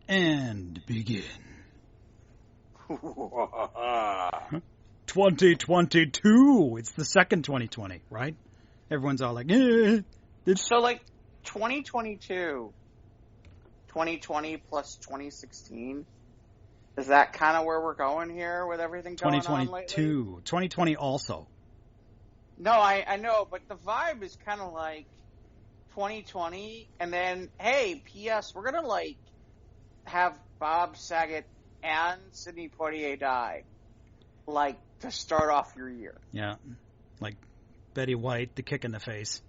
And begin. 2022. It's the second 2020, right? Everyone's all like, So, like, 2022, 2020 plus 2016, is that kind of where we're going here with everything going on lately? 2020 also. No, I know, but the vibe is kind of like 2020, and then, hey, P.S., we're going to, like, have Bob Saget and Sidney Poitier die, like, to start off your year. Yeah, like Betty White, the kick in the face.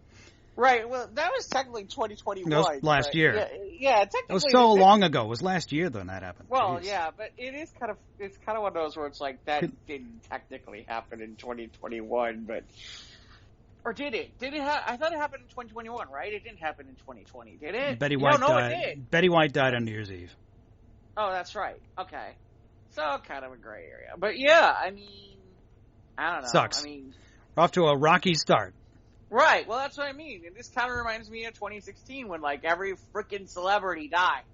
Right, well, that was technically 2021. That was last year. Yeah, technically. That was so long ago. It was last year when that happened. Well, Jeez. yeah, but it's kind of one of those where it's like, that didn't technically happen in 2021, but... Or did it? I thought it happened in 2021, right? It didn't happen in 2020, did it? Betty White died. It did. Betty White died on New Year's Eve. Oh, that's right. Okay. So, kind of a gray area. But, yeah, I mean, I don't know. Sucks. I mean... We're off to a rocky start. Right. Well, that's what I mean. And this kind of reminds me of 2016 when, like, every freaking celebrity died.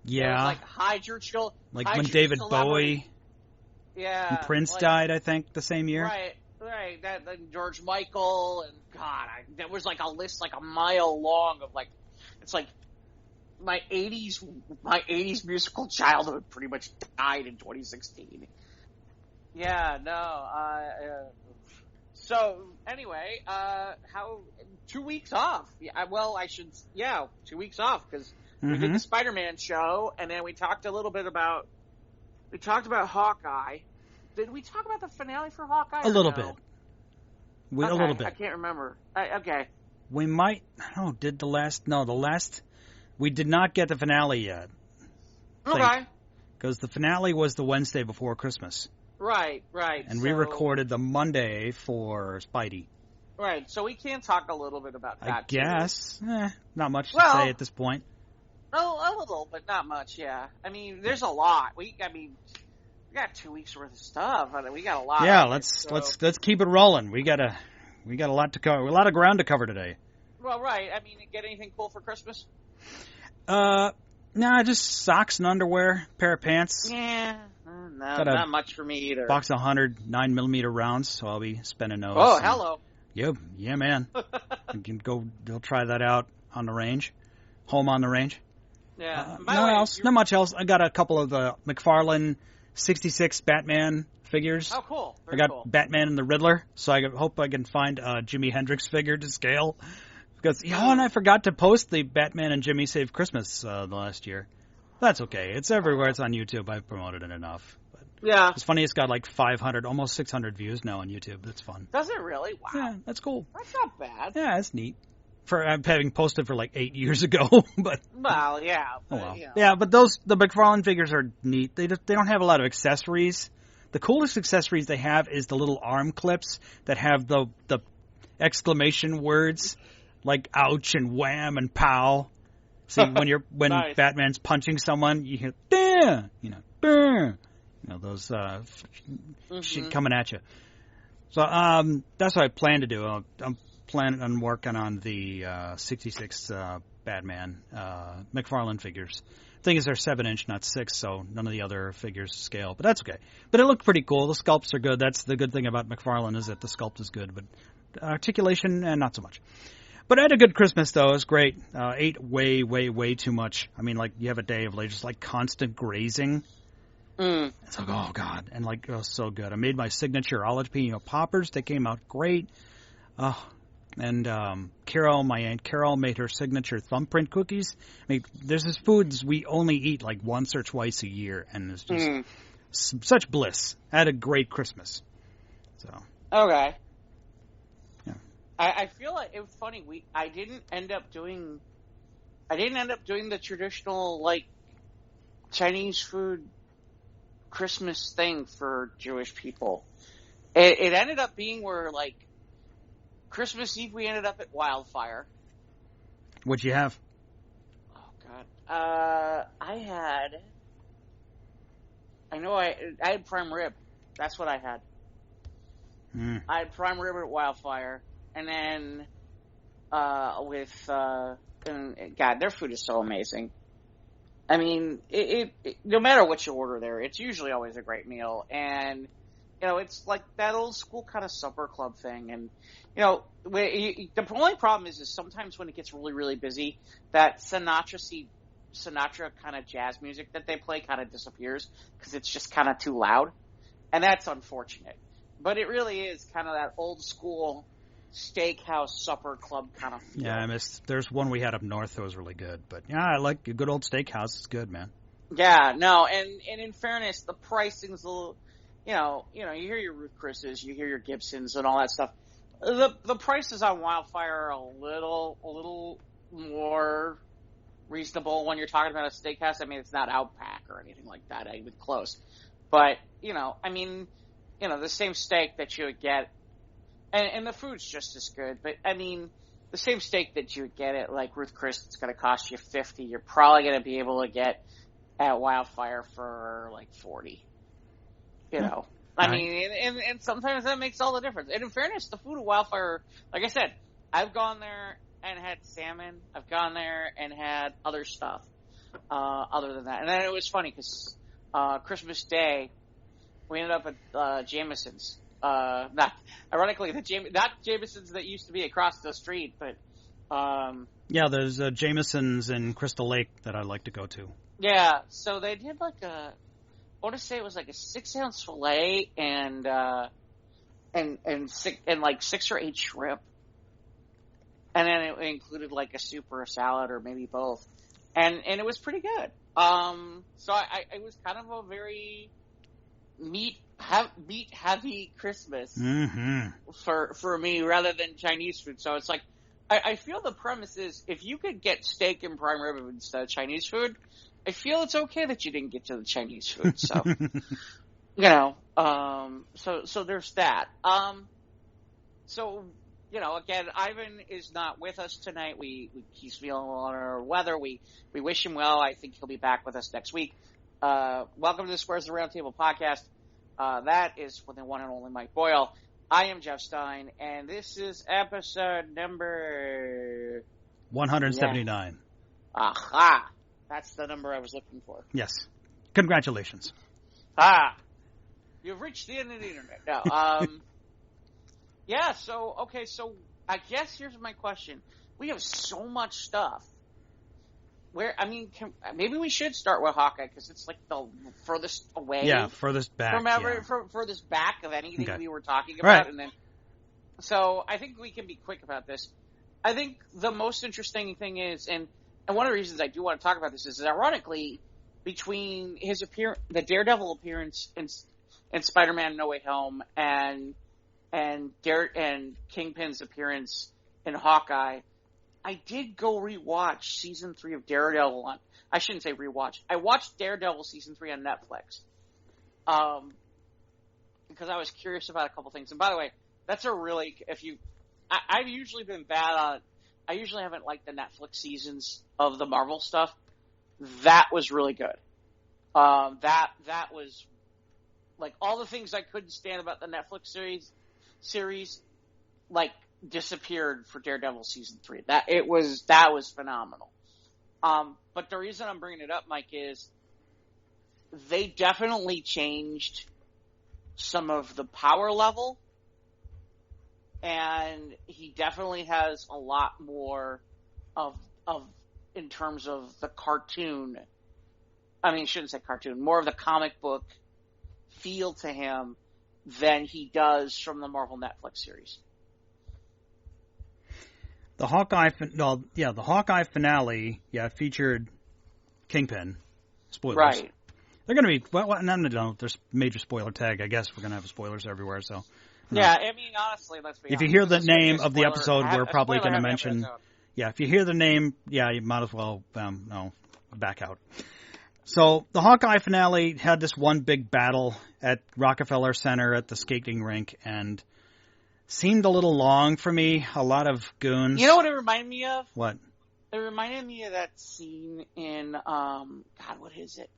Yeah. It was like, hide your children. Like when David Bowie and Prince died, I think, the same year. Right. That George Michael and God, there was like a list like a mile long of like, it's like my 80s musical childhood pretty much died in 2016. Yeah, no. So anyway, 2 weeks off? Yeah, 2 weeks off because we did the Spider-Man show, and then we talked a little bit about Hawkeye. Did we talk about the finale for Hawkeye? A little bit. A little bit. I can't remember. Okay. We might. Oh, did the last? No, the last. We did not get the finale yet. Okay. Because the finale was the Wednesday before Christmas. Right. And we recorded the Monday for Spidey. Right. So we can talk a little bit about that. I guess. Not much to say at this point. A little, but not much. Yeah. I mean, there's a lot. We got 2 weeks worth of stuff. I mean, we got a lot. Yeah, let's keep it rolling. We got a lot to cover. A lot of ground to cover today. Well, right. I mean, get anything cool for Christmas? Nah, just socks and underwear, pair of pants. Yeah, no, not much for me either. Box of 100 9mm rounds, so I'll be spending those. Oh, hello. Yeah, man. You can go. They'll try that out on the range, home on the range. Yeah. Not much else. I got a couple of the McFarlane 66 Batman figures. Oh, cool. I got Batman and the Riddler, so I hope I can find a Jimi Hendrix figure to scale. Because, and I forgot to post the Batman and Jimmy Save Christmas the last year. That's okay. It's everywhere. It's on YouTube. I've promoted it enough. But yeah. It's funny. It's got like 500, almost 600 views now on YouTube. That's fun. Does it really? Wow. Yeah, that's cool. That's not bad. Yeah, that's neat. For having posted for like 8 years ago, but well, yeah. But, well. Yeah, but the McFarlane figures are neat. They don't have a lot of accessories. The coolest accessories they have is the little arm clips that have the exclamation words like "ouch" and "wham" and "pow." See, when nice. Batman's punching someone, you hear "Duh," those shit coming at you. So that's what I plan to do. I'm planning on working on the 66 Batman McFarlane figures. The thing is, they're 7-inch, not 6, so none of the other figures scale. But that's okay. But it looked pretty cool. The sculpts are good. That's the good thing about McFarlane, is that the sculpt is good, but articulation, not so much. But I had a good Christmas, though. It was great. Ate way, way, way too much. I mean, like, you have a day of like just like constant grazing. It's like, oh God, and like, oh, so good. I made my signature jalapeno poppers. They came out great. And Carol, my Aunt Carol, made her signature thumbprint cookies. I mean, there's this foods we only eat like once or twice a year, and it's just such bliss. I had a great Christmas. So okay. Yeah. I feel like it was funny. I didn't end up doing the traditional like Chinese food Christmas thing for Jewish people. It ended up being where like Christmas Eve we ended up at Wildfire. What'd you have? Oh God, I had prime rib. That's what I had. I had prime rib at Wildfire, and then God, their food is so amazing. I mean, no matter what you order there, it's usually always a great meal. And, it's like that old school kind of supper club thing. And, the only problem is sometimes when it gets really, really busy, that Sinatra kind of jazz music that they play kind of disappears because it's just kind of too loud. And that's unfortunate. But it really is kind of that old school steakhouse supper club kind of feel. Yeah, there's one we had up north that was really good, but yeah, I like a good old steakhouse. It's good, man. Yeah, no, and in fairness, the pricing's a little, you hear your Ruth Chris's, you hear your Gibsons and all that stuff. The prices on Wildfire are a little more reasonable when you're talking about a steakhouse. I mean, it's not Outback or anything like that, even close. But, the same steak that you would get. And the food's just as good, but I mean, the same steak that you would get at like Ruth Chris, it's going to cost you $50. You're probably going to be able to get at Wildfire for like $40. I mean, and sometimes that makes all the difference. And in fairness, the food at Wildfire, like I said, I've gone there and had salmon. I've gone there and had other stuff other than that. And then it was funny because Christmas Day, we ended up at Jameson's. Not ironically, not Jameson's that used to be across the street, but yeah, there's Jameson's in Crystal Lake that I like to go to. Yeah, so they did like I want to say it was like a 6-ounce fillet and like 6 or 8 shrimp, and then it included like a soup or a salad or maybe both, and it was pretty good. So it was kind of a very meat heavy Christmas for me rather than Chinese food. So it's like I feel the premise is if you could get steak and prime rib instead of Chinese food, I feel it's okay that you didn't get to the Chinese food. So so there's that. So again, Ivan is not with us tonight. He's feeling under weather. We wish him well. I think he'll be back with us next week. Welcome to the Squares of the Round Table podcast. That is with the one and only Mike Boyle. I am Jeff Stein, and this is episode number 179. Yeah. Aha! That's the number I was looking for. Yes. Congratulations. You've reached the end of the internet. No. Yeah, so I guess here's my question. We have so much stuff. Maybe we should start with Hawkeye because it's like the furthest away. Yeah, furthest back. Furthest back of anything we were talking about. Right. And then, so I think we can be quick about this. I think the most interesting thing is, and one of the reasons I do want to talk about this is ironically, between the Daredevil appearance in Spider-Man No Way Home and Kingpin's appearance in Hawkeye, I did go rewatch season 3 of Daredevil I shouldn't say rewatch. I watched Daredevil season 3 on Netflix. Because I was curious about a couple things. And by the way, that's I've usually been bad on, I usually haven't liked the Netflix seasons of the Marvel stuff. That was really good. That was like all the things I couldn't stand about the Netflix series, like, disappeared for Daredevil season 3. That was phenomenal. But the reason I'm bringing it up, Mike, is they definitely changed some of the power level, and he definitely has a lot more of in terms of the cartoon. I mean, I shouldn't say cartoon, more of the comic book feel to him than he does from the Marvel Netflix series. The Hawkeye finale, featured Kingpin. Spoilers. Right. They're going to be, no, there's major spoiler tag. I guess we're going to have spoilers everywhere, so. No. Yeah, I mean, honestly, let's be honest. If you hear the name of the episode, we're probably going to mention. Yeah, if you hear the name, you might as well, back out. So, the Hawkeye finale had this one big battle at Rockefeller Center at the skating rink, and seemed a little long for me. A lot of goons. You know what it reminded me of? What? It reminded me of that scene in, what is it?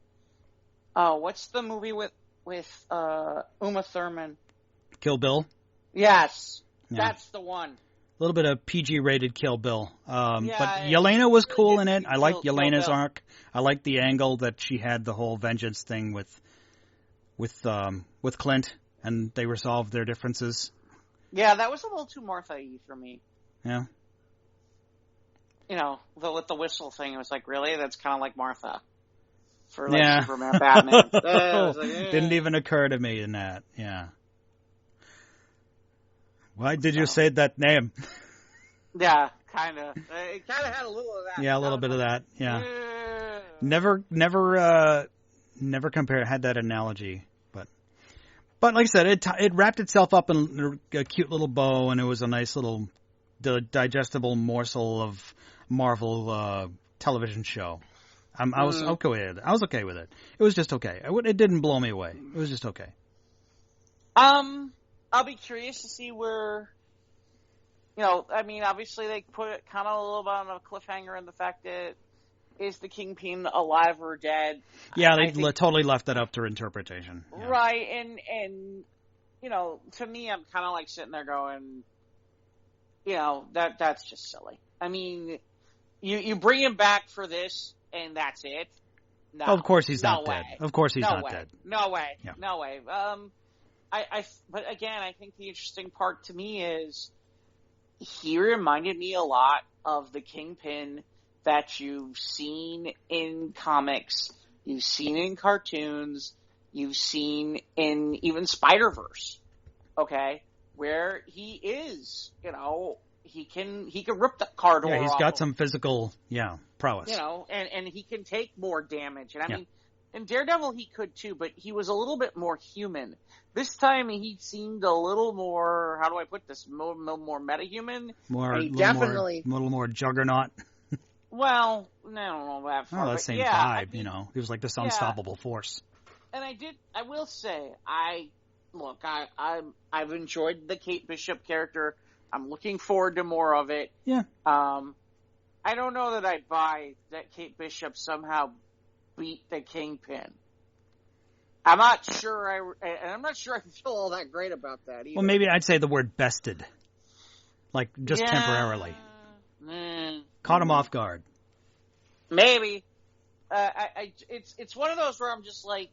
What's the movie with Uma Thurman? Kill Bill? Yes. Yeah. That's the one. little bit of PG-rated Kill Bill. But Yeah, Yelena was cool in it. I liked Kill Yelena's Bill. arc. I liked the angle that she had the whole vengeance thing with Clint, and they resolved their differences. Yeah, that was a little too Martha-y for me. Yeah. You know, with the whistle thing, it was like, really? That's kind of like Martha for Yeah. Superman, Batman. It was like, Didn't even occur to me in that. Yeah. Why did you say that name? Yeah, kind of. It kind of had a little of that. Yeah, a little bit of that. Yeah. Never had that analogy, but like I said, it wrapped itself up in a cute little bow, and it was a nice little digestible morsel of Marvel television show. I was okay with it. I was okay with it. It was just okay. It didn't blow me away. It was just okay. I'll be curious to see where. You know, I mean, obviously they put it kind of a little bit on a cliffhanger in the fact that is the Kingpin alive or dead? Yeah, they totally left that up to interpretation. Yeah. Right, and you know, to me, I'm kind of like sitting there going, you know, that's just silly. I mean, you bring him back for this, and that's it. No, of course he's not way. dead. Of course he's no not way. dead. No way. Yeah. No way. But again, I think the interesting part to me is he reminded me a lot of the Kingpin that you've seen in comics, you've seen in cartoons, you've seen in even Spider-Verse, okay? Where he is, you know, he can rip the car door off. Yeah, he's got some physical, prowess. You know, and he can take more damage. And I mean, in Daredevil he could too, but he was a little bit more human. This time he seemed a little more, how do I put this, more metahuman. A little more juggernaut. Well, I don't know that far. That same vibe, you know. He was like this unstoppable force. And I will say, I've enjoyed the Kate Bishop character. I'm looking forward to more of it. Yeah. I don't know that I'd buy that Kate Bishop somehow beat the Kingpin. I'm not sure I feel all that great about that either. Well, maybe I'd say the word bested. Like, just temporarily. Caught him off guard. Maybe. It's one of those where I'm just like,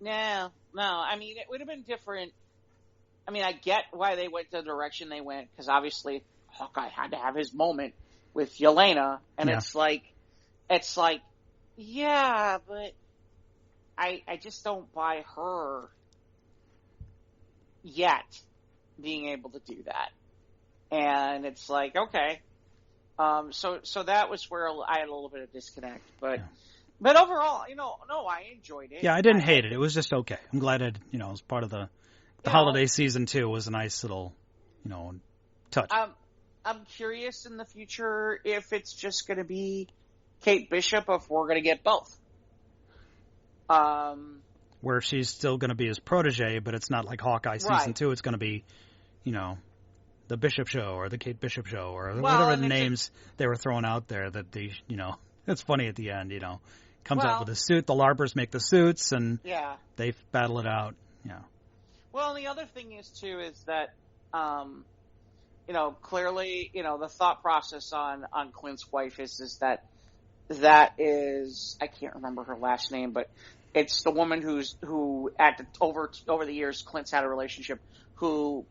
no. I mean, it would have been different. I mean, I get why they went the direction they went, because obviously Hawkeye had to have his moment with Yelena, and it's like, yeah, but I just don't buy her yet being able to do that. And it's like, okay. So that was where I had a little bit of disconnect, but overall, I enjoyed it. Yeah, I didn't hate it. It was just okay. I'm glad it, was part of the holiday season too. Was a nice little, touch. I'm curious in the future if it's just going to be Kate Bishop, or if we're going to get both. Where she's still going to be his protege, but it's not like Hawkeye season 2. It's going to be, the Bishop show or the Kate Bishop show or whatever the names they were throwing out there that it's funny at the end, comes out with a suit. The LARPers make the suits and they battle it out. Yeah. Well, and the other thing is too, is that, clearly, the thought process on Clint's wife is that is, I can't remember her last name, but it's the woman who over the years Clint's had a relationship, who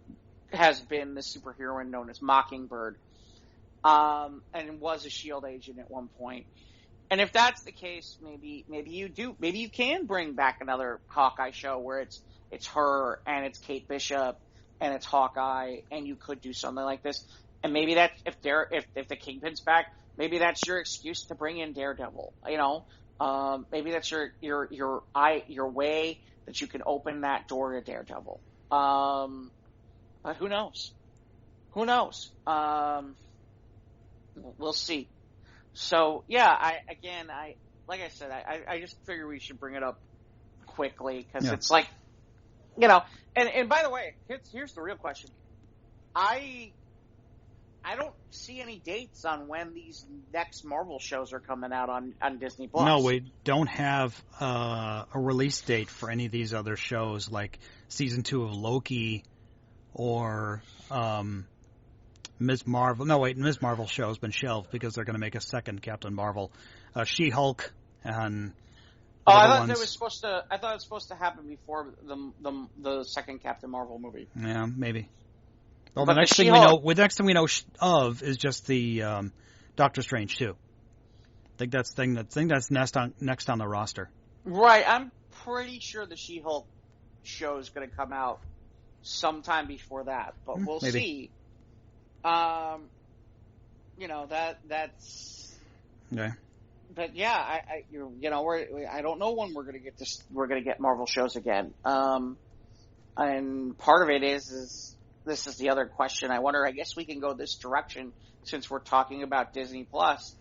has been the superhero known as Mockingbird, and was a SHIELD agent at one point. And if that's the case, maybe you can bring back another Hawkeye show where it's her and it's Kate Bishop and it's Hawkeye, and you could do something like this. And maybe that if the Kingpin's back, maybe that's your excuse to bring in Daredevil. Maybe that's your way that you can open that door to Daredevil. But who knows? We'll see. So like I said, I just figure we should bring it up quickly, because it's like, and by the way, here's the real question. I don't see any dates on when these next Marvel shows are coming out on Disney Plus. No, we don't have a release date for any of these other shows, like season 2 of Loki or Ms. Marvel. No, wait, Ms. Marvel show has been shelved because they're going to make a second Captain Marvel. She-Hulk and I thought it was supposed to happen before the second Captain Marvel movie. Yeah, maybe. Well, the next thing we know of is just the Doctor Strange 2. I think that's next on the roster. Right, I'm pretty sure the She-Hulk show is going to come out sometime before that, but we'll see. That's okay. But yeah, I don't know when we're going to get this. We're going to get Marvel shows again. And part of it is this is the other question. I wonder. I guess we can go this direction since we're talking about Disney Plus.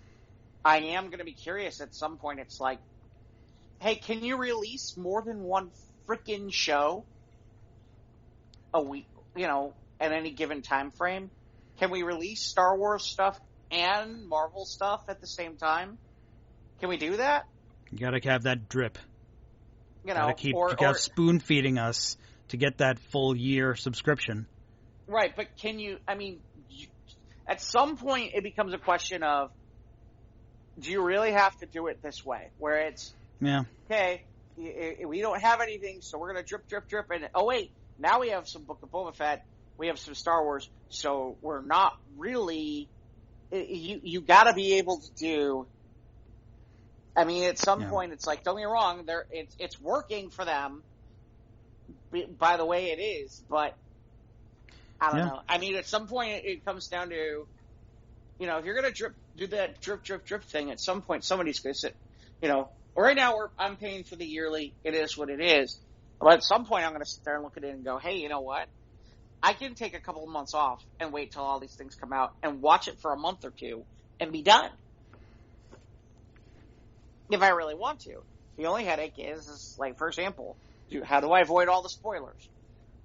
I am going to be curious at some point. It's like, hey, can you release more than one freaking show a week? At any given time frame, can we release Star Wars stuff and Marvel stuff at the same time? Can we do that? You gotta have that drip. You gotta spoon feeding us to get that full year subscription. Right, but can you? I mean, at some point it becomes a question of, do you really have to do it this way? Where it's okay, we don't have anything, so we're gonna drip, and oh wait, now we have some Book of Boba Fett, we have some Star Wars, so we're not really. You gotta be able to do. I mean, at some point, it's like, don't get me wrong, it's working for them by the way it is, but I don't know. I mean, at some point, it comes down to, if you're going to do that drip thing, at some point, somebody's going to sit, right now, I'm paying for the yearly, it is what it is, but at some point, I'm going to sit there and look at it and go, hey, you know what? I can take a couple of months off and wait till all these things come out and watch it for a month or two and be done. If I really want to. The only headache is like, for example, how do I avoid all the spoilers?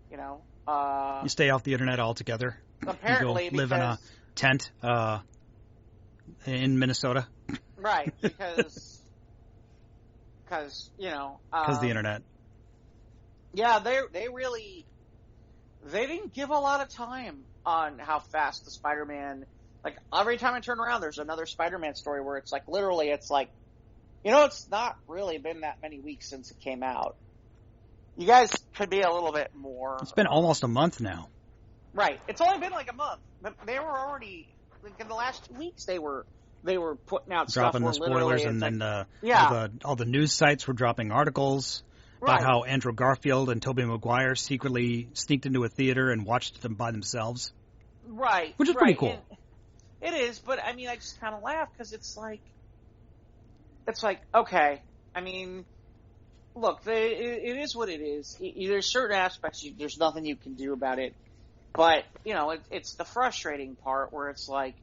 You stay off the internet altogether. Apparently, you go live in a tent in Minnesota. Right, because the internet. Yeah, they didn't give a lot of time on how fast the Spider-Man. Like every time I turn around, there's another Spider-Man story where it's like literally, it's like. It's not really been that many weeks since it came out. You guys could be a little bit more. It's been almost a month now. Right. It's only been like a month. But they were already, in the last 2 weeks, they were putting out dropping stuff. The spoilers, and then all the news sites were dropping articles about how Andrew Garfield and Tobey Maguire secretly sneaked into a theater and watched them by themselves. Right. Which is pretty cool. It is, but I mean, I just kind of laugh because it's like, okay, I mean, look, it is what it is. There's certain aspects, there's nothing you can do about it. But, it's the frustrating part where it's like,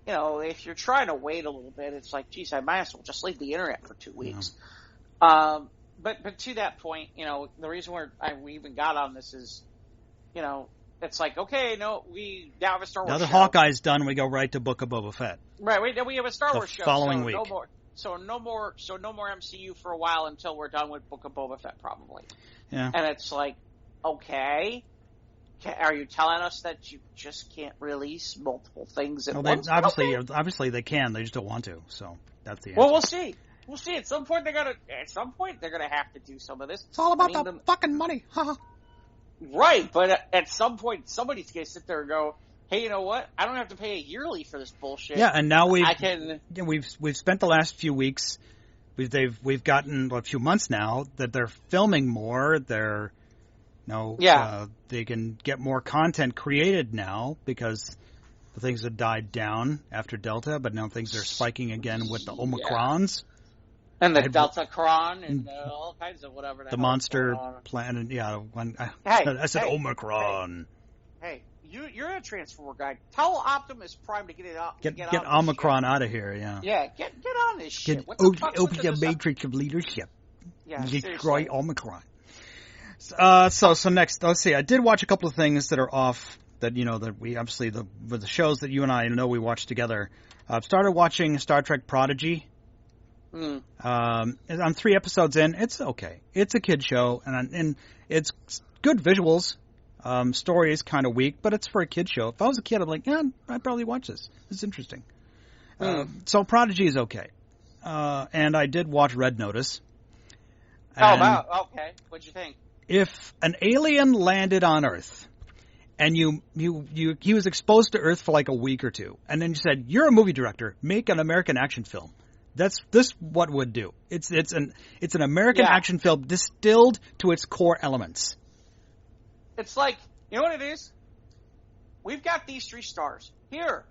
if you're trying to wait a little bit, it's like, geez, I might as well just leave the internet for 2 weeks. Yeah. But to that point, the reason we even got on this is, it's like, okay, we now have a Star Wars show. Now the Hawkeye's done, we go right to Book of Boba Fett. Right, we have a Star Wars show. Following week. So no more MCU for a while until we're done with Book of Boba Fett, probably. Yeah. And it's like, okay, are you telling us that you just can't release multiple things at once? Obviously they can. They just don't want to. So that's the answer. Well, we'll see. We'll see. At some point they're gonna have to do some of this. It's all about the fucking money. Right, but at some point somebody's gonna sit there and go, hey, you know what? I don't have to pay a yearly for this bullshit. Yeah, and now we've spent the last few weeks. We've gotten a few months now that they're filming more. They can get more content created now because the things have died down after Delta, but now things are spiking again with the Omicrons. And the Deltacron and all kinds of whatever. The monster planet, I said Omicron. Hey. You're a Transformer guy. Tell Optimus Prime to get it out. Get Omicron out of here, yeah. Yeah, get on this shit. Open the matrix of leadership. Yeah, destroy Omicron. So next, let's see. I did watch a couple of things that are off. That that we obviously the shows that you and I know we watched together. I've started watching Star Trek Prodigy. I'm 3 episodes in. It's okay. It's a kid show, and it's good visuals. Story is kind of weak, but it's for a kid show. If I was a kid, I'm like, yeah, I'd probably watch this. It's interesting. So Prodigy is okay. And I did watch Red Notice. Oh, wow. Okay. What'd you think? If an alien landed on Earth and he was exposed to Earth for like a week or two, and then you said, you're a movie director, make an American action film. This what would do. It's an American action film distilled to its core elements. It's like, you know what it is? We've got these 3 stars. Here.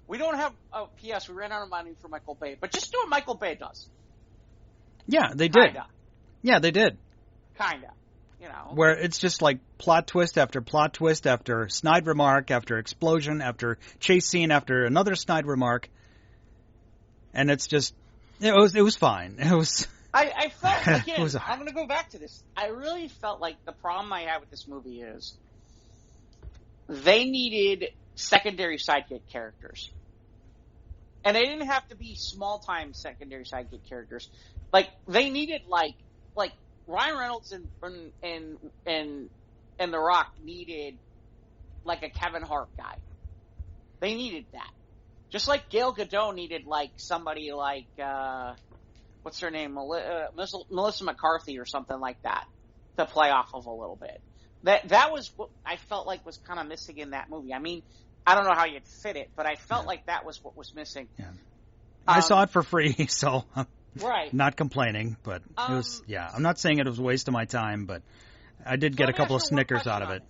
We don't have, P.S. we ran out of money for Michael Bay, but just do what Michael Bay does. Yeah, they did. Kinda. Yeah, they did. Kinda. You know. Where it's just like plot twist after snide remark after explosion after chase scene after another snide remark. And it's just, it was fine. It was. I felt, again, I'm going to go back to this. I really felt like the problem I had with this movie is they needed secondary sidekick characters. And they didn't have to be small-time secondary sidekick characters. Like, they needed, like Ryan Reynolds and The Rock needed, like, a Kevin Hart guy. They needed that. Just like Gal Gadot needed, like, somebody like, what's her name? Melissa McCarthy or something like that to play off of a little bit. That was what I felt like was kind of missing in that movie. I mean, I don't know how you'd fit it, but I felt like that was what was missing. Yeah. I saw it for free, so I'm right. not complaining, but it was, I'm not saying it was a waste of my time, but I did get a couple of Snickers out of it.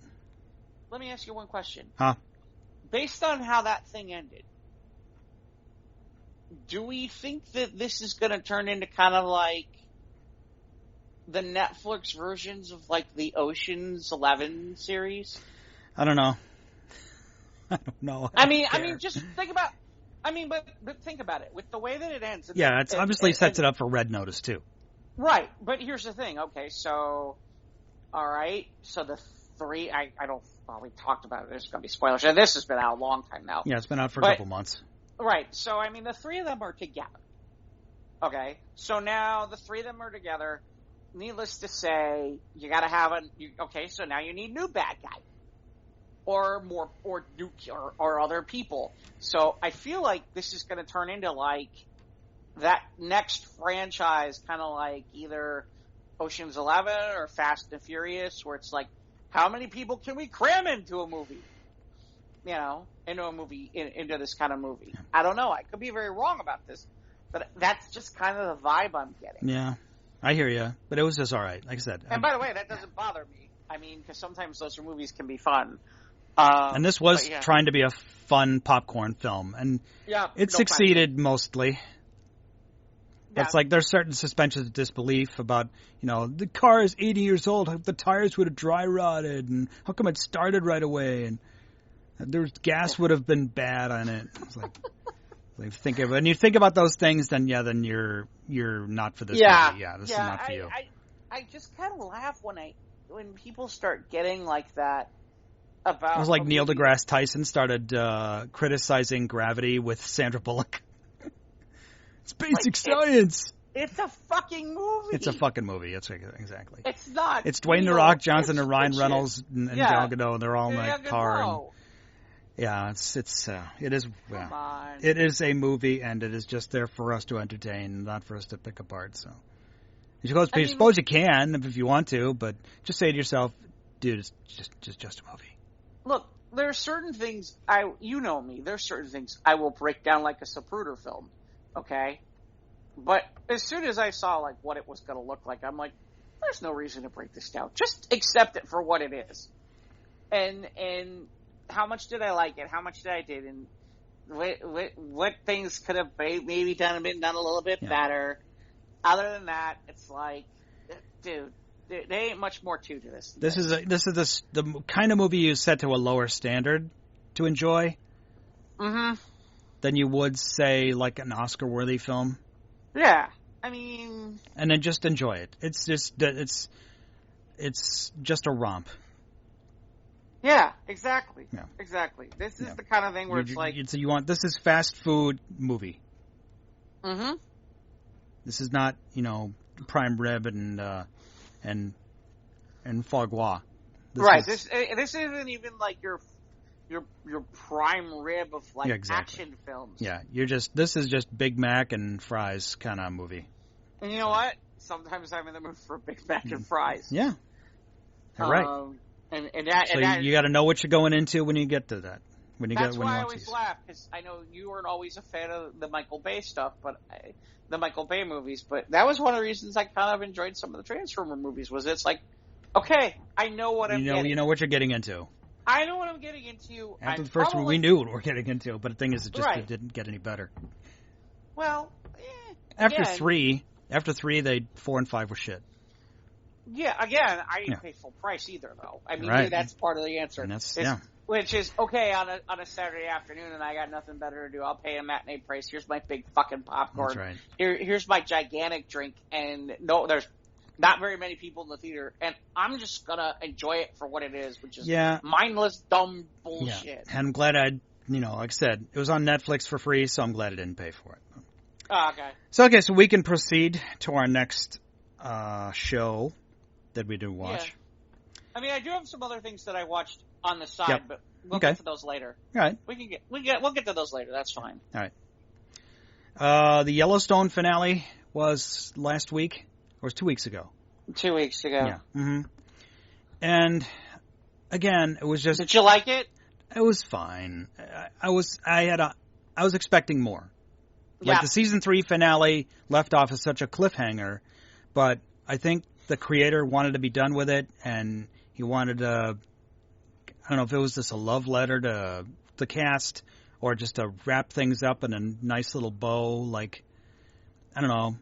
Let me ask you one question. Huh? Based on how that thing ended, do we think that this is going to turn into kind of like the Netflix versions of like the Ocean's 11 series? I don't know. I don't know. I mean, just think about. But think about it. With the way that it ends. It's obviously sets it up for Red Notice too. Right, but here's the thing. Okay, so all right, so the 3. I don't. Well, we talked about it. There's going to be spoilers. And this has been out a long time now. Yeah, it's been out for a couple months. Right. So, I mean, the 3 of them are together. Okay. So now the 3 of them are together. Needless to say, you got to have okay, so now you need new bad guy. Or other people. So I feel like this is going to turn into like that next franchise, kind of like either Ocean's 11 or Fast and Furious, where it's like, how many people can we cram into a movie? You know, into this kind of movie. I don't know. I could be very wrong about this, but that's just kind of the vibe I'm getting. Yeah, I hear you, but it was just all right. Like I said. And by the way, that doesn't bother me. I mean, because sometimes those movies can be fun. And this was trying to be a fun popcorn film, and it succeeded mostly. Yeah. It's like there's certain suspensions of disbelief about, the car is 80 years old. The tires would have dry rotted, and how come it started right away? And there's gas would have been bad on it. It's like when you think about those things, then you're not for this movie. Yeah, this is not for you. I just kind of laugh when people start getting like that about. It was like Neil deGrasse Tyson started criticizing Gravity with Sandra Bullock. It's basic science. It's a fucking movie. It's a fucking movie. It's exactly. It's not. It's Dwayne The Rock Johnson and Ryan Reynolds and Gal Gadot. They're all in my car. It is. Come on. It is a movie, and it is just there for us to entertain, not for us to pick apart. So, I suppose you can if you want to, but just say to yourself, dude, it's just a movie. Look, there are certain things you know me. There's certain things I will break down like a Zapruder film. Okay, but as soon as I saw like what it was going to look like, I'm like, there's no reason to break this down. Just accept it for what it is. And how much did I like it? How much did I did? And what things could have maybe done a little bit better? Other than that, it's like, dude, there ain't much more to this. This is the kind of movie you set to a lower standard to enjoy. Mm-hmm. Than you would say like an Oscar-worthy film. Yeah, I mean, and then just enjoy it. It's just a romp. Yeah, exactly. Yeah. Exactly. This is the kind of thing where this is fast food movie. Mm-hmm. This is not prime rib and foie gras. Right. This isn't even like your prime rib of like action films. Yeah, this is just Big Mac and fries kind of movie. And you know what? Sometimes I'm in the mood for Big Mac and fries. Yeah. Right. You got to know what you're going into when you get to that. That's why I always laugh, because I know you weren't always a fan of the Michael Bay stuff, the Michael Bay movies, but that was one of the reasons I kind of enjoyed some of the Transformer movies, was it's like, okay, I know what I'm getting. You know what you're getting into. I know what I'm getting into. After the first one, we knew what we were getting into, but the thing is, it didn't get any better. Well, after three, 4 and 5 were shit. Yeah, again, I didn't pay full price either, though. I mean, that's part of the answer. Which is, okay, on a Saturday afternoon and I got nothing better to do, I'll pay a matinee price. Here's my big fucking popcorn. That's right. Here's my gigantic drink. And no, there's not very many people in the theater. And I'm just going to enjoy it for what it is, which is mindless, dumb bullshit. Yeah. And I'm glad like I said, it was on Netflix for free, so I'm glad I didn't pay for it. Oh, okay. So we can proceed to our next show that we do watch. Yeah. I mean, I do have some other things that I watched on the side, but we'll get to those later. All right. We'll get to those later. That's fine. All right. The Yellowstone finale was last week, or was 2 weeks ago? 2 weeks ago. Yeah. Mm-hmm. And again, it was just. Did you like it? It was fine. I was expecting more. Like the season 3 finale left off as such a cliffhanger, but I think the creator wanted to be done with it, and he wanted to. I don't know if it was just a love letter to the cast or just to wrap things up in a nice little bow. Like, I don't know.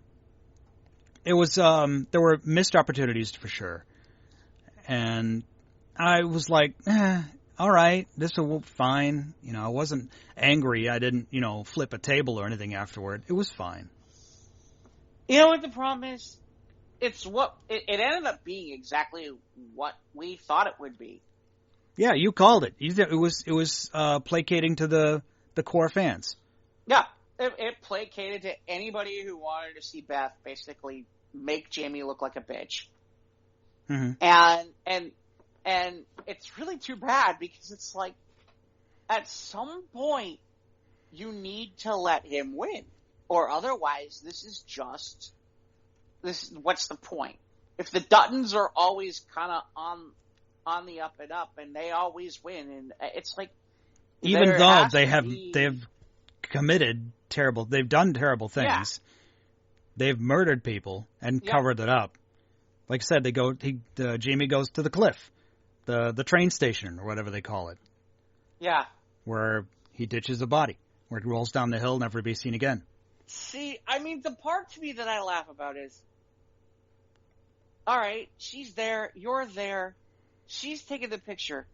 It was, there were missed opportunities for sure. And I was like, all right, this will fine. I wasn't angry. I didn't, flip a table or anything afterward. It was fine. You know what the problem is? It's it ended up being exactly what we thought it would be. Yeah, you called it. It was placating to the core fans. Yeah, it placated to anybody who wanted to see Beth basically make Jamie look like a bitch. Mm-hmm. And it's really too bad, because it's like, at some point you need to let him win, or otherwise what's the point? If the Duttons are always kind of on the up and up, and they always win, and it's like, even though they've committed they've done terrible things, they've murdered people and covered it up. Like I said, Jamie goes to the cliff, the train station or whatever they call it. Yeah, where he ditches a body, where it rolls down the hill, never to be seen again. See, I mean, the part to me that I laugh about is, all right, she's there, you're there. She's taking the picture.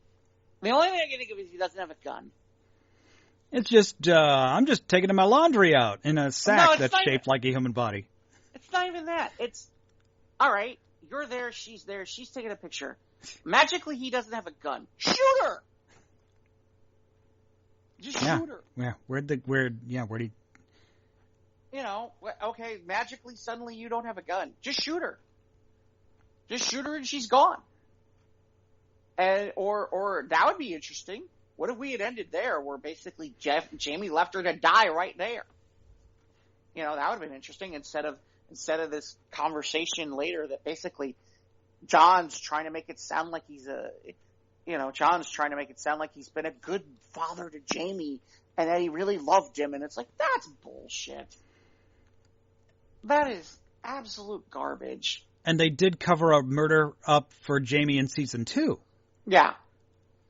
The only thing I can think of is he doesn't have a gun. It's just, I'm just taking my laundry out in a sack that's shaped like a human body. It's not even that. It's, all right, you're there, she's taking a picture. Magically, he doesn't have a gun. Shoot her! Just shoot her. Yeah, where'd he... Okay, magically, suddenly you don't have a gun. Just shoot her. Just shoot her and she's gone. And or that would be interesting. What if we had ended there, where basically Jamie left her to die right there? That would have been interesting, instead of this conversation later that basically John's trying to make it sound like he's John's trying to make it sound like he's been a good father to Jamie, and that he really loved him, and it's like, that's bullshit. That is absolute garbage. And they did cover a murder up for Jamie in season 2. Yeah.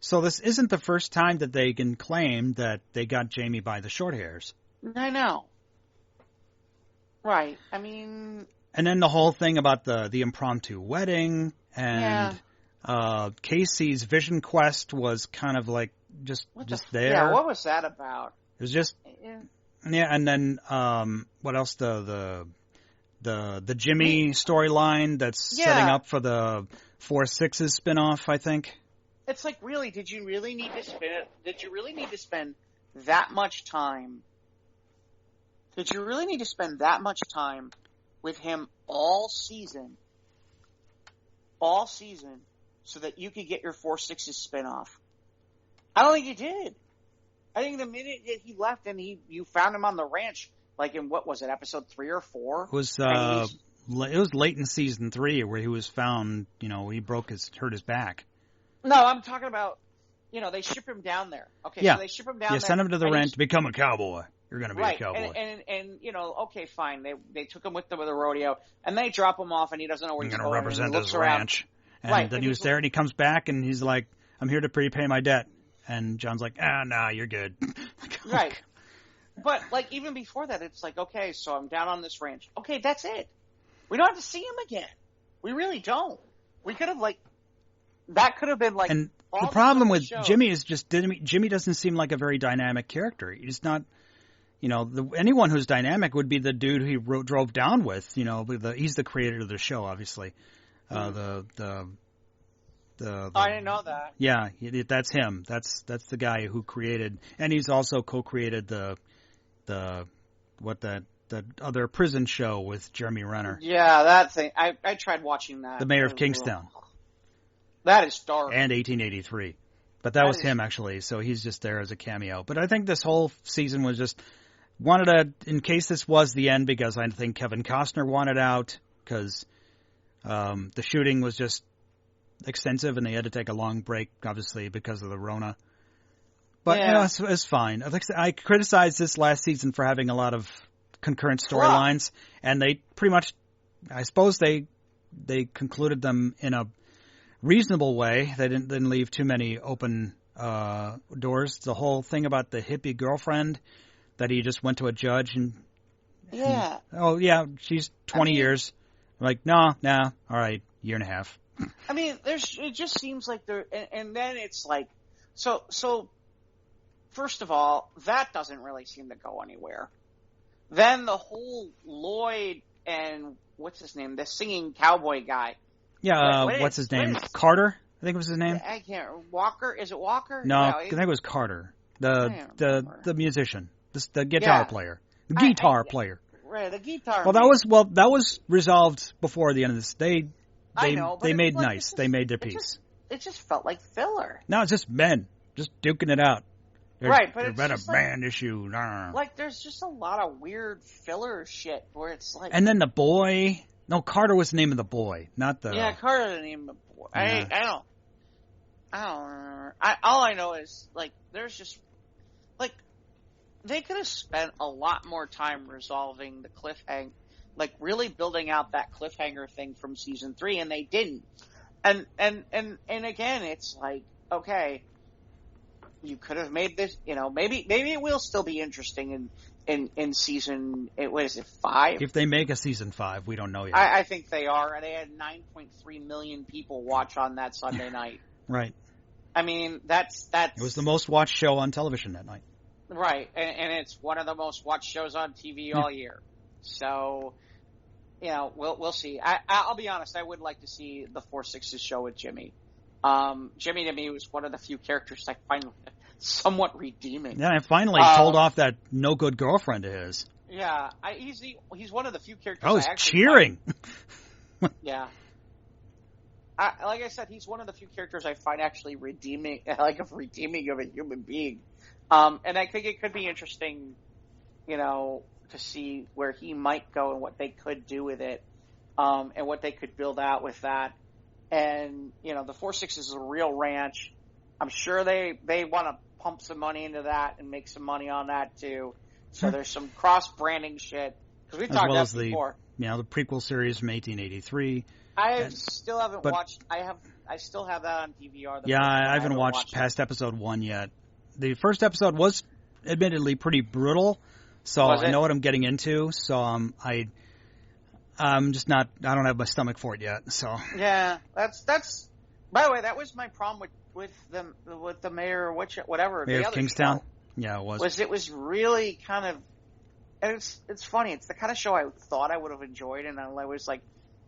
So this isn't the first time that they can claim that they got Jamie by the short hairs. I know. Right. I mean... And then the whole thing about the impromptu wedding, and Casey's vision quest was kind of like just there. Yeah, what was that about? It was just... Yeah, and then what else? The Jimmy storyline that's setting up for the 4/6's spinoff, I think. It's like, really, did you really need to spend that much time? Did you really need to spend that much time with him all season so that you could get your 4/6 spinoff. I don't think he did. I think the minute that he left and you found him on the ranch, like in what was it, episode 3 or 4? It was late in season 3 where he was found. He hurt his back. No, I'm talking about. They ship him down there. Okay, yeah. So they ship him down there. Send him to the ranch to become a cowboy. You're going to be right. a cowboy. And okay, fine. They took him with them to the rodeo, and they drop him off, and he doesn't know where he's going. I'm going to represent this around. ranch. And then he was there, and he comes back, and he's like, I'm here to prepay my debt. And John's like, nah, you're good. Right. But, even before that, it's like, okay, so I'm down on this ranch. Okay, that's it. We don't have to see him again. We really don't. We could have, that could have been, And the problem with Jimmy is Jimmy doesn't seem like a very dynamic character. He's not, anyone who's dynamic would be the dude who he drove down with. He's the creator of the show, obviously. I didn't know that. Yeah, that's him. That's the guy who created, and he's also co-created the other prison show with Jeremy Renner. Yeah, that thing. I tried watching that. The Mayor of Kingstown. That is dark. And 1883. But that was him, actually, so he's just there as a cameo. But I think this whole season was just in case this was the end, because I think Kevin Costner wanted out, because the shooting was just extensive, and they had to take a long break, obviously, because of the Rona. But it's fine. I criticized this last season for having a lot of concurrent storylines, and they pretty much, I suppose, they concluded them in a reasonable way. They didn't leave too many open doors. The whole thing about the hippie girlfriend that he just went to a judge and she's 20 years. I'm like, no, all right, year and a half. I mean, it just seems like and then it's like, so first of all, that doesn't really seem to go anywhere. Then the whole Lloyd and what's his name, the singing cowboy guy. Yeah, what's his name? Carter, I think was his name. I can't. Walker? Is it Walker? No, I think it was Carter, the musician, the guitar player, the guitar player. Right, the guitar. Well, that was resolved before the end of this. They made nice. They made their peace. It just felt like filler. No, it's just men just duking it out. But it's been a band issue. There's just a lot of weird filler shit where it's like. And then the boy. No, Carter was the name of the boy, not the. Yeah, Carter the name of the boy. Yeah. I don't remember. All I know is there's just they could have spent a lot more time resolving the cliffhanger, really building out that cliffhanger thing from season 3, and they didn't. And again, it's like, okay, you could have made this, maybe it will still be interesting in season, what is it, 5? If they make a season 5, we don't know yet. I think they are. They had 9.3 million people watch on that Sunday night. Right. I mean, that's. It was the most watched show on television that night. Right, and it's one of the most watched shows on TV all year. So, we'll see. I'll be honest, I would like to see the 4/6 show with Jimmy. Jimmy to me was one of the few characters I find somewhat redeeming. Yeah, I finally told off that no good girlfriend of his. Yeah, he's one of the few characters I was cheering. Yeah. Like I said, he's one of the few characters I find actually redeeming of a human being. And I think it could be interesting, to see where he might go and what they could do with it, and what they could build out with that. And, the 4/6 is a real ranch. I'm sure they want to pump some money into that and make some money on that too. So there's some cross-branding shit. Because we talked about before. The prequel series from 1883. I still haven't watched. I still have that on DVR. I haven't watched past episode 1 yet. The first episode was admittedly pretty brutal, so I know what I'm getting into. So I'm just not. I don't have my stomach for it yet. So yeah, that's. By the way, that was my problem with the mayor, whatever. Mayor of Kingstown. Show, yeah, it was. It was really kind of. And it's funny. It's the kind of show I thought I would have enjoyed, and I was like,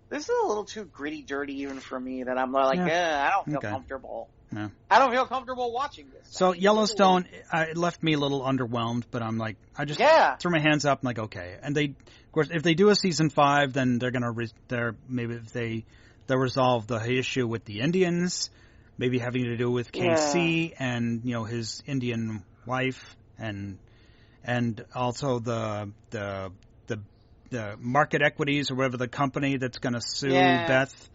this is a little too gritty, dirty, even for me. That I'm like, I don't feel comfortable. No. I don't feel comfortable watching this. So Yellowstone, it left me a little underwhelmed, but I'm like, I just threw my hands up. I'm like, okay. And of course, if they do a season 5, then they're gonna maybe if they they'll resolve the issue with the Indians, maybe having to do with KC and his Indian wife, and also the market equities or whatever, the company that's going to sue Beth.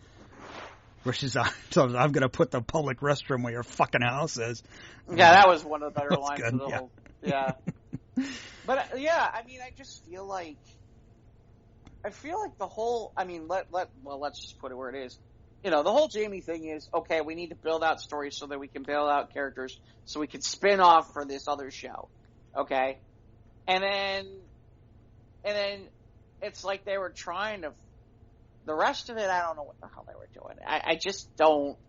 Where she's so I'm going to put the public restroom where your fucking house is. Yeah, that was one of the better lines good, of the whole. Yeah. But I mean, I just feel like the whole. I mean, let's just put it where it is. The whole Jamie thing is okay. We need to build out stories so that we can build out characters, so we can spin off for this other show. Okay, and then it's like they were trying to. The rest of it, I don't know what the hell they were doing. I just don't.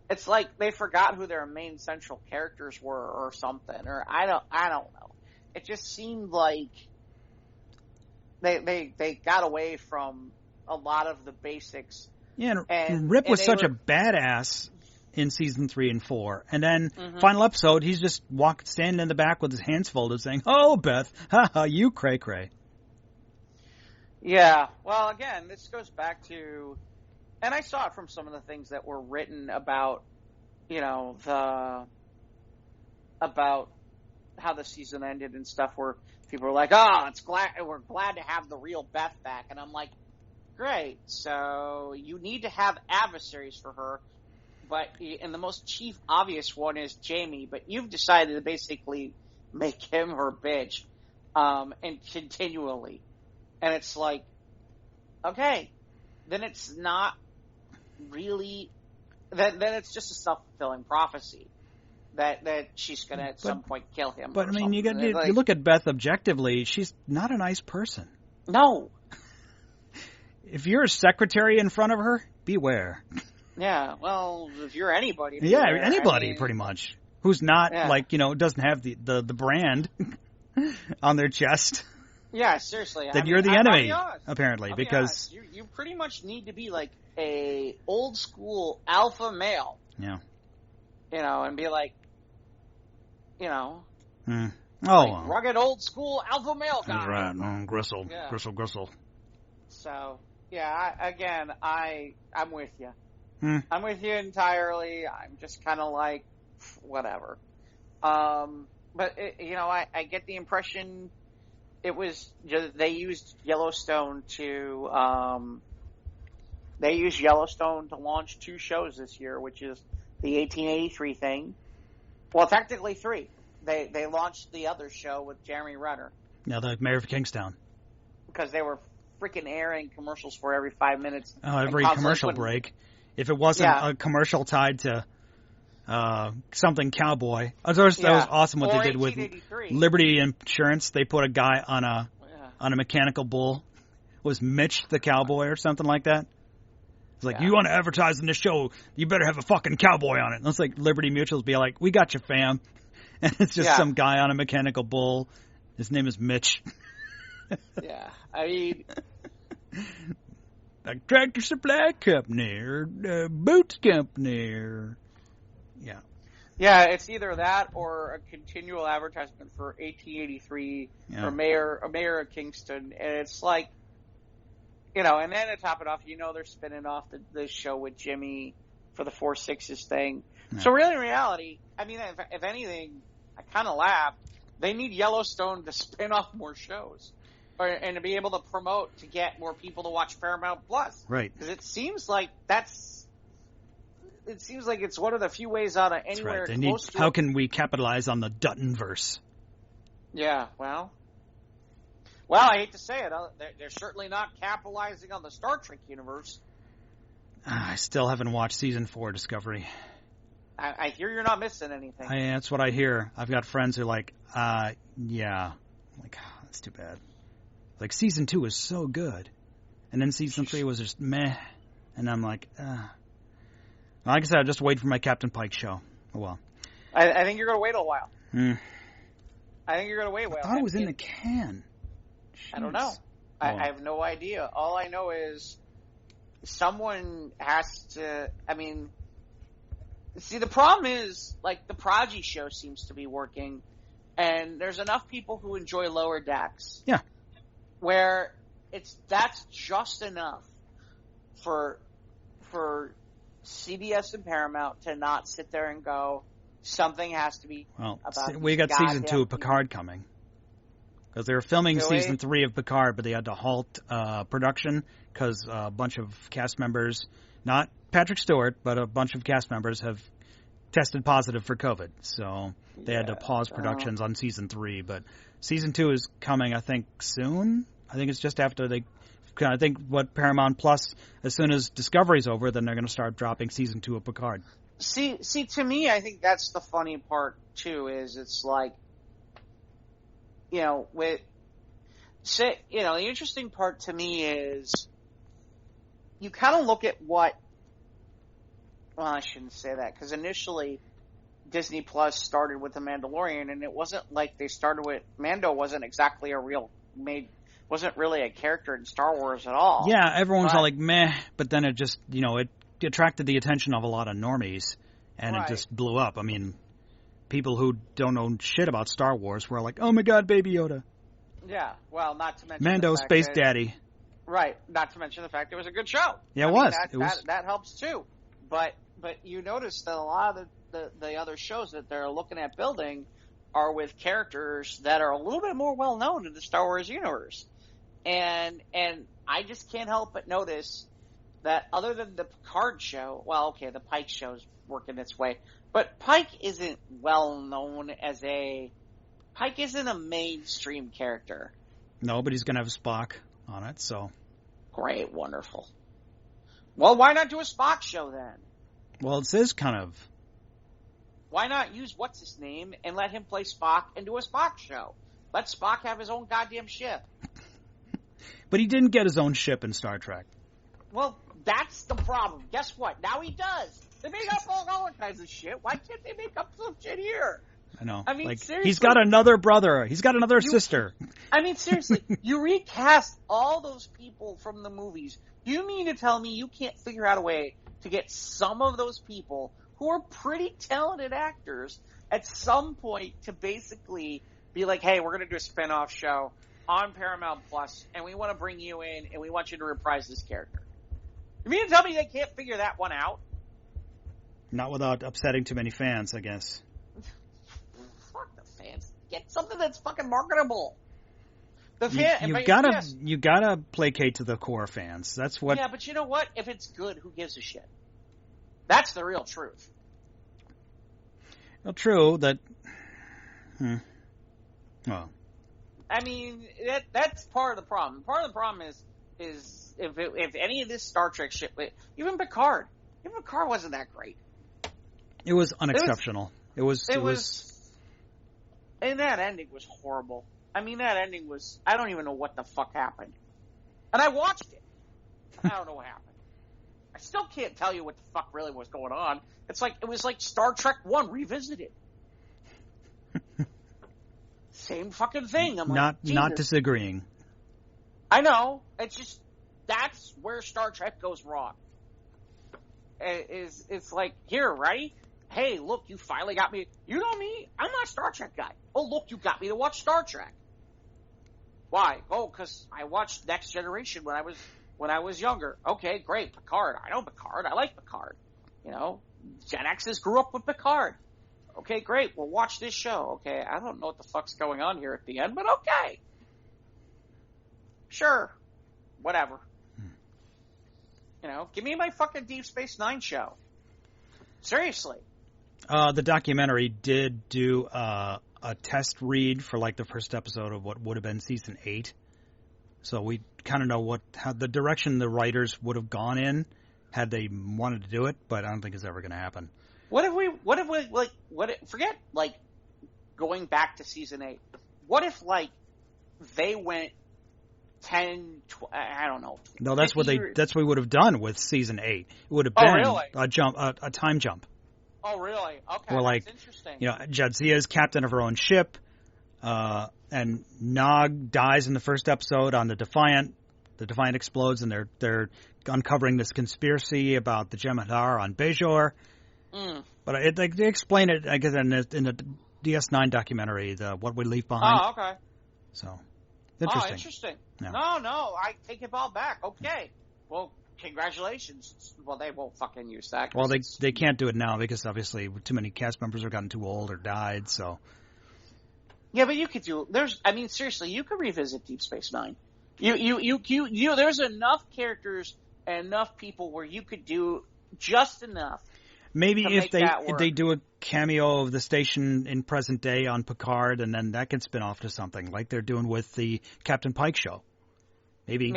It's like they forgot who their main central characters were or something, or I don't know. It just seemed like they got away from a lot of the basics. Yeah, and Rip was such a badass in season 3 and 4, and then final episode, he's just standing in the back with his hands folded, saying, "Oh, Beth, haha, you cray cray." Yeah, well, again, this goes back to, and I saw it from some of the things that were written about, about how the season ended and stuff, where people were like, "Oh, we're glad to have the real Beth back," and I'm like, "Great, so you need to have adversaries for her, and the most chief obvious one is Jamie, but you've decided to basically make him her bitch, and continually." And it's like, okay, then it's not really, then it's just a self-fulfilling prophecy that she's going to at some point kill him. But I mean, you look at Beth objectively, she's not a nice person. No. If you're a secretary in front of her, beware. Yeah, well, if you're anybody. Beware. Yeah, anybody pretty much. Who's not doesn't have the brand on their chest. Yeah, seriously. Then you're the enemy, apparently, because you pretty much need to be like a old school alpha male. Yeah. And be like, like rugged old school alpha male guy. That's right. Gristle, yeah. Gristle. So I'm with you. I'm with you entirely. I'm just kind of like, whatever. But I get the impression. It was just, they used Yellowstone to launch 2 shows this year, which is the 1883 thing. Well, technically 3. They launched the other show with Jeremy Renner. Yeah, the Mayor of Kingstown. Because they were freaking airing commercials for every 5 minutes. Oh, every commercial break. If it wasn't a commercial tied to something cowboy. That was awesome what they did with Liberty Insurance. They put a guy on a mechanical bull. Was Mitch the cowboy or something like that? It's like, you want to advertise in this show, you better have a fucking cowboy on it. And it's like Liberty Mutual's be like, we got you, fam. And it's just some guy on a mechanical bull. His name is Mitch. Yeah, I mean... a tractor supply company or boots company or... Yeah. Yeah, it's either that or a continual advertisement for 1883 or Mayor of Kingston. And it's like, and then to top it off, they're spinning off the show with Jimmy for the 4-6s thing. Yeah. So really, in reality, I mean, if anything, I kind of laughed. They need Yellowstone to spin off more shows. And to be able to promote to get more people to watch Paramount Plus. Right. Because it seems like it's one of the few ways out of anywhere close to... How can we capitalize on the Duttonverse? Yeah, well, I hate to say it. They're certainly not capitalizing on the Star Trek universe. I still haven't watched season 4 Discovery. I hear you're not missing anything. That's what I hear. I've got friends who are like, yeah. I'm like, that's too bad. Like, season 2 was so good. And then season 3 was just meh. And I'm like, like I said, I'll just wait for my Captain Pike show. Oh, well. I think you're going to wait a while. I think you're going to wait a while. I thought it was in the can. Jeez. I don't know. I have no idea. All I know is someone has to, see, the problem is, like, the Prodigy show seems to be working, and there's enough people who enjoy Lower Decks. Yeah. Where that's just enough for for CBS and Paramount to not sit there and go, something has to be about we got season 2 of Picard coming. Because they were filming season 3 of Picard, but they had to halt production because a bunch of cast members, not Patrick Stewart, but a bunch of cast members have tested positive for COVID. So they had to pause productions on season 3. But season 2 is coming, I think, soon. I think it's just after I think what Paramount Plus, as soon as Discovery's over, then they're going to start dropping season 2 of Picard. See, to me, I think that's the funny part, too, is it's like, the interesting part to me is you kind of look at well, I shouldn't say that, because initially Disney Plus started with The Mandalorian, and it wasn't like they started with, Mando wasn't exactly wasn't really a character in Star Wars at all. Yeah, everyone was all like, meh, but then it just, it attracted the attention of a lot of normies, and it just blew up. I mean, people who don't know shit about Star Wars were like, oh my god, Baby Yoda. Yeah, well, not to mention Mando, Space Daddy. Right, not to mention the fact it was a good show. Yeah, That helps too. But you notice that a lot of the other shows that they're looking at building are with characters that are a little bit more well known in the Star Wars universe. And I just can't help but notice that other than the Picard show, well, okay, the Pike show's working its way, but Pike isn't well known Pike isn't a mainstream character. No, but he's going to have Spock on it, so. Great, wonderful. Well, why not do a Spock show then? Well, it says kind of. Why not use what's-his-name and let him play Spock and do a Spock show? Let Spock have his own goddamn ship. But he didn't get his own ship in Star Trek. Well, that's the problem. Guess what? Now he does. They make up all kinds of shit. Why can't they make up some shit here? I know. I mean, seriously. He's got another brother. He's got another sister. I mean, seriously. You recast all those people from the movies. You mean to tell me you can't figure out a way to get some of those people who are pretty talented actors at some point to basically be like, hey, we're going to do a spin-off show on Paramount Plus, and we want to bring you in, and we want you to reprise this character. You mean to tell me they can't figure that one out? Not without upsetting too many fans, I guess. Fuck the fans. Get something that's fucking marketable. You gotta placate to the core fans. That's what. Yeah, but you know what? If it's good, who gives a shit? That's the real truth. Well, true that. Well. I mean, that's part of the problem. Part of the problem is if any of this Star Trek shit, even Picard wasn't that great. It was unexceptional. It was. And that ending was horrible. I mean, that ending was. I don't even know what the fuck happened. And I watched it. I don't know what happened. I still can't tell you what the fuck really was going on. It was like Star Trek 1 revisited. Same fucking thing. I'm like, not disagreeing. I know. It's just that's where Star Trek goes wrong. It's like, here, right? Hey, look, you finally got me. You know me? I'm not a Star Trek guy. Oh, look, you got me to watch Star Trek. Why? Oh, because I watched Next Generation when I was younger. Okay, great. Picard. I know Picard. I like Picard. You know, Gen X's grew up with Picard. Okay, great. We'll watch this show. Okay, I don't know what the fuck's going on here at the end, but okay. Sure. Whatever. You know, give me my fucking Deep Space Nine show. Seriously. The documentary did do a test read for like the first episode of what would have been season 8. So we kind of know how the direction the writers would have gone in had they wanted to do it, but I don't think it's ever going to happen. Forget going back to season 8. What if they went 10, I don't know. No, that's what we would have done with season 8. It would have been a time jump. Oh, really? Okay, where that's interesting. You know, Jadzia is captain of her own ship, and Nog dies in the first episode on the Defiant. The Defiant explodes, and they're uncovering this conspiracy about the Jem'Hadar on Bajor. But they explain it, I guess, in the DS9 documentary, What We Leave Behind. Oh, okay. So, interesting. Oh, interesting. Yeah. No, I take it all back. Okay. Well, congratulations. Well, they won't fucking use that. Well, they can't do it now because obviously too many cast members have gotten too old or died. So. Yeah, but you could do. Seriously, you could revisit Deep Space Nine. You. There's enough characters and enough people where you could do just enough. Maybe if they do a cameo of the station in present day on Picard, and then that can spin off to something like they're doing with the Captain Pike show. Maybe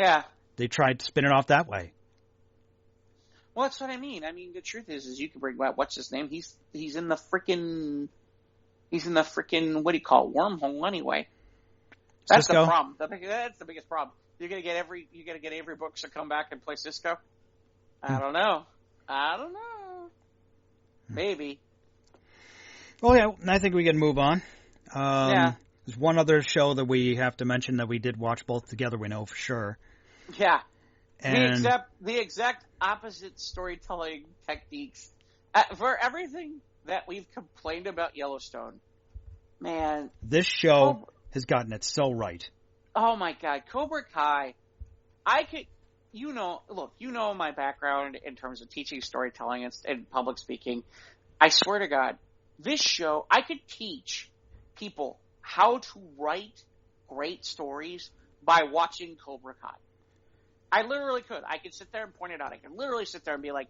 they tried to spin it off that way. Well, that's what I mean. I mean, the truth is you can bring back what's his name? He's in the freaking what do you call it? Wormhole anyway. That's Cisco? the problem. That's the biggest problem. You're gonna get Avery Brooks to come back and play Cisco. I don't know. Maybe. Well, yeah, I think we can move on. There's one other show that we have to mention that we did watch both together, we know for sure. Yeah. And the exact opposite storytelling techniques. For everything that we've complained about Yellowstone, man. This show has gotten it so right. Oh my God. Cobra Kai. Look, my background in terms of teaching storytelling and public speaking. I swear to God, this show, I could teach people how to write great stories by watching Cobra Kai. I literally could. I could sit there and point it out. I could literally sit there and be like,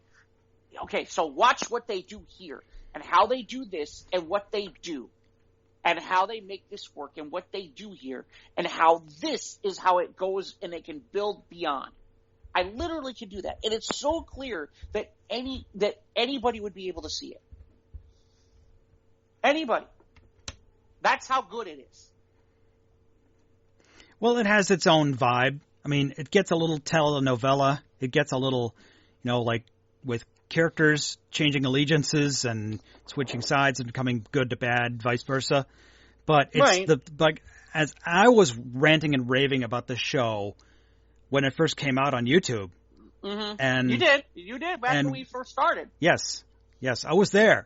okay, so watch what they do here and how they do this and what they do and how they make this work and what they do here and how this is how it goes and it can build beyond. I literally could do that. And it's so clear that anybody would be able to see it. Anybody. That's how good it is. Well, it has its own vibe. I mean, it gets a little telenovela. It gets a little, like with characters changing allegiances and switching sides and becoming good to bad, vice versa. But it's as I was ranting and raving about the show when it first came out on YouTube. Mm-hmm. And you did back when we first started. Yes, I was there.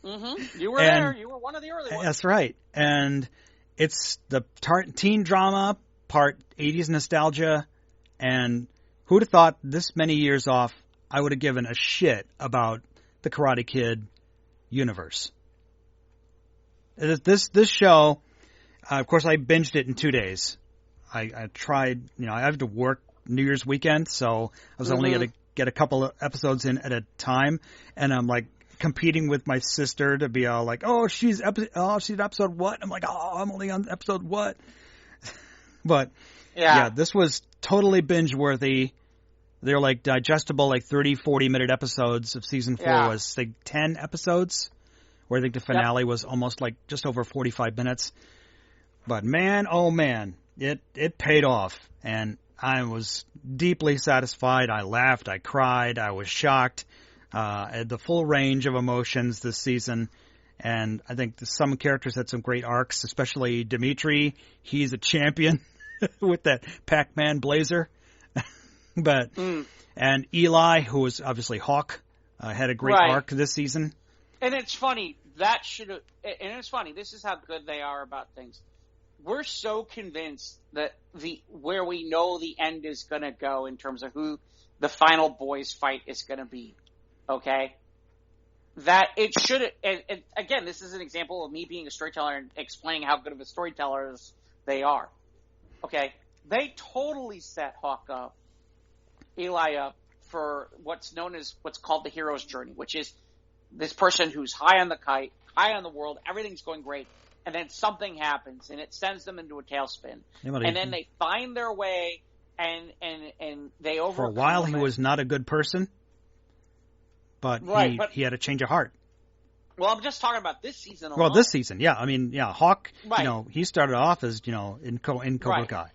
Mm-hmm. You were there. You were one of the early ones. That's right. And it's the teen drama, part 80s nostalgia, and who'd have thought this many years off I would have given a shit about the Karate Kid universe. This show, of course, I binged it in 2 days. I tried, I have to work New Year's weekend, so I was only going to get a couple of episodes in at a time, and I'm like competing with my sister to be all like, she's episode what? I'm like, I'm only on episode what? But yeah, this was totally binge worthy. They're like digestible, like 30, 40-minute episodes of season 4 was like 10 episodes, where I think the finale was almost like just over 45 minutes. But man, oh man, it paid off, and I was deeply satisfied. I laughed, I cried, I was shocked. Had the full range of emotions this season, and I think some characters had some great arcs, especially Dimitri. He's a champion with that Pac-Man blazer. But and Eli, who was obviously Hawk, had a great arc this season. And it's funny this is how good they are about things. We're so convinced that where we know the end is going to go in terms of who the final boys fight is going to be. Okay? That it should, and again, this is an example of me being a storyteller and explaining how good of a storytellers they are. Okay? They totally set Hawk up, Eli up, for what's called the hero's journey, which is this person who's high on the kite, high on the world, everything's going great, and then something happens, and it sends them into a tailspin. And then they find their way, and they overcome. For a while, he was not a good person. But he had a change of heart. Well, I'm just talking about this season alone. Well, this season, yeah. I mean, Hawk, he started off as, in Cobra Kai.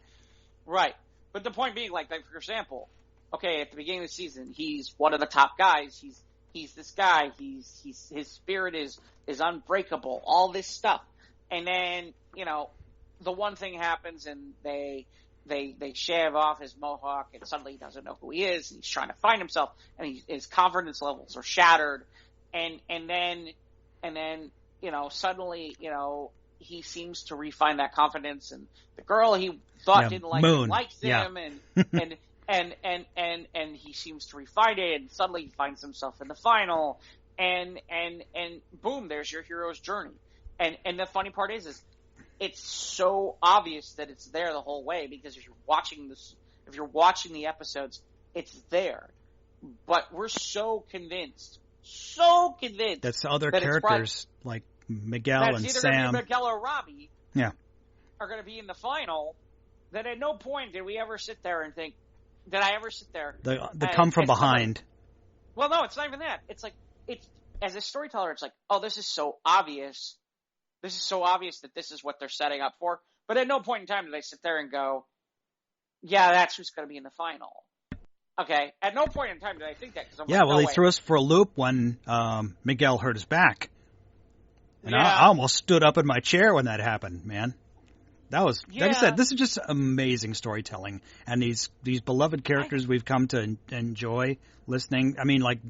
Right. But the point being, like for example, okay, at the beginning of the season, he's one of the top guys. He's this guy. His spirit is unbreakable. All this stuff. And then, the one thing happens and they shave off his mohawk, and suddenly he doesn't know who he is. And he's trying to find himself, and his confidence levels are shattered. And then suddenly, he seems to refine that confidence. And the girl he thought didn't like him likes him, and and he seems to refine it, and suddenly he finds himself in the final, and boom, there's your hero's journey. And the funny part is it's so obvious that it's there the whole way, because if you're watching the episodes, it's there. But we're so convinced that's the other characters like Miguel and Sam, Miguel or Robbie, are going to be in the final. That at no point did we ever sit there and think, did I ever sit there? They come from behind. Well, no, it's not even that. It's like, as a storyteller, it's like, oh, this is so obvious. This is so obvious that this is what they're setting up for. But at no point in time did I sit there and go, yeah, that's who's going to be in the final. Okay, at no point in time did I think that. They threw us for a loop when Miguel hurt his back. And I almost stood up in my chair when that happened, man. That was, like I said, this is just amazing storytelling. And these beloved characters we've come to enjoy listening. I mean, like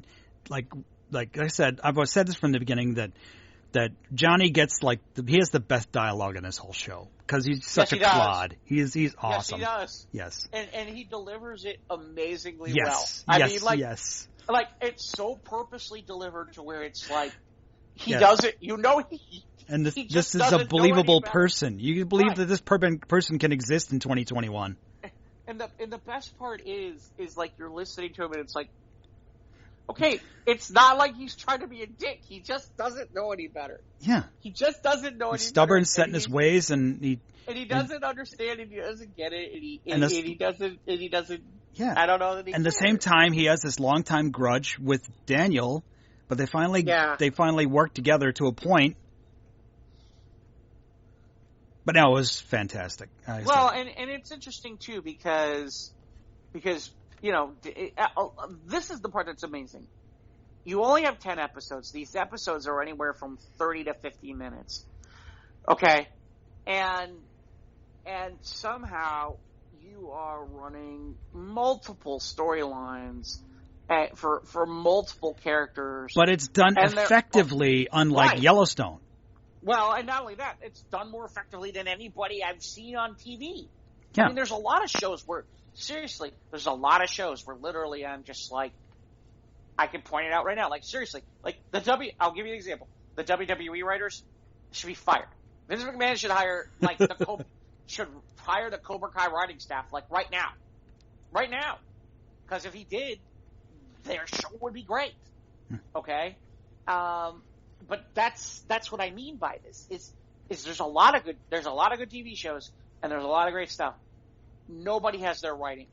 I said, I've always said this from the beginning that Johnny gets he has the best dialogue in this whole show because he's such a clod. He's awesome. Yes, he does. Yes. And he delivers it amazingly well. Yes. Like, it's so purposely delivered to where it's like, he does it, and this is a believable person. You believe that this person can exist in 2021. And the best part is like you're listening to him and it's like, okay, it's not like he's trying to be a dick. He just doesn't know any better. Yeah. He just doesn't know any better. He's stubborn, set in his ways, and he doesn't understand, and he doesn't get it, and he doesn't. Yeah. I don't know that he. And at the same time, he has this long-time grudge with Daniel, but they finally work together to a point. But no, it was fantastic. Well, and it's interesting too because this is the part that's amazing. You only have 10 episodes. These episodes are anywhere from 30 to 50 minutes. Okay? And somehow you are running multiple storylines for multiple characters. But it's done effectively, unlike Yellowstone. Well, and not only that, it's done more effectively than anybody I've seen on TV. Yeah. I mean, there's a lot of shows where, seriously, where literally I'm just like, I can point it out right now. Like, seriously, like I'll give you an example. The WWE writers should be fired. Vince McMahon should hire, should hire the Cobra Kai writing staff, right now. Right now. Because if he did, their show would be great. Okay? But that's what I mean by this. Is there's a lot of good TV shows and there's a lot of great stuff. Nobody has their writing.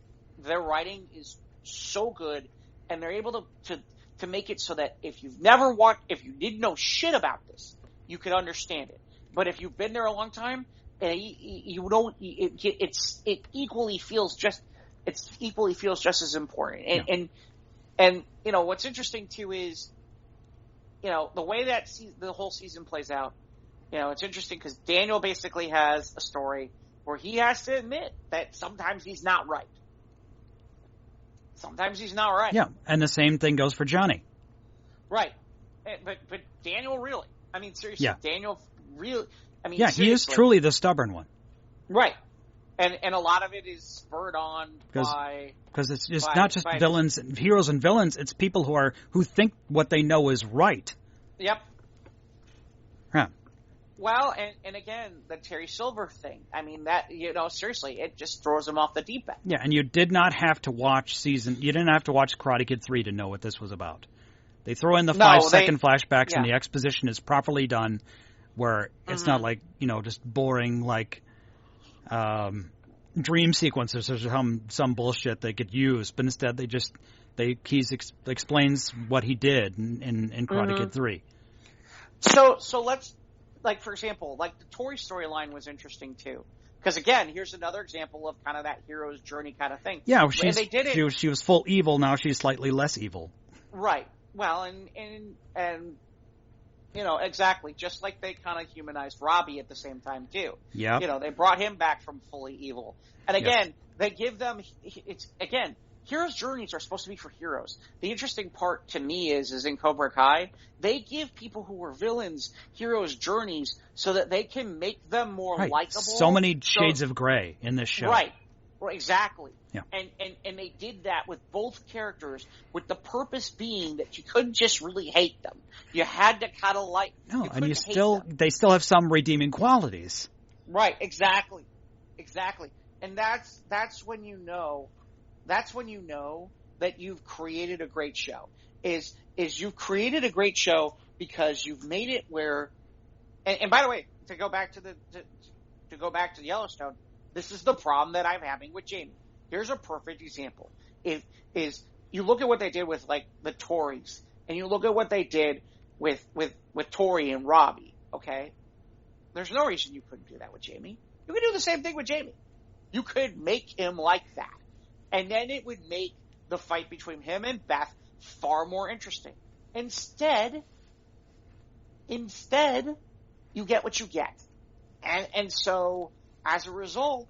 Their writing is so good, and they're able to make it so that if you didn't know shit about this, you could understand it. But if you've been there a long time, you don't. It equally feels just as important. And what's interesting too is, the way that the whole season plays out. It's interesting because Daniel basically has a story where he has to admit that sometimes he's not right. Yeah, and the same thing goes for Johnny. Right. But Daniel really. I mean, seriously, Daniel really. I mean, he is truly the stubborn one. Right. And a lot of it is spurred on by... Because it's just not just villains, heroes and villains, it's people who think what they know is right. Yep. Huh. Well, and again, the Terry Silver thing. I mean, that, seriously, it just throws them off the deep end. Yeah, and you didn't have to watch Karate Kid 3 to know what this was about. They throw in the 5-second flashbacks and the exposition is properly done where it's not like, just boring, dream sequences or some bullshit they could use, but instead he explains what he did in Karate Kid 3. So let's, for example, the Tori storyline was interesting too. Because again, here's another example of kind of that hero's journey kind of thing. Yeah, she was full evil, now she's slightly less evil. Right. Well, and exactly, just like they kind of humanized Robbie at the same time too. Yeah. They brought him back from fully evil. And again, they give them heroes' journeys are supposed to be for heroes. The interesting part to me is in Cobra Kai, they give people who were villains heroes' journeys so that they can make them more likable. So many shades of gray in this show. Right. Well, exactly. Yeah. And they did that with both characters, with the purpose being that you couldn't just really hate them. You had to kind of like. No, you and they still have some redeeming qualities. Right. Exactly. And that's when you know that you've created a great show. Is you've created a great show because you've made it where. And by the way, to go back to Yellowstone. This is the problem that I'm having with Jamie. Here's a perfect example. Is you look at what they did with like the Tories, and you look at what they did with Tori and Robbie. Okay, there's no reason you couldn't do that with Jamie. You could do the same thing with Jamie. You could make him like that, and then it would make the fight between him and Beth far more interesting. Instead, you get what you get, and so. As a result,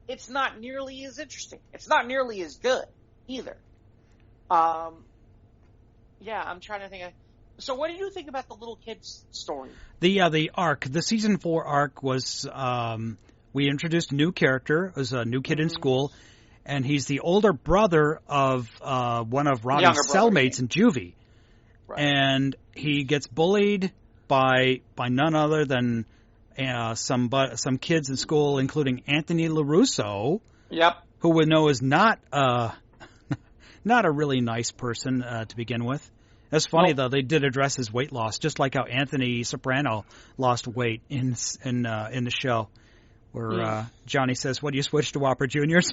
it's not nearly as interesting. It's not nearly as good either. Yeah, I'm trying to think. So, what do you think about the little kid's story? The arc, the season 4 arc was we introduced a new character. It was a new kid in school, and he's the older brother of one of Robbie's cellmates in juvie, right. And he gets bullied by none other than. Some kids in school, including Anthony LaRusso, who we know is not a really nice person to begin with. It's funny though; they did address his weight loss, just like how Anthony Soprano lost weight in the show, where Johnny says, "What do you switch to Whopper Juniors?"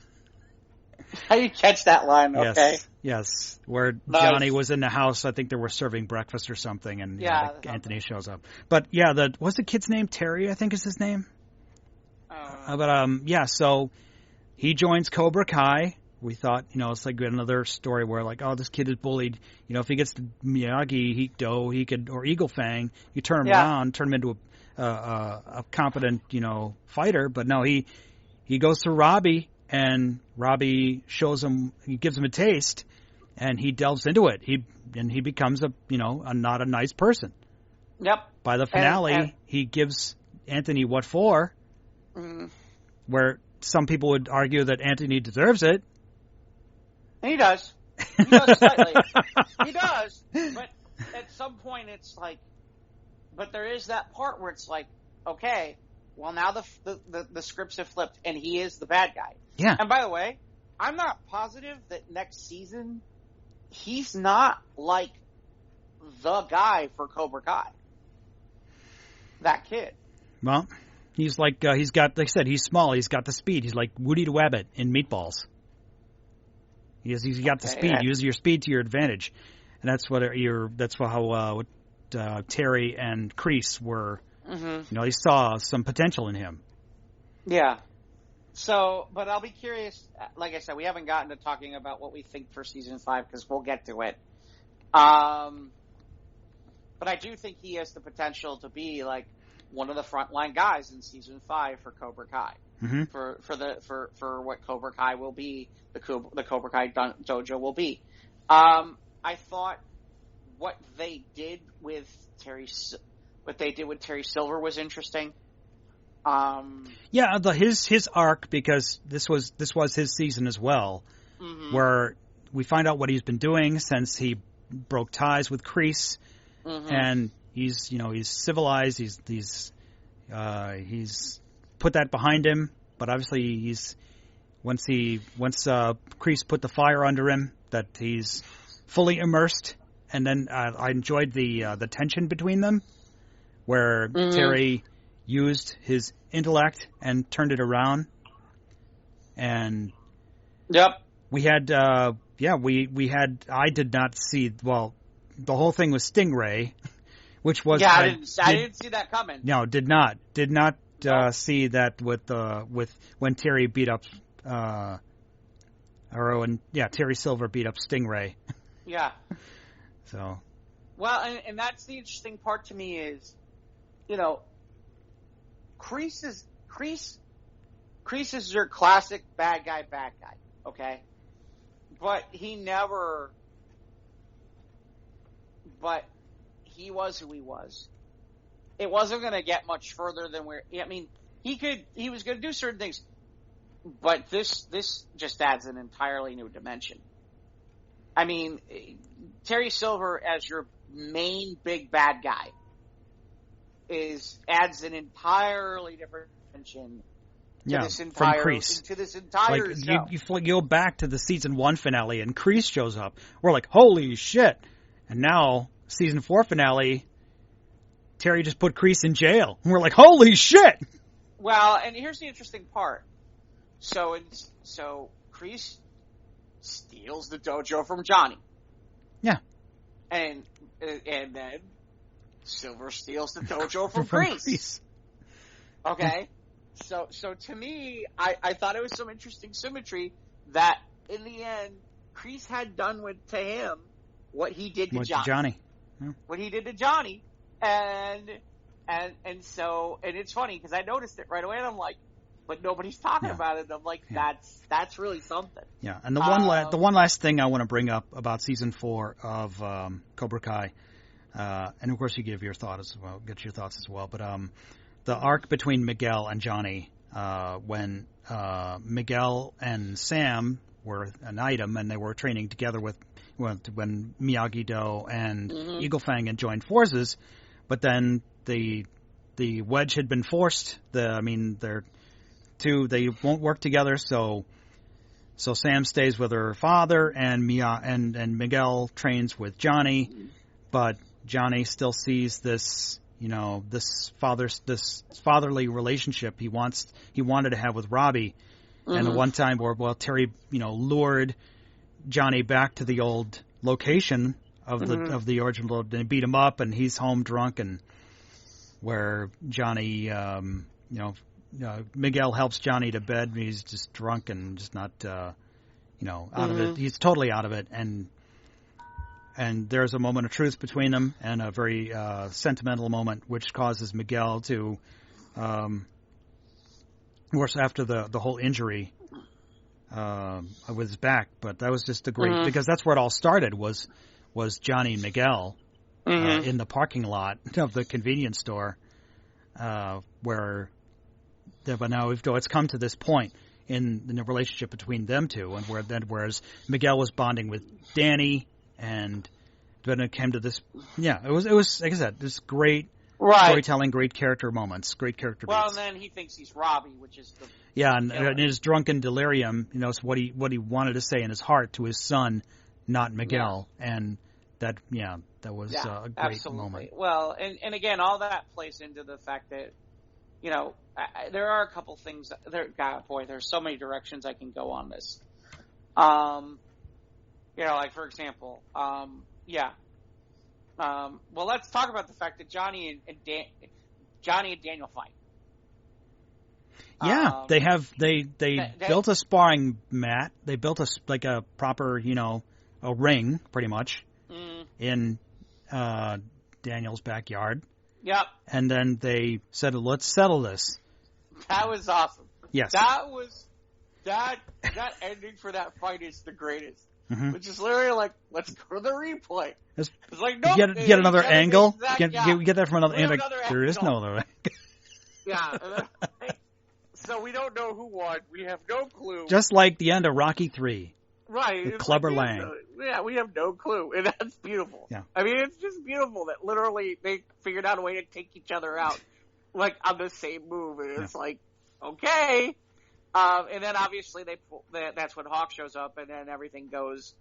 How do you catch that line? Okay. Yes. Where Johnny was in the house, I think they were serving breakfast or something, and Anthony shows up. But what's the kid's name? Terry, I think is his name. So he joins Cobra Kai. We thought, it's like another story where like, oh, this kid is bullied. If he gets to Miyagi, he could, or Eagle Fang, you turn him around, turn him into a competent, fighter. But no, he goes to Robbie. And Robbie shows him, he gives him a taste, and he delves into it. He becomes a not a nice person. Yep. By the finale, he gives Anthony what for, where some people would argue that Anthony deserves it. And he does. He does slightly. He does. But at some point, it's like, but there is that part where it's like, okay, well, now the scripts have flipped, and he is the bad guy. Yeah. And by the way, I'm not positive that next season he's not like the guy for Cobra Kai. That kid. Well, he's like he's got. Like I said, he's small. He's got the speed. He's like Woody the Wabbit in Meatballs. He's got the speed. Use your speed to your advantage, and that's how Terry and Kreese were. Mm-hmm. He saw some potential in him. Yeah. So, but I'll be curious. Like I said, we haven't gotten to talking about what we think for season 5 because we'll get to it. But I do think he has the potential to be like one of the frontline guys in season 5 for Cobra Kai. Mm-hmm. For what Cobra Kai will be, the Cobra Kai dojo will be. I thought what they did with Terry Silver was interesting. His arc, because this was his season as well, where we find out what he's been doing since he broke ties with Kreese, and he's civilized. He's put that behind him, but obviously once Kreese put the fire under him, that he's fully immersed. And then I enjoyed the tension between them, where Terry used his intellect and turned it around. And we had I did not see, well, the whole thing was Stingray, which was I didn't see that coming. No, did not see that with when Terry beat up Terry Silver beat up Stingray. Yeah. So. Well, and that's the interesting part to me is, Kreese is your classic bad guy, okay? But he was who he was. It wasn't going to get much further than he was going to do certain things. But this just adds an entirely new dimension. I mean, Terry Silver as your main big bad guy adds an entirely different dimension to this entire from Kreese. To this entire show. You go back to the season 1 finale and Kreese shows up. We're like, holy shit! And now season 4 finale, Terry just put Kreese in jail. And we're like, holy shit! Well, and here's the interesting part. So Kreese steals the dojo from Johnny. Yeah. And then Silver steals the dojo from Kreese. Okay? So to me, I thought it was some interesting symmetry that in the end, Kreese had done to him what he did to Johnny. Yeah. What he did to Johnny. And it's funny because I noticed it right away and I'm like, but nobody's talking about it. I'm like, that's really something. Yeah, and the one last thing I want to bring up about season 4 of Cobra Kai, and of course you give your thought as well, get your thoughts as well. But the arc between Miguel and Johnny, when Miguel and Sam were an item and they were training together when Miyagi-Do and Eagle Fang had joined forces, but then the wedge had been forced. They won't work together, so Sam stays with her father, and Miguel trains with Johnny, but Johnny still sees this, this fatherly relationship he wanted to have with Robbie, and the one time where Terry, lured Johnny back to the old location of the original, and they beat him up, and he's home drunk, and where Johnny, Miguel helps Johnny to bed. He's just drunk and just not, out of it. He's totally out of it. And there's a moment of truth between them and a very sentimental moment, which causes Miguel to, of course, after the whole injury with his back. But that was just a great, because that's where it all started was Johnny and Miguel in the parking lot of the convenience store, where. But now it's come to this point in the relationship between them two, and whereas Miguel was bonding with Danny, and then it came to this. Yeah, it was like I said, this great storytelling, great character moments, great character beats. Well, and then he thinks he's Robbie, which is the and in his drunken delirium, it's what he wanted to say in his heart to his son, not Miguel, and that was a great absolutely. moment. Well, and again, all that plays into the fact that. There are a couple things. There's so many directions I can go on this. Like for example, well, let's talk about the fact that Johnny and Daniel fight. Yeah, they built a sparring mat. They built a proper, a ring, pretty much, in Daniel's backyard. Yep. And then they said, "Let's settle this." That was awesome. Yes. That ending for that fight is the greatest. Which is literally like, let's go to the replay. It's like, no, get another angle. Get that from another angle. There is no other angle. Yeah. So we don't know who won. We have no clue. Just like the end of Rocky 3. Right. With Clubber Lang. We have no clue. And that's beautiful. Yeah. I mean, it's just beautiful that literally they figured out a way to take each other out, like, on the same move. And it's like, okay. And then obviously that's when Hawk shows up, and then everything goes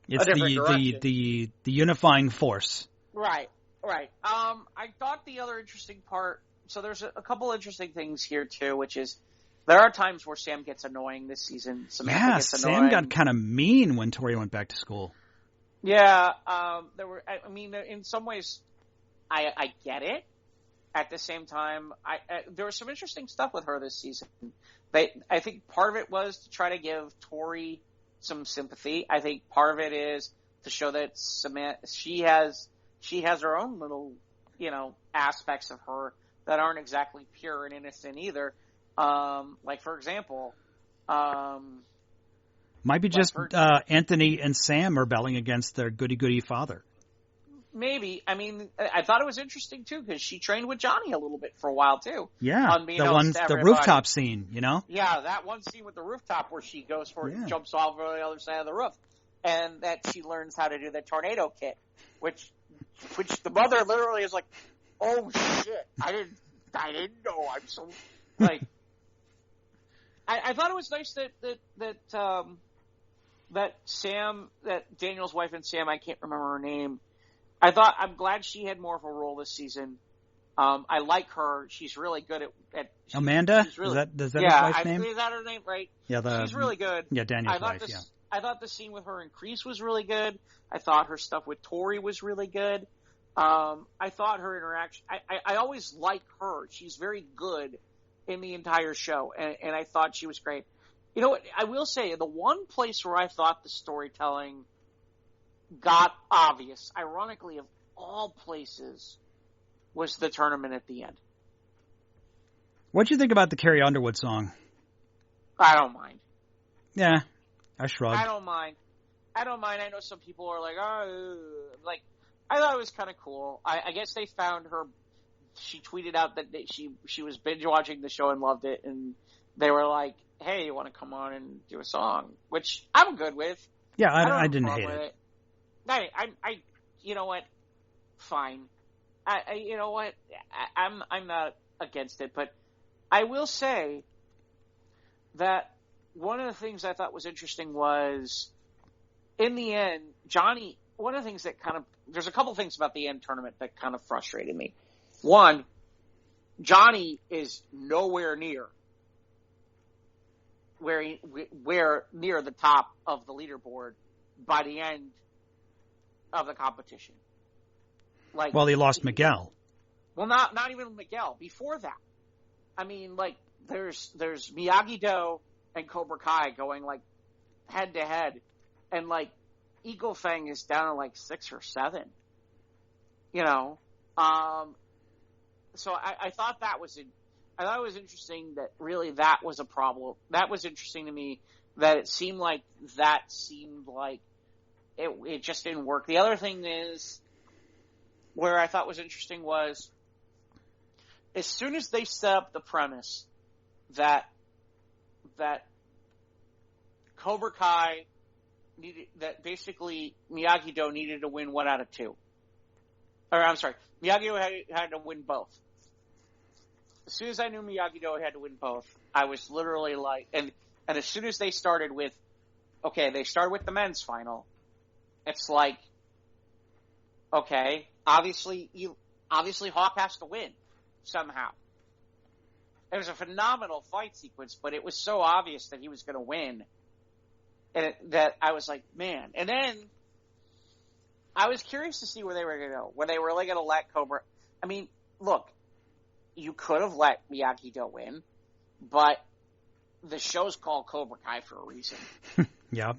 it's a different direction. the unifying force. Right. I thought the other interesting part, so there's a couple interesting things here too, which is, there are times where Sam gets annoying this season. Samantha gets annoying. Sam got kind of mean when Tori went back to school. Yeah, in some ways, I get it. At the same time, there was some interesting stuff with her this season. I think part of it was to try to give Tori some sympathy. I think part of it is to show that Samantha, she has her own little, aspects of her that aren't exactly pure and innocent either. Like, for example, might be just Anthony and Sam rebelling against their goody-goody father. Maybe. I mean, I thought it was interesting too because she trained with Johnny a little bit for a while too. Yeah, the rooftop scene, you know. Yeah, that one scene with the rooftop where she jumps off on the other side of the roof, and that she learns how to do the tornado kick, which the mother literally is like, "Oh shit, I didn't know." I'm so like, I thought it was nice that Sam, that Daniel's wife and Sam, I can't remember her name. I'm glad she had more of a role this season. I like her. She's really good at Amanda? She's really, is that his wife's name? Is that her name? Right. Yeah, she's really good. Yeah, Daniel's wife, yeah. I thought the scene with her and Kreese was really good. I thought her stuff with Tori was really good. I thought her interaction, I always like her. She's very good in the entire show, and I thought she was great. You know what? I will say, the one place where I thought the storytelling got obvious, ironically, of all places, was the tournament at the end. What'd you think about the Carrie Underwood song? I don't mind. Yeah, I shrugged. I don't mind. I know some people are like, oh, like, I thought it was kind of cool. I guess they found her. She tweeted out that she was binge watching the show and loved it, and they were like, hey, you want to come on and do a song? Which I'm good with. Yeah, I didn't hate it. I you know what? Fine. You know what? I'm not against it, but I will say that one of the things I thought was interesting was, in the end, Johnny, one of the things that there's a couple things about the end tournament that kind of frustrated me. One, Johnny is nowhere near where near the top of the leaderboard by the end of the competition. Like, well, he lost Miguel. Well, not even Miguel. Before that, I mean, like, there's Miyagi-Do and Cobra Kai going like head to head, and like Eagle Fang is down to like 6 or 7. You know, so I thought that was I thought it was interesting that really that was a problem. That was interesting to me, that it seemed like it just didn't work. The other thing is, where I thought was interesting was, as soon as they set up the premise that Cobra Kai that basically Miyagi-Do needed to win 1 out of 2. Or I'm sorry, Miyagi-Do had to win both. As soon as I knew Miyagi-Do had to win both, I was literally like, and as soon as they started with the men's final, it's like, okay, obviously Hawk has to win somehow. It was a phenomenal fight sequence, but it was so obvious that he was going to win, and that I was like, man. And then I was curious to see where they were going to go. Were they really going to let Cobra? I mean, look, you could have let Miyagi-Do win, but the show's called Cobra Kai for a reason. Yeah.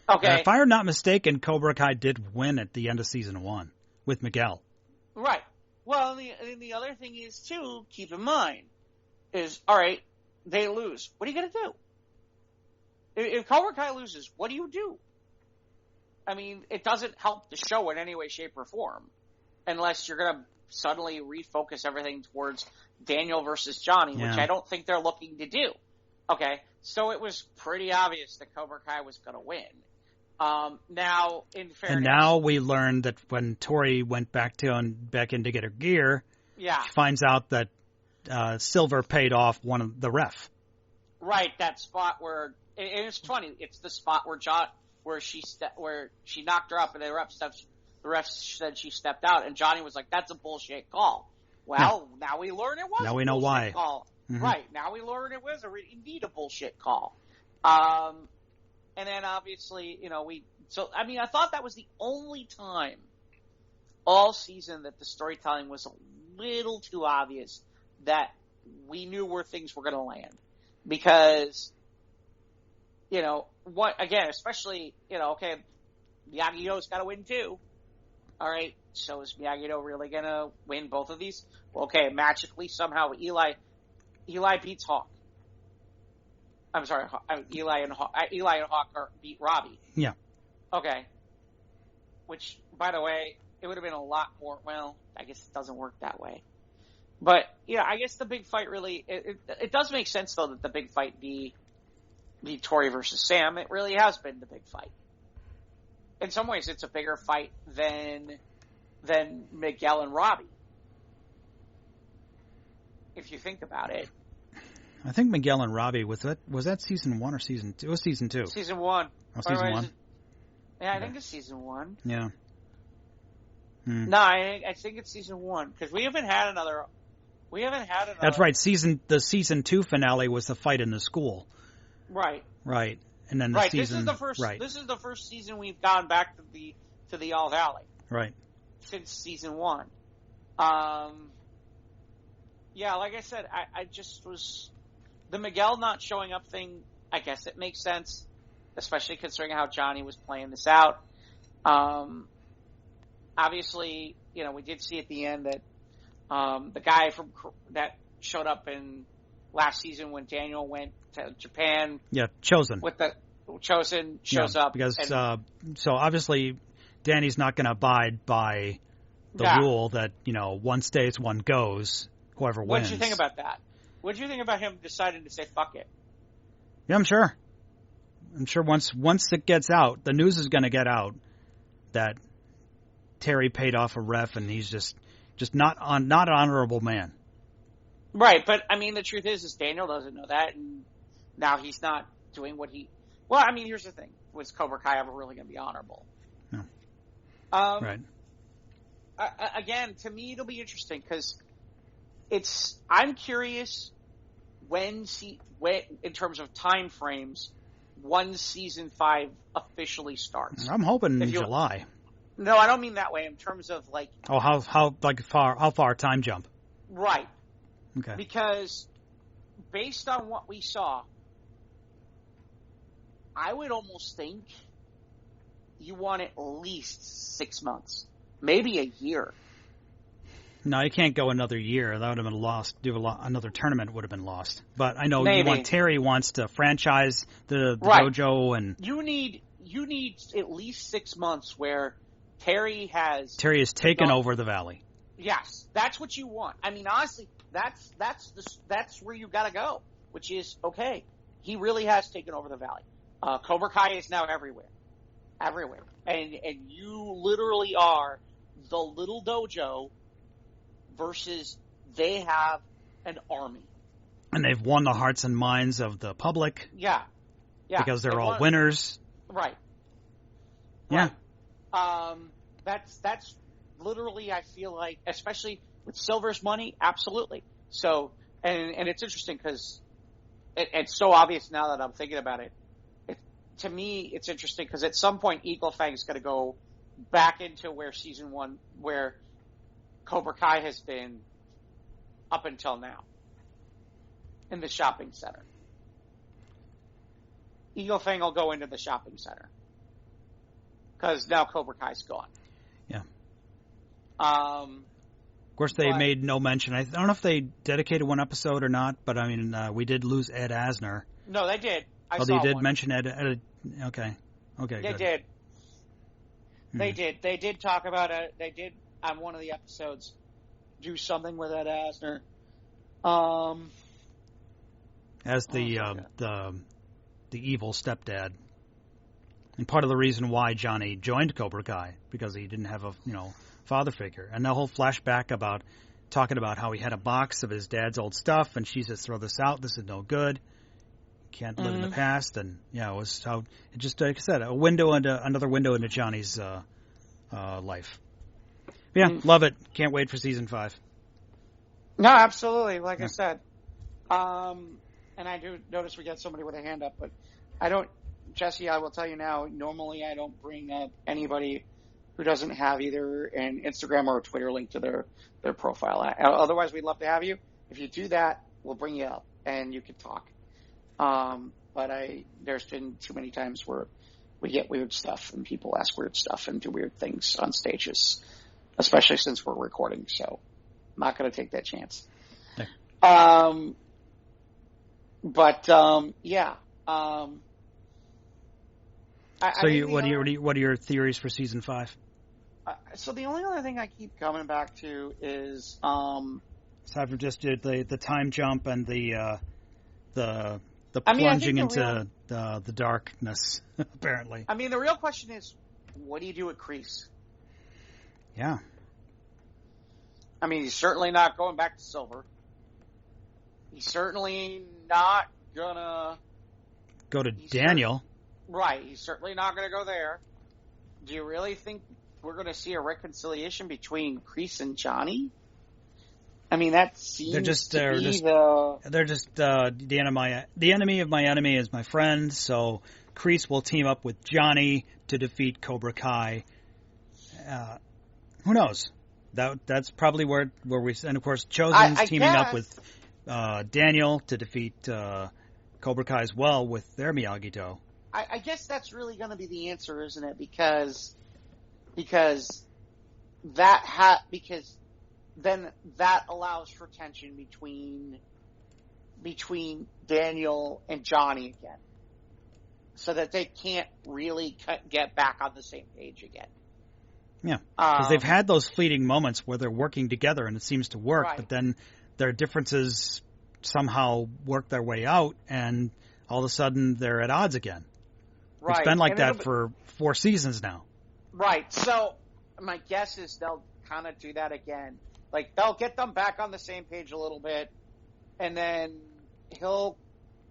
Okay. If I'm not mistaken, Cobra Kai did win at the end of season 1 with Miguel. Right. Well, and the other thing is, too, keep in mind, is, all right, they lose. What are you going to do? If Cobra Kai loses, what do you do? I mean, it doesn't help the show in any way, shape, or form, unless you're going to suddenly refocus everything towards Daniel versus Johnny, which I don't think they're looking to do. Okay, so it was pretty obvious that Cobra Kai was going to win. Now, in fairness, and now we learned that when Tori went back in to get her gear, she finds out that Silver paid off one of the ref. Right, that spot where, and it's funny. It's the spot where she knocked her up, and the ref said she stepped out, and Johnny was like, "That's a bullshit call." Well, now we learn it was. Now we know why. Call. Mm-hmm. Right, now we learn it was indeed a bullshit call. And then obviously, I thought that was the only time all season that the storytelling was a little too obvious that we knew where things were going to land. Because, especially, okay, Miyagi-Do's got to win too. All right, so is Miyagi-Do really going to win both of these? Well, okay, magically, somehow, Eli beats Hawk. I'm sorry, Eli and Hawk beat Robbie. Yeah. Okay. Which, by the way, it would have been a lot more. Well, I guess it doesn't work that way. But yeah, I guess the big fight really it does make sense though that the big fight be Tori versus Sam. It really has been the big fight. In some ways, it's a bigger fight than Miguel and Robbie. If you think about it. I think Miguel and Robbie was that season 1 or season 2? It was season 2. Season 1. Oh, season 1. Yeah, I think it's season 1. Yeah. No, I think it's season 1 because we haven't had another. That's right. The season 2 finale was the fight in the school. Right. Right. And then the season. This is the first. Right. This is the first season we've gone back to the All Valley. Right. Since season 1. Yeah, like I said, I just was the Miguel not showing up thing. I guess it makes sense, especially considering how Johnny was playing this out. Obviously, we did see at the end that the guy that showed up in last season when Daniel went to Japan. Yeah, Chosen. Chosen shows up. Because, so obviously Danny's not going to abide by the rule that, one stays, one goes, whoever wins. What did you think about that? What did you think about him deciding to say, fuck it? Yeah, I'm sure. Once it gets out, the news is going to get out that Terry paid off a ref and he's just not an honorable man. Right, but I mean, the truth is Daniel doesn't know that, and now he's not doing what he. Well, I mean, here's the thing: was Cobra Kai ever really going to be honorable? No. Right. Again, to me, it'll be interesting because I'm curious when in terms of time frames, when season 5 officially starts. I'm hoping in July. No, I don't mean that way. In terms of like. Oh, how far time jump? Right. Okay. Because based on what we saw, I would almost think you want at least 6 months, maybe a year. No, you can't go another year. That would have been lost. Another tournament would have been lost. But I know Terry wants to franchise the dojo, and you need at least 6 months where Terry has taken over the valley. Yes, that's what you want. I mean, honestly, that's where you got to go. Which is okay. He really has taken over the valley. Cobra Kai is now everywhere, and you literally are the little dojo versus they have an army. And they've won the hearts and minds of the public. Yeah. Because they're all winners. Right. Yeah. That's literally, I feel like, especially with Silver's money, absolutely. So, and it's interesting because it's so obvious now that I'm thinking about it. To me, it's interesting because at some point, Eagle Fang's going to go back into where season 1, where Cobra Kai has been up until now, in the shopping center. Eagle Fang will go into the shopping center because now Cobra Kai's gone. Yeah. Of course, they made no mention. I don't know if they dedicated one episode or not, but I mean, we did lose Ed Asner. No, they did. They did mention Ed. Okay. Okay. They good. did. They did. They did talk about it. They did on one of the episodes do something with Ed Asner. As the evil stepdad, and part of the reason why Johnny joined Cobra Kai because he didn't have a father figure, and the whole flashback about talking about how he had a box of his dad's old stuff, and she says, "Throw this out. This is no good. Can't live in the past." And it was how it just, like I said, another window into Johnny's life. Yeah, love it. Can't wait for season 5. No, absolutely. Like I said, and I do notice we got somebody with a hand up, but I don't, Jesse, I will tell you now, normally I don't bring up anybody who doesn't have either an Instagram or a Twitter link to their profile. Otherwise, we'd love to have you. If you do that, we'll bring you up and you can talk. But there's been too many times where we get weird stuff and people ask weird stuff and do weird things on stages, especially since we're recording. So I'm not going to take that chance. Yeah. Yeah. So what are your theories for season 5? So the only other thing I keep coming back to is aside from just the time jump and the I mean, plunging into the darkness, apparently. I mean, the real question is, what do you do with Kreese? Yeah. I mean, he's certainly not going back to Silver. He's certainly not gonna go to Daniel. Right. He's certainly not gonna go there. Do you really think we're gonna see a reconciliation between Kreese and Johnny? I mean, that seems they're just the enemy of my enemy is my friend. So Kreese will team up with Johnny to defeat Cobra Kai. Who knows? That's probably where we, and of course Chosen's teaming up with Daniel to defeat Cobra Kai as well with their Miyagi-Do. I guess that's really going to be the answer, isn't it? Because then that allows for tension between Daniel and Johnny again, so that they can't really get back on the same page again. Yeah, because they've had those fleeting moments where they're working together and it seems to work, right. But then their differences somehow work their way out, and all of a sudden they're at odds again. Right. It's been like that for 4 seasons now. Right. So my guess is they'll kind of do that again. Like, they'll get them back on the same page a little bit, and then he'll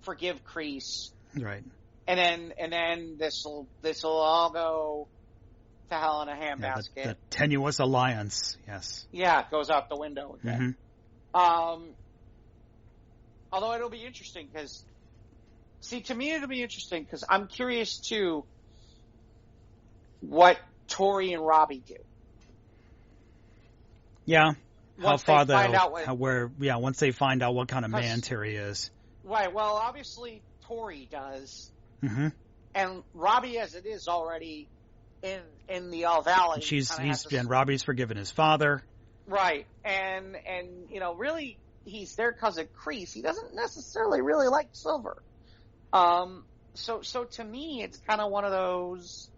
forgive Kreese. Right. And then this'll all go to hell in a handbasket. The tenuous alliance, yes. Yeah, it goes out the window again. Mm-hmm. Although it'll be interesting because, to me it'll be interesting because I'm curious too what Tori and Robbie do. Yeah. Once they find out once they find out what kind of man Terry is. Right. Well, obviously Tori does. Mm-hmm. And Robbie, as it is already in the All Valley, Robbie's forgiven his father. Right. And really he's there because of Kreese. He doesn't necessarily really like Silver. So to me it's kind of one of those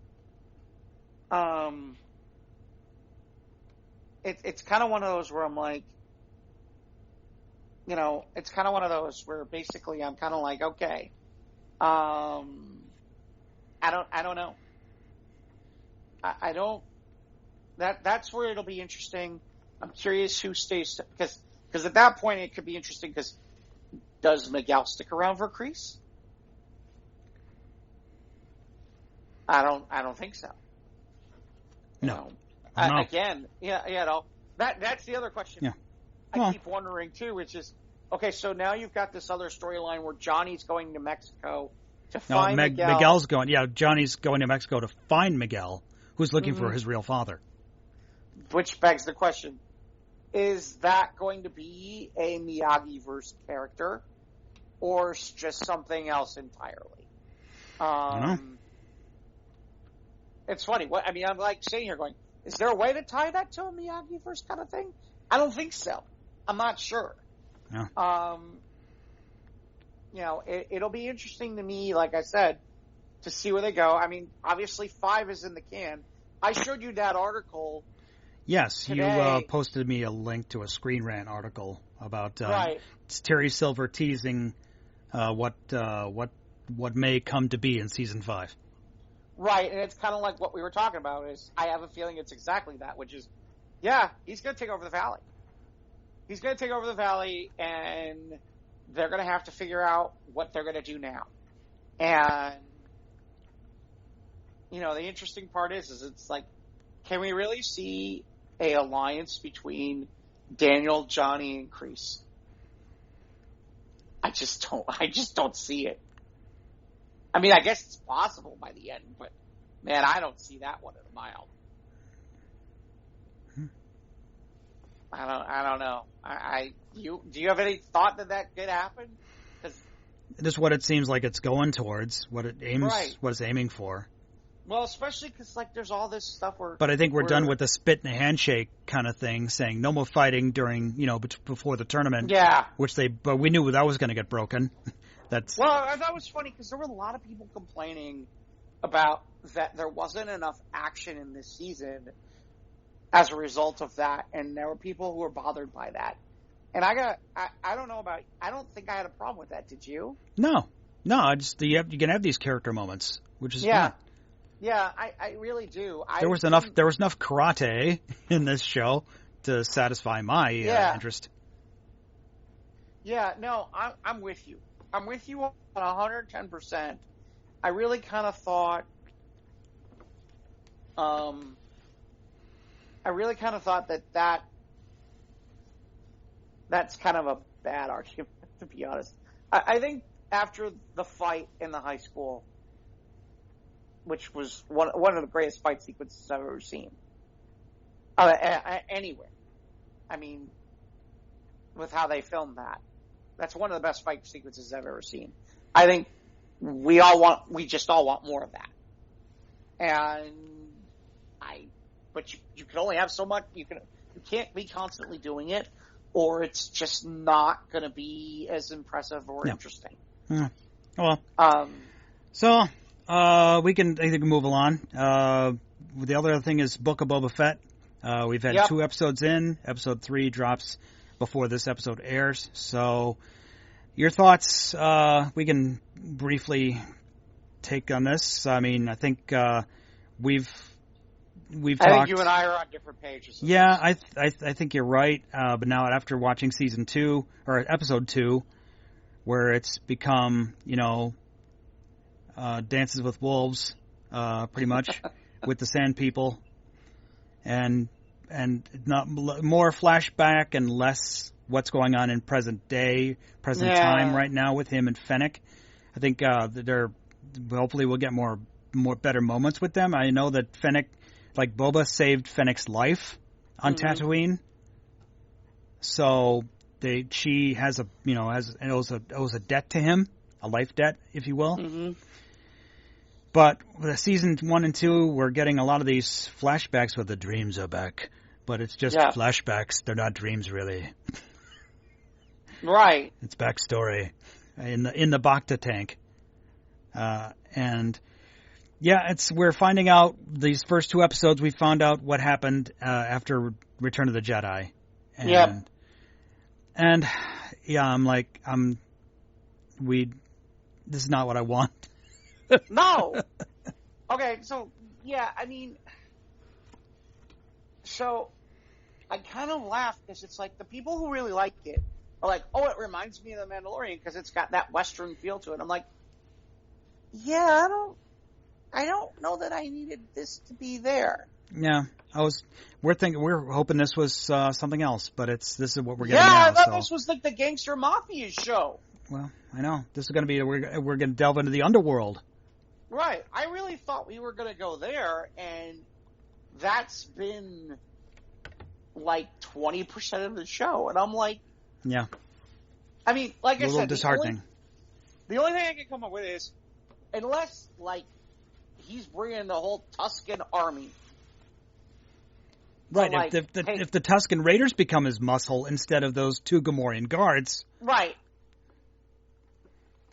it's kind of one of those where I'm like, it's kind of one of those where basically I'm kind of like, okay, I don't know. I don't. That's where it'll be interesting. I'm curious who stays because at that point it could be interesting because does Miguel stick around for Kreese? I don't think so. No. Again, that's the other question. Yeah. I keep wondering too, which is, okay, so now you've got this other storyline where Johnny's going to Mexico to find Miguel. Miguel's going. Yeah, Johnny's going to Mexico to find Miguel, who's looking for his real father. Which begs the question: is that going to be a Miyagi-verse character, or just something else entirely? I don't know. It's funny. I'm like sitting here going, is there a way to tie that to a Miyagi-verse kind of thing? I don't think so. I'm not sure. Yeah. It'll be interesting to me, like I said, to see where they go. I mean, obviously 5 is in the can. I showed you that article. Yes, today. You posted me a link to a Screen Rant article about right. Terry Silver teasing what may come to be in season 5. Right, and it's kind of like what we were talking about. Is I have a feeling it's exactly that, which is, yeah, he's going to take over the valley. He's going to take over the valley, and they're going to have to figure out what they're going to do now. And the interesting part is it's like, can we really see a alliance between Daniel, Johnny, and Kreese? I just don't see it. I mean, I guess it's possible by the end, but man, I don't see that one in a mile. I don't know. Do you have any thought that could happen? This is what it seems like it's going towards. What it aims, right. What it's aiming for. Well, especially because there's all this stuff where. But I think we're done with the spit and a handshake kind of thing, saying no more fighting during before the tournament. Yeah. But we knew that was going to get broken. Well, I thought it was funny because there were a lot of people complaining about that there wasn't enough action in this season as a result of that, and there were people who were bothered by that. And I don't know about, I don't think I had a problem with that. Did you? No, I just you can have these character moments, which is fun. Yeah, I really do. There was enough karate in this show to satisfy my interest. Yeah, no, I'm with you. I'm with you on 110%. I really kind of thought, that's kind of a bad argument, to be honest. I think after the fight in the high school, which was one of the greatest fight sequences I've ever seen, anywhere. I mean, with how they filmed that, that's one of the best fight sequences I've ever seen. I think we just all want more of that. But you can only have so much. You can't be constantly doing it, or it's just not going to be as impressive or interesting. Yeah. Well, so we can move along. The other thing is Book of Boba Fett. We've had 2 episodes in. Episode 3 drops before this episode airs. So, your thoughts? We can briefly take on this. I mean, I think we've talked. I think you and I are on different pages. Yeah, I think you're right. But now after watching season 2 or episode 2, where it's become Dances with Wolves, pretty much with the Sand People, and not more flashback and less what's going on in present time right now with him and Fennec. I think hopefully we'll get more better moments with them. I know that Fennec, like Boba, saved Fennec's life on Tatooine, so she has owes a debt to him, a life debt, if you will. Mm-hmm. But the season 1 and 2, we're getting a lot of these flashbacks where the dreams are back, but it's just flashbacks. They're not dreams, really. Right. It's backstory in the Bacta tank, and we're finding out these first 2 episodes. We found out what happened after Return of the Jedi, and this is not what I want. No. Okay, so I mean, so I kind of laugh because it's like the people who really like it are like, oh, it reminds me of The Mandalorian because it's got that Western feel to it. I'm like, I don't know that I needed this to be there. Yeah, we're hoping this was something else, but this is what we're getting now. Yeah, I thought this was like the Gangster Mafia show. Well, I know this is going to be we're going to delve into the underworld. Right. I really thought we were going to go there, and that's been like 20% of the show, and I'm like, yeah. I mean, like I said, a little disheartening. The only thing I can come up with is, unless like he's bringing the whole Tusken army. Right. Like, if the Tusken Raiders become his muscle instead of those 2 Gamorrean guards. Right.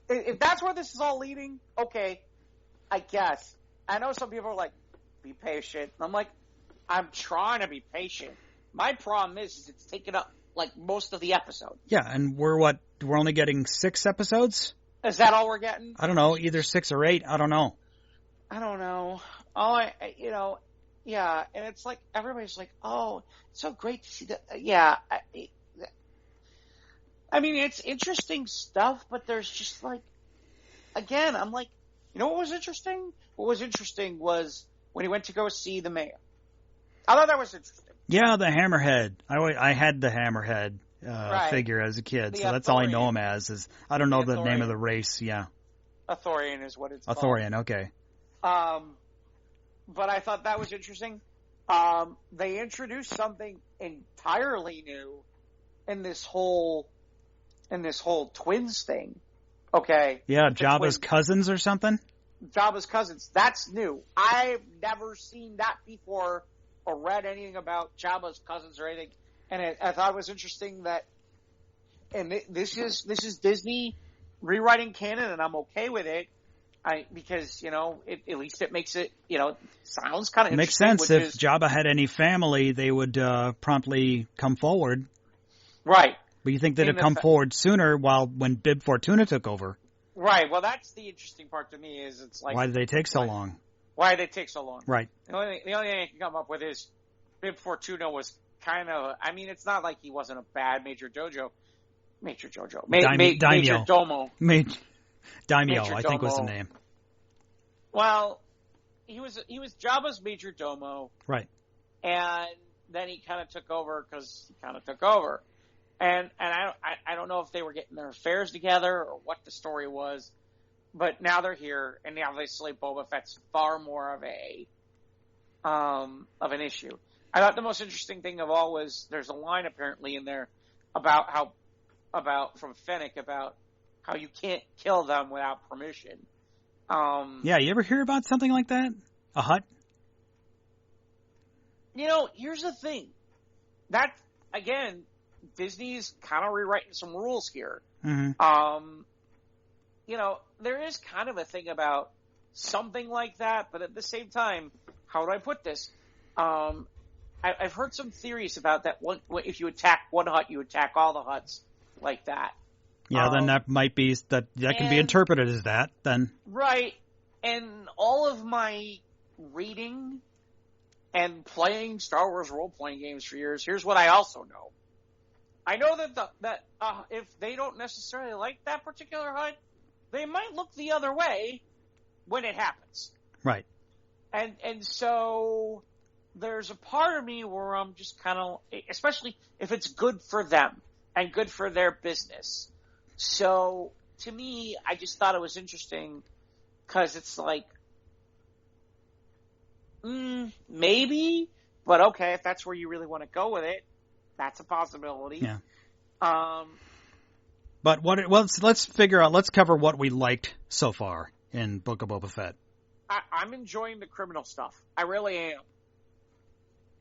If that's where this is all leading, okay, I guess. I know some people are like, be patient. I'm like, I'm trying to be patient. My problem is it's taking up like most of the episode. Yeah, and we're only getting 6 episodes? Is that all we're getting? I don't know, either 6 or 8. I don't know. Yeah, and it's like everybody's like, "Oh, it's so great to see that." Yeah, I mean, it's interesting stuff, but there's just like, again, I'm like, you know what was interesting? What was interesting was when he went to go see the mayor. I thought that was interesting. Yeah, the Hammerhead. I had the Hammerhead figure as a kid, so that's all I know him as. I don't know the name of the race. Yeah, Athorian is what it's called. Athorian, okay. But I thought that was interesting. They introduced something entirely new in this whole twins thing. Okay. Yeah, Jabba's cousins or something? Jabba's cousins. That's new. I've never seen that before or read anything about Jabba's cousins or anything. And I thought it was interesting that, and this is Disney rewriting canon, and I'm okay with it. Because, at least it makes it, sounds kind of It makes interesting. sense. If Jabba had any family, they would promptly come forward. Right. But you think they'd have come forward sooner when Bib Fortuna took over. Right. Well, that's the interesting part to me is it's like... Why did they take so long? Why did they take so long? Right. The only thing I can come up with is Bib Fortuna was kind of... I mean, it's not like he wasn't a bad Major Domo. Major Domo. Daimyo, I think was the name. Well, he was Jabba's Major Domo. Right. And then he kind of took over because he kind of took over. And I don't know if they were getting their affairs together or what the story was, but now they're here, and obviously Boba Fett's far more of an issue. I thought the most interesting thing of all was there's a line apparently in there from Fennec about how you can't kill them without permission. Yeah, you ever hear about something like that? A Hutt? Here's the thing. That, again, Disney's kind of rewriting some rules here. Mm-hmm. There is kind of a thing about something like that, but at the same time, how do I put this? I've heard some theories about that. If you attack one Hutt, you attack all the Hutts like that. Yeah, then that might be that can be interpreted as that. Then right, and all of my reading and playing Star Wars role-playing games for years. Here's what I also know. I know that if they don't necessarily like that particular Hutt, they might look the other way when it happens. Right. And so there's a part of me where I'm just kind of, especially if it's good for them and good for their business. So to me, I just thought it was interesting because it's like, maybe, but okay, if that's where you really want to go with it, that's a possibility. Yeah. But let's figure out. Let's cover what we liked so far in Book of Boba Fett. I'm enjoying the criminal stuff. I really am.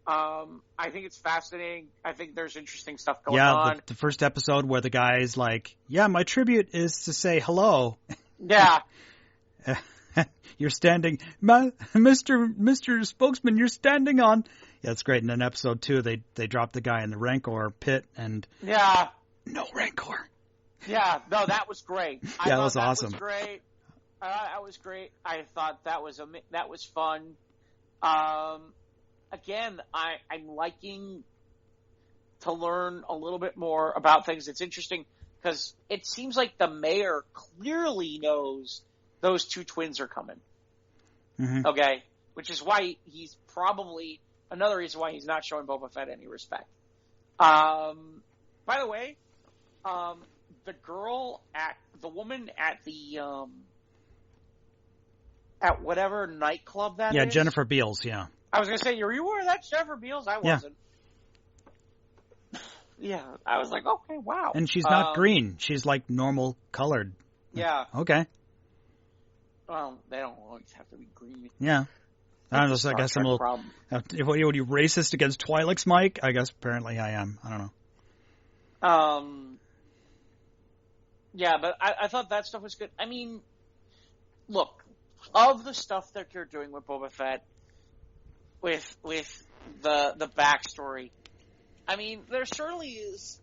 I think it's fascinating. I think there's interesting stuff going on. The first episode where the guy's like, "Yeah, my tribute is to say hello." Yeah. You're standing, Mr. Spokesman, you're standing on. Yeah, that's great. And then episode 2, they drop the guy in the Rancor pit and. Yeah. No Rancor. Yeah, no, that was great. That was awesome. That was great. That was great. I thought that was fun. Again, I'm liking to learn a little bit more about things. It's interesting because it seems like the mayor clearly knows those two twins are coming. Mm-hmm. Okay? Which is why he's probably another reason why he's not showing Boba Fett any respect. By the way, the woman at the at whatever nightclub that is. Yeah, Jennifer Beals, yeah. I was going to say, were you aware that's Jennifer Beals? I wasn't. Yeah, I was like, okay, wow. And she's not green. She's like normal colored. Yeah. Okay. Well, they don't always have to be green. Yeah. I don't know, I guess I'm a little... What are you, racist against Twi'leks, Mike? I guess apparently I am. I don't know. Yeah, but I thought that stuff was good. I mean, look, of the stuff that you're doing with Boba Fett, with the backstory, I mean, there certainly is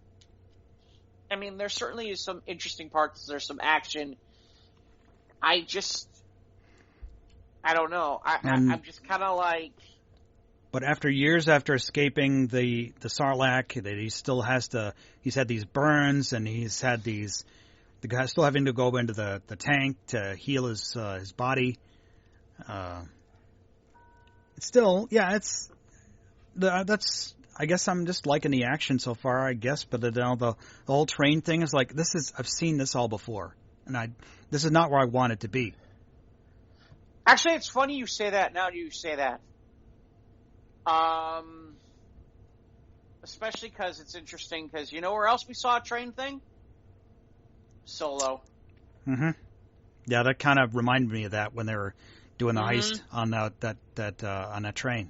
some interesting parts. There's some action. I don't know. I'm just kind of like... But after years after escaping the Sarlacc, that he still has to... He's had these burns, and he's had these... The guy's still having to go into the tank to heal his body. It's still... Yeah, it's... That's... I guess I'm just liking the action so far, I guess. But the whole train thing is like, I've seen this all before. And this is not where I want it to be. Actually, it's funny you say that. Now you say that. Especially because it's interesting, because you know where else we saw a train thing? Solo. Mm-hmm. Yeah, that kind of reminded me of that when they were doing the heist on that train.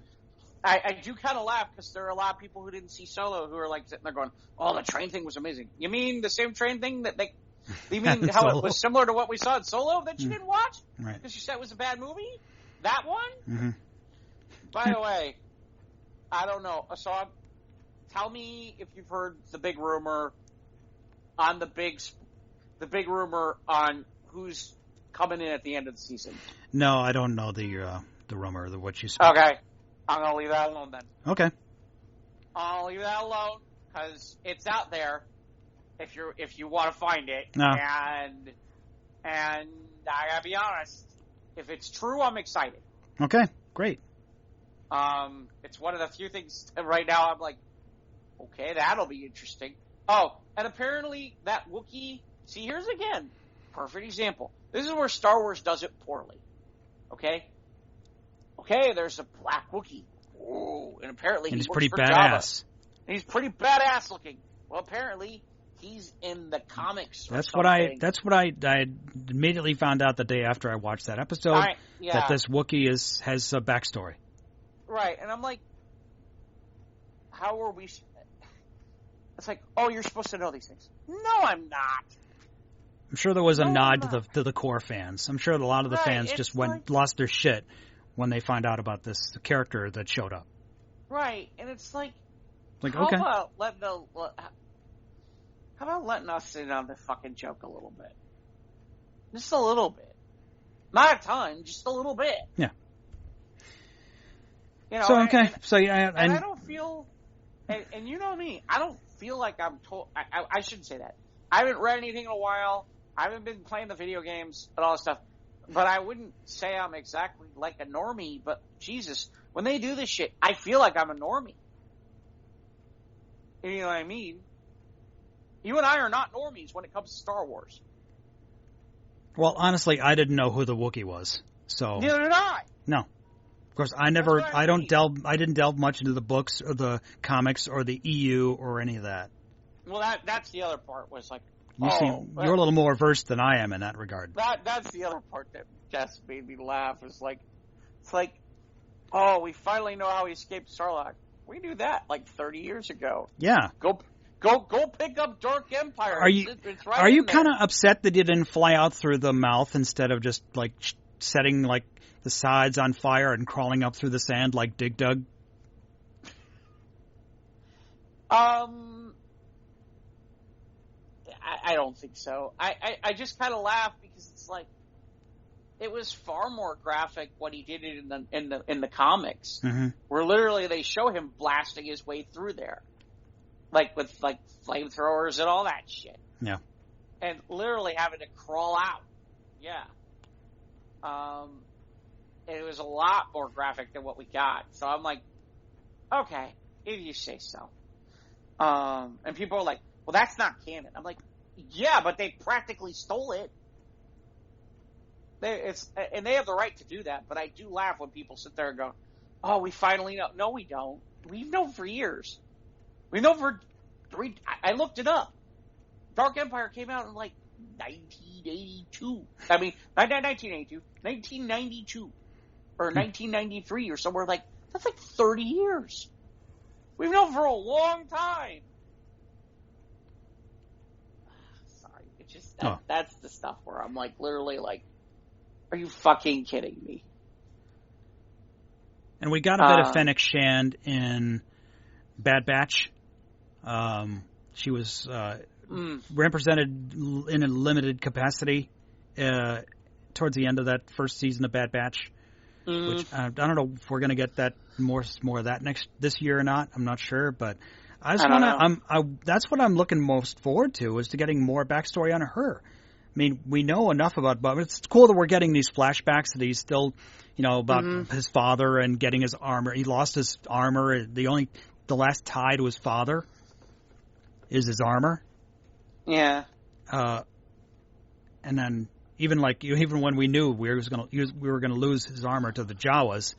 I do kind of laugh because there are a lot of people who didn't see Solo who are like sitting there going, "Oh, the train thing was amazing." You mean the same train thing that You mean how Solo? It was similar to what we saw in Solo that you didn't watch? Right. Because you said it was a bad movie? That one? Mm-hmm. By the way, I don't know. So tell me if you've heard the big rumor on the big rumor on who's coming in at the end of the season. No, I don't know the rumor, what you said. Okay. I'm going to leave that alone then. Okay. I'll leave that alone because it's out there if you want to find it. No. And I got to be honest, if it's true, I'm excited. Okay, great. It's one of the few things right now I'm like, okay, that'll be interesting. Oh, and apparently that Wookiee, see, here's again, perfect example. This is where Star Wars does it poorly. Okay, there's a black Wookiee. Ooh, and apparently he's works pretty for badass. Jabba. And he's pretty badass looking. Well, apparently he's in the comics. That's what I immediately found out the day after I watched that episode. That this Wookiee has a backstory. Right, and I'm like, how are we? It's like, oh, you're supposed to know these things. No, I'm not. I'm sure there was a nod to the core fans. I'm sure a lot of the fans just lost their shit when they find out about this character that showed up. Right, and it's like okay. How about letting us in on the fucking joke a little bit? Just a little bit. Not a ton, just a little bit. Yeah. You know, so, okay. And I don't feel, and you know me, I don't feel like I'm told, I shouldn't say that. I haven't read anything in a while. I haven't been playing the video games and all that stuff. But I wouldn't say I'm exactly like a normie, but Jesus, when they do this shit, I feel like I'm a normie. You know what I mean? You and I are not normies when it comes to Star Wars. Well, honestly, I didn't know who the Wookiee was, so neither did I. No, of course, I didn't delve much into the books or the comics or the EU or any of that. Well, that's the other part was like, you're a little more versed than I am in that regard. That's the other part that just made me laugh. It's like, oh, we finally know how he escaped Sarlacc. We knew that like 30 years ago. Yeah. Go pick up Dark Empire. Are you kind of upset that you didn't fly out through the mouth instead of just like setting like the sides on fire and crawling up through the sand like Dig Dug? I don't think so. I just kind of laugh because it's like it was far more graphic what he did in the comics, where literally they show him blasting his way through there, like with like flamethrowers and all that shit. Yeah, and literally having to crawl out. Yeah, it was a lot more graphic than what we got. So I'm like, okay, if you say so. And people are like, well, that's not canon. I'm like, yeah, but they practically stole it. And they have the right to do that, but I do laugh when people sit there and go, oh, we finally know. No, we don't. We've known for years. We've known for I looked it up. Dark Empire came out in like 1982. I mean, not 1982, 1992. Or 1993 or somewhere like, that's like 30 years. We've known for a long time. Sorry, it's just that's the stuff where I'm like literally like, are you fucking kidding me? And we got a bit of Fennec Shand in Bad Batch. She was represented in a limited capacity towards the end of that first season of Bad Batch. Which I don't know if we're going to get that more of that this year or not. I'm not sure, but I just want to. That's what I'm looking most forward to, is to getting more backstory on her. I mean, we know enough about Boba. It's cool that we're getting these flashbacks that he's still, about his father and getting his armor. He lost his armor. The last tie to his father is his armor. Yeah. And then. Even when we knew we were going to lose his armor to the Jawas,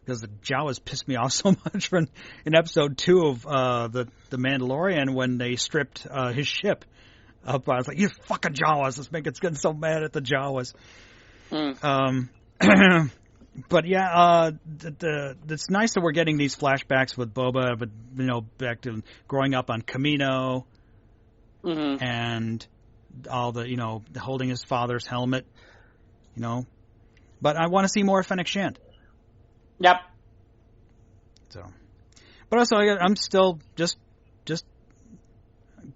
because the Jawas pissed me off so much in episode 2 of the Mandalorian when they stripped his ship up. I was like, you fucking Jawas! Let's make it getting so mad at the Jawas. But yeah, it's nice that we're getting these flashbacks with Boba, but back to growing up on Kamino, and all the, holding his father's helmet, But I want to see more of Fennec Shand. Yep. So, but also I'm still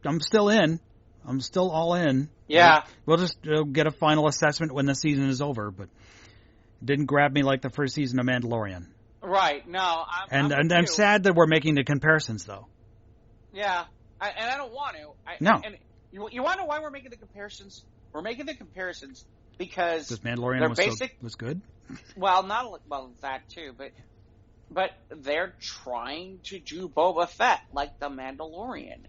I'm still in. I'm still all in. Yeah. We'll just get a final assessment when the season is over, but it didn't grab me like the first season of Mandalorian. Right. No. I'm sad that we're making the comparisons, though. Yeah. And I don't want to. No. And you want to know why we're making the comparisons? We're making the comparisons because Mandalorian was good. Well, that too, but they're trying to do Boba Fett like the Mandalorian.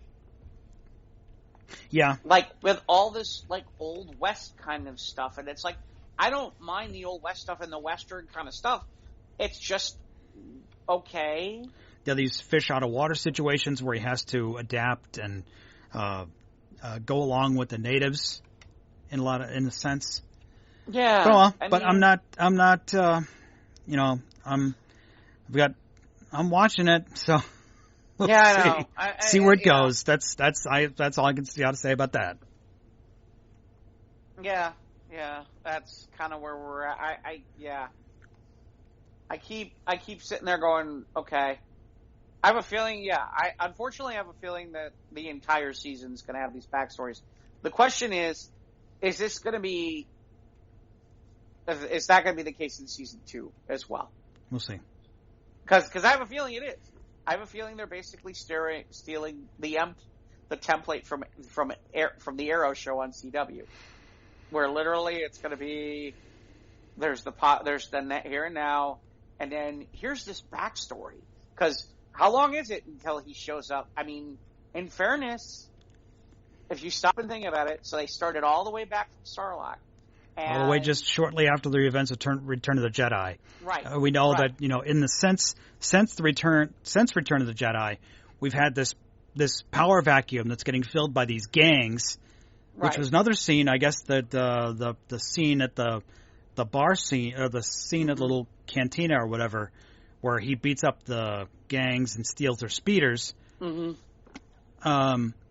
Yeah. Like with all this like Old West kind of stuff, and it's like I don't mind the Old West stuff and the Western kind of stuff. It's just okay. Yeah, these fish out of water situations where he has to adapt and go along with the natives in a sense. Yeah. I'm not. I'm watching it, so we'll yeah, see. I know. See where it goes. That's all I can see how to say about that. Yeah, that's kind of where we're at. I keep sitting there going, okay. I have a feeling, I unfortunately have a feeling that the entire season is going to have these backstories. The question is this going to be? Is that going to be the case in season 2 as well? We'll see. Because I have a feeling it is. I have a feeling they're basically stealing the template from the Arrow show on CW, where literally it's going to be there's the here and now, and then here's this backstory. Because how long is it until he shows up? I mean, in fairness, if you stop and think about it, so they started all the way back from Sarlacc. All the way just shortly after the events of Return of the Jedi. Right. We know that, in the since Return of the Jedi, we've had this power vacuum that's getting filled by these gangs, which was another scene, I guess, that the scene at the bar scene, or the scene at the little cantina or whatever, where he beats up the gangs and steals their speeders. Mm-hmm.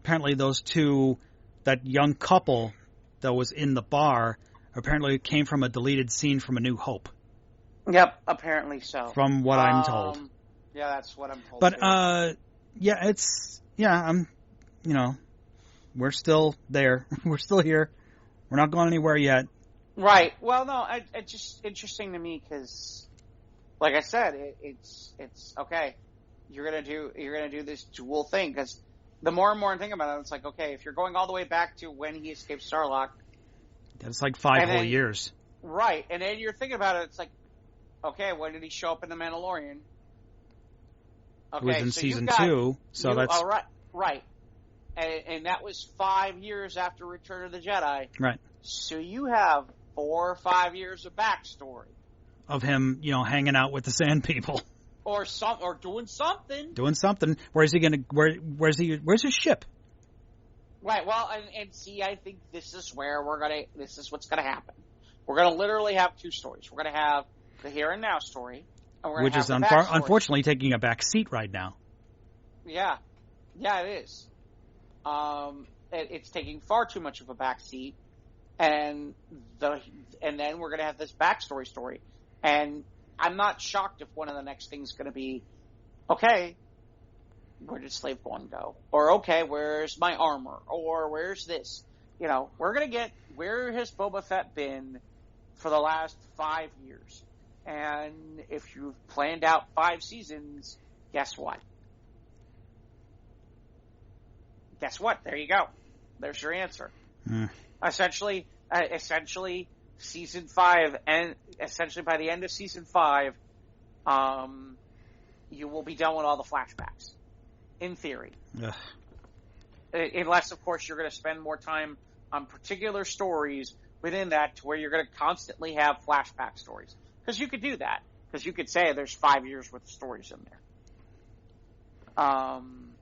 Apparently that young couple that was in the bar apparently came from a deleted scene from A New Hope. Yep, apparently so. From what I'm told. Yeah, that's what I'm told. But we're still there. We're still here. We're not going anywhere yet. Right. Well, no, it's just interesting to me because, like I said, it's okay. You're gonna do this dual thing because the more and more I think about it, it's like, okay, if you're going all the way back to when he escaped Sarlacc. That's like 5 whole years. Right. And then you're thinking about it, it's like, okay, when did he show up in The Mandalorian? Okay, it was in season 2, so that's... Oh, right. And that was 5 years after Return of the Jedi. Right. So you have 4 or 5 years of backstory. Of him, hanging out with the Sand People. Or doing something. Doing something. Where's his ship? Right, well, and see, I think this is what's gonna happen. We're gonna literally have 2 stories. We're gonna have the here and now story, and we're gonna which have is the backstory. Unfortunately taking a back seat right now. Yeah, it is. It's taking far too much of a back seat, and then we're gonna have this backstory story, and I'm not shocked if one of the next things is gonna be, okay, where did Slave One go? Or, okay, where's my armor? Or, where's this? We're going to get, where has Boba Fett been for the last 5 years? And if you've planned out 5 seasons, guess what? There you go. There's your answer. Essentially, season 5, and essentially by the end of season 5, you will be done with all the flashbacks. In theory. Ugh. Unless, of course, you're going to spend more time on particular stories within that to where you're going to constantly have flashback stories. Because you could do that. Because you could say there's 5 years worth of stories in there. I'm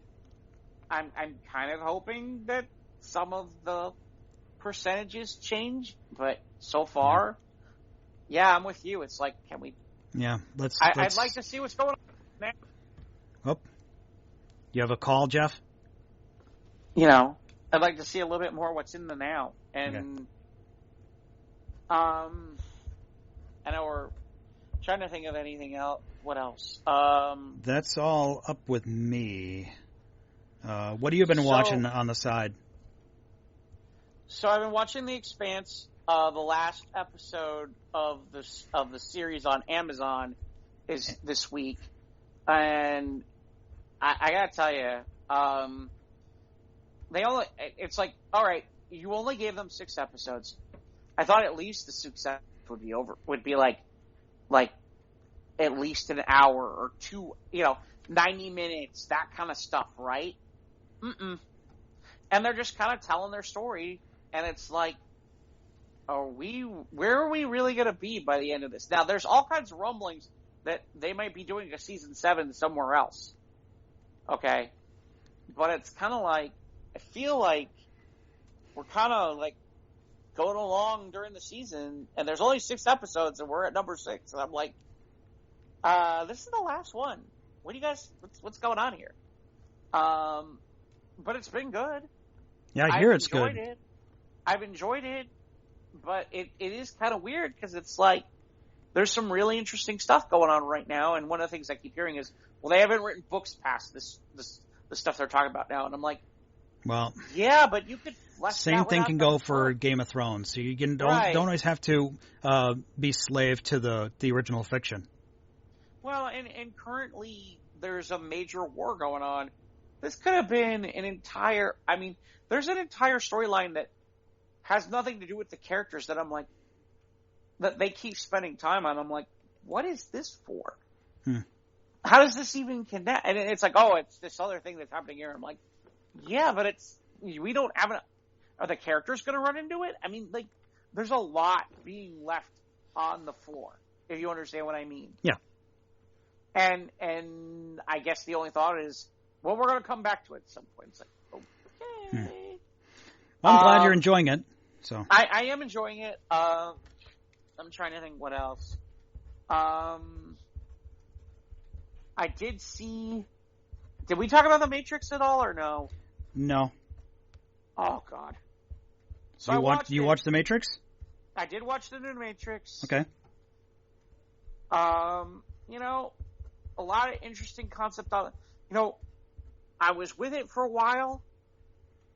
kind of hoping that some of the percentages change, but so far, I'm with you. It's like, can we... Yeah, I'd like to see what's going on now. Oh. You have a call, Jeff? I'd like to see a little bit more what's in the now. And, I know we're trying to think of anything else. What else? That's all up with me. What have you been watching on the side? So I've been watching The Expanse. The last episode of the series on Amazon is this week, and I gotta tell you, it's like, all right, you only gave them 6 episodes. I thought at least the 6 episodes would be like at least an hour or 2, 90 minutes, that kind of stuff, right? And they're just kind of telling their story, and it's like, where are we really going to be by the end of this? Now, there's all kinds of rumblings that they might be doing a season 7 somewhere else. Okay? But it's kind of like, I feel like we're kind of like going along during the season, and there's only 6 episodes, and we're at number 6, and I'm like, this is the last one. What do you guys, what's going on here? But it's been good. Yeah, I hear it's good. I've enjoyed it, but it is kind of weird because it's like there's some really interesting stuff going on right now, and one of the things I keep hearing is, well, they haven't written books past the stuff they're talking about now, and I'm like, well, yeah, but you could flesh same that thing can go for book. Game of Thrones. So you don't always have to be slave to the original fiction. Well, and currently there's a major war going on. This could have been there's an entire storyline that has nothing to do with the characters that I'm like, that they keep spending time on. I'm like, what is this for? How does this even connect? And it's like, oh, it's this other thing that's happening here. I'm like, yeah, but we don't have are the characters going to run into it? I mean, like, there's a lot being left on the floor, if you understand what I mean. Yeah. And I guess the only thought is, well, we're going to come back to it at some point. It's like, okay. Well, I'm glad you're enjoying it. So I am enjoying it. I'm trying to think what else. I did see. Did we talk about The Matrix at all, or no? No. Oh God. So you watched The Matrix? I did watch the new Matrix. Okay. A lot of interesting concept on it. I was with it for a while,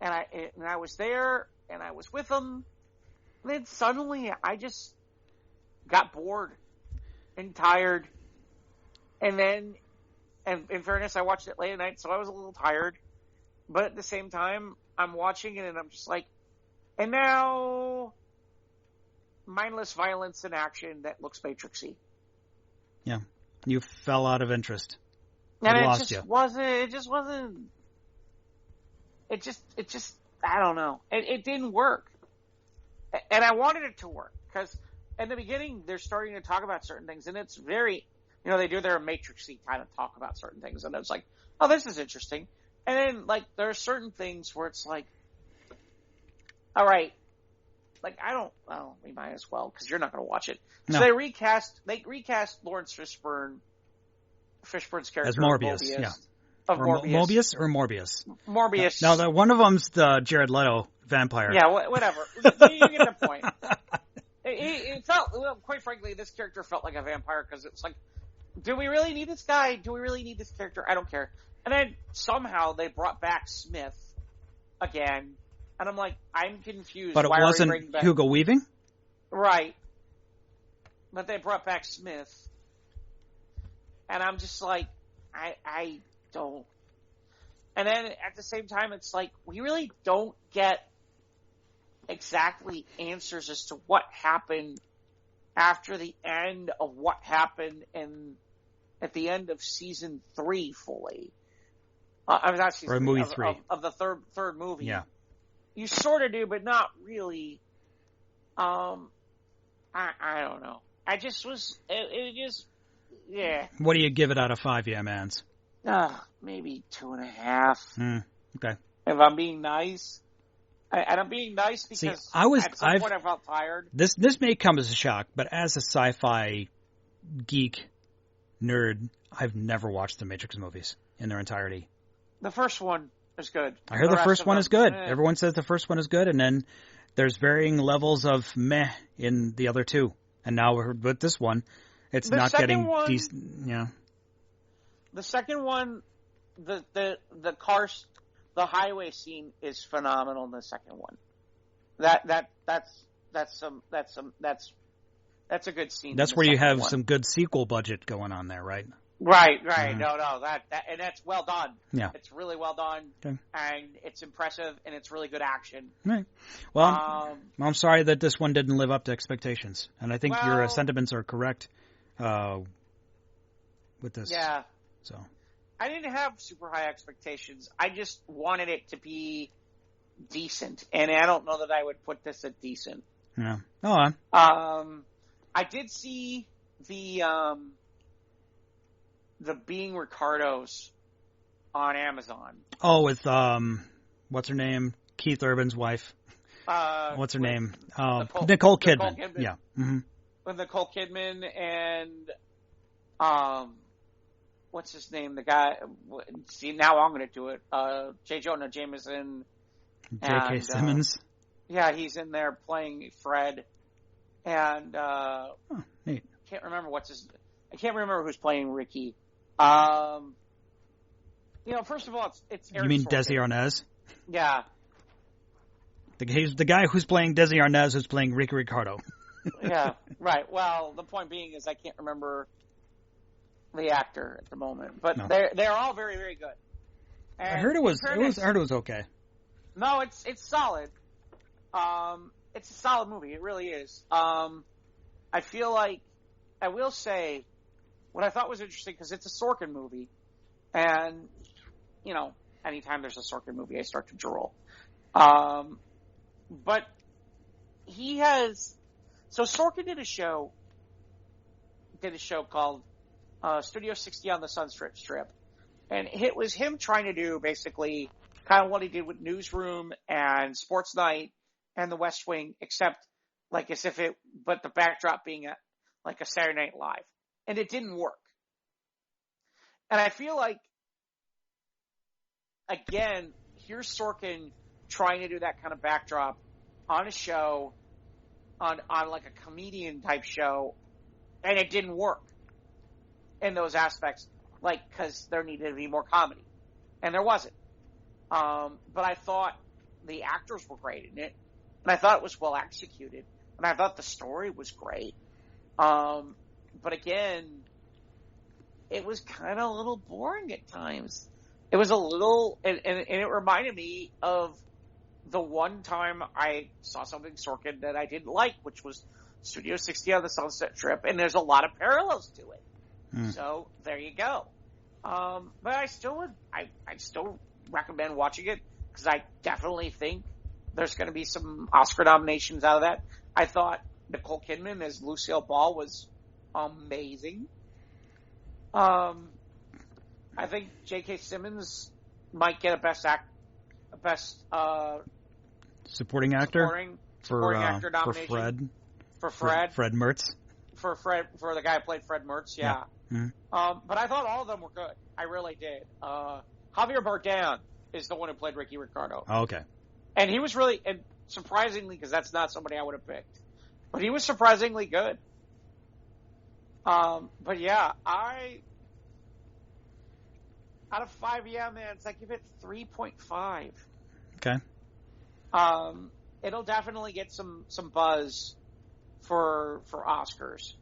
and I was there, and I was with them, and then suddenly I just got bored and tired, and then, and in fairness, I watched it late at night, so I was a little tired, but at the same time, I'm watching it, and I'm just like, and now, mindless violence and action that looks Matrixy. Yeah. You fell out of interest. And it just wasn't, I don't know. It didn't work. And I wanted it to work, because in the beginning, they're starting to talk about certain things, and it's very, they do their Matrixy kind of talk about certain things, and it's like, oh, this is interesting. And then, like, there are certain things where it's like, all right, like, we might as well, because you're not going to watch it. No. So they recast Lawrence Fishburne's character as Morbius, yeah. Morbius. Morbius? Morbius. No, one of them's the Jared Leto vampire. Yeah, whatever. You get the point. It felt, quite frankly, this character felt like a vampire, because it's like, do we really need this guy? Do we really need this character? I don't care. And then somehow they brought back Smith again, and I'm like, I'm confused. But it wasn't Hugo Weaving? Right. But they brought back Smith. And I'm just like, I don't. And then at the same time, it's like, we really don't get exactly answers as to what happened after the end of what happened at the end of season 3 fully. Not season 3, movie 3. Of the third movie. Yeah. You sort of do, but not really. I don't know. I just was, it just, yeah. What do you give it out of 5, yeah, mans? Maybe 2.5. Okay. If I'm being nice. And I'm being nice because at some point I felt tired. This may come as a shock, but as a sci-fi geek nerd, I've never watched the Matrix movies in their entirety. The first one. It's good. I heard the first one is good. Everyone says the first one is good, and then there's varying levels of meh in the other two. And now with this one, it's not getting decent. Yeah. The second one, the highway scene is phenomenal in the second one. That's a good scene. That's where you have some good sequel budget going on there, right? Right. No, and that's well done. Yeah. It's really well done. Okay. And it's impressive, and it's really good action. Right. Well, I'm sorry that this one didn't live up to expectations, and I think your sentiments are correct with this. Yeah. So I didn't have super high expectations. I just wanted it to be decent, and I don't know that I would put this at decent. Yeah. Go on. I did see the Being Ricardos on Amazon. Oh, with what's her name? Keith Urban's wife. What's her name? Nicole Kidman. Yeah. Mm-hmm. With Nicole Kidman and what's his name? The guy. See, now I'm going to do it. J. Jonah Jameson. J.K. Simmons. Yeah, he's in there playing Fred. And neat. I can't remember who's playing Ricky. First of all, it's Eric You mean Sorkin. Desi Arnaz? Yeah. The guy who's playing Desi Arnaz who's playing Ricky Ricardo. Yeah, right. Well, the point being is I can't remember the actor at the moment, but they're all very, very good. And I heard it was okay. No, it's solid. It's a solid movie. It really is. I feel like I will say what I thought was interesting because it's a Sorkin movie, and anytime there's a Sorkin movie, I start to drool. But he has. So Sorkin did a show called Studio 60 on the Sunset Strip, and it was him trying to do basically kind of what he did with Newsroom and Sports Night and The West Wing, except but the backdrop being like a Saturday Night Live, and it didn't work. And I feel like, again, here's Sorkin trying to do that kind of backdrop on a show, on like a comedian type show, and it didn't work in those aspects, because there needed to be more comedy, and there wasn't. But I thought the actors were great in it, and I thought it was well executed, and I thought the story was great. But again, it was kind of a little boring at times. It was a little, and it reminded me of the one time I saw something Sorkin that I didn't like, which was Studio 60 on the Sunset Strip, and there's a lot of parallels to it. So there you go. But I still recommend watching it because I definitely think there's going to be some Oscar nominations out of that. I thought Nicole Kidman as Lucille Ball was amazing. I think J.K. Simmons might get a best supporting actor supporting actor nomination for Fred Mertz. For the guy who played Fred Mertz, yeah. Mm-hmm. But I thought all of them were good. I really did. Javier Bardem is the one who played Ricky Ricardo. Oh, okay. And he was really, and surprisingly, because that's not somebody I would have picked, but he was surprisingly good. But yeah, out of 5 man, I give it 3.5. Okay. It'll definitely get some buzz for Oscars.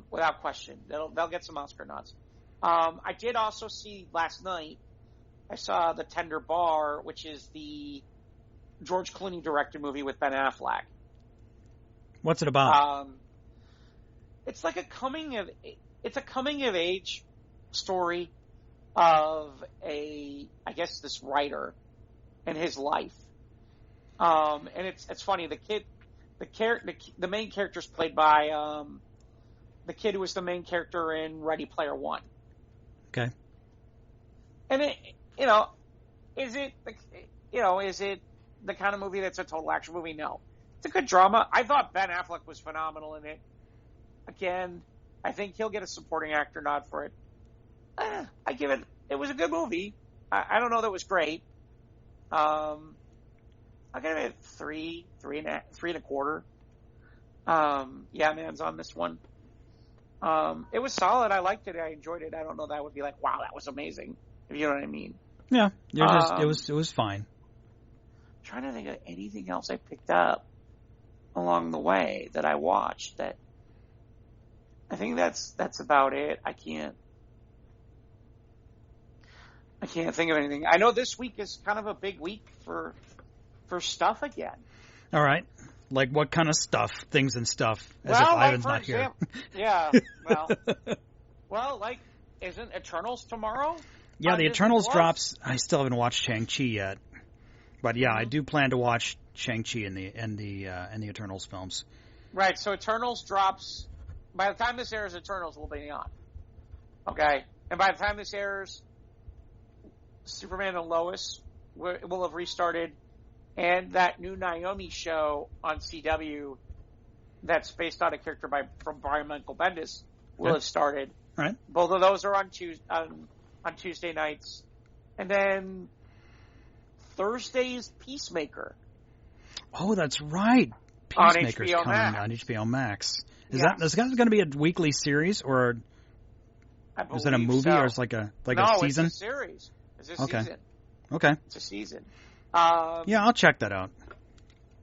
Without question. They'll get some Oscar nods. I did also see last night, I saw The Tender Bar, which is the George Clooney directed movie with Ben Affleck. What's it about? It's like a coming of age story of this writer and his life. And it's funny. The main character is played by the kid who was the main character in Ready Player One. Okay. And is it the kind of movie that's a total action movie? No. It's a good drama. I thought Ben Affleck was phenomenal in it. Again, I think he'll get a supporting actor nod for it. I give it. It was a good movie. I don't know that it was great. I'll give it 3.25. Yeah, man's on this one. It was solid. I liked it. I enjoyed it. I don't know that I would be like, wow, that was amazing. If you know what I mean. Yeah, it was fine. I'm trying to think of anything else I picked up along the way that I watched. That I think that's about it. I can't think of anything. I know this week is kind of a big week for stuff again. All right. Like what kind of stuff? Things and stuff. As well, if like Ivan's not example, here. Yeah. Well, like, isn't Eternals tomorrow? Yeah, the Eternals drops. I still haven't watched Shang-Chi yet, but yeah, I do plan to watch Shang-Chi and the Eternals films. Right. So Eternals drops. By the time this airs, Eternals will be on. Okay, and by the time this airs, Superman and Lois will have restarted, and that new Naomi show on CW that's based on a character from Brian Michael Bendis will have started. Right. Both of those are on Tuesday nights, and then Thursday's Peacemaker. Oh, that's right. Peacemaker's coming on HBO Max. Is that going to be a weekly series, or is it a movie, or is it a season? It's a series. It's a season. Okay. It's a season. Yeah, I'll check that out.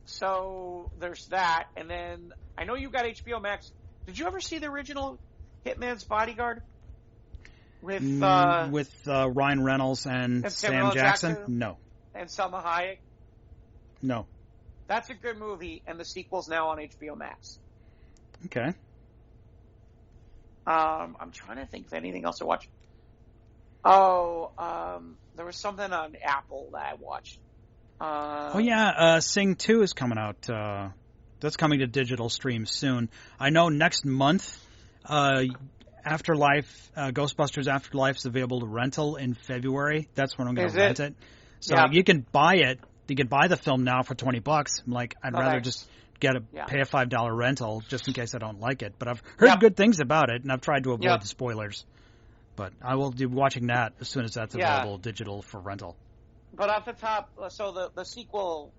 So there's that, and then I know you got HBO Max. Did you ever see the original Hitman's Bodyguard with Ryan Reynolds and Sam Jackson? No. And Selma Hayek? No. That's a good movie, and the sequel's now on HBO Max. Okay. I'm trying to think of anything else I watched. There was something on Apple that I watched. Sing 2 is coming out. That's coming to digital stream soon. I know next month, Afterlife, Ghostbusters Afterlife is available to rental in February. That's when I'm going to rent it. So you can buy it. You can buy the film now for $20. I'm like, I'd rather just pay a $5 rental just in case I don't like it. But I've heard good things about it, and I've tried to avoid the spoilers. But I will be watching that as soon as that's available digital for rental. But off the top, so the sequel,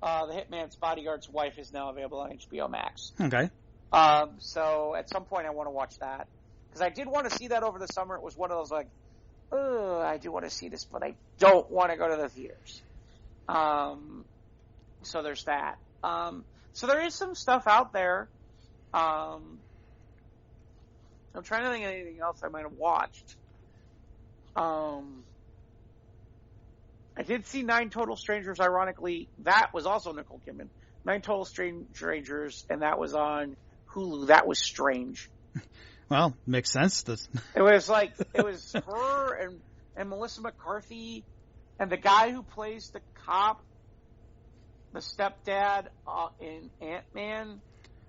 The Hitman's Bodyguard's Wife, is now available on HBO Max. Okay. So at some point I want to watch that. Because I did want to see that over the summer. It was one of those like, I do want to see this, but I don't want to go to the theaters. So there's that. So there is some stuff out there. I'm trying to think of anything else I might have watched. I did see 9 Total Strangers, ironically. That was also Nicole Kidman. 9 Total Strangers, and that was on Hulu. That was strange. Well, makes sense. It was her and Melissa McCarthy and the guy who plays the cop, the stepdad in Ant-Man.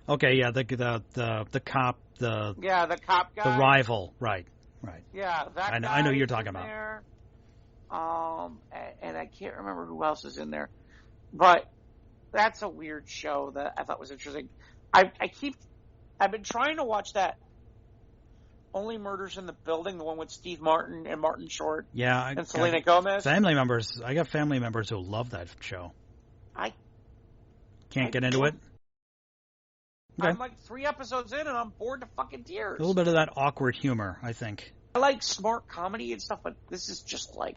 Okay, yeah, the cop, the cop guy, the rival, right. Yeah, that guy I know you're talking about. There. And I can't remember who else is in there, but that's a weird show that I thought was interesting. I've been trying to watch that Only Murders in the Building, the one with Steve Martin and Martin Short, and Selena Gomez. I got family members who love that show. I can't get into it. Okay. I'm like 3 episodes in and I'm bored to fucking tears. A little bit of that awkward humor, I think. I like smart comedy and stuff, but this is just like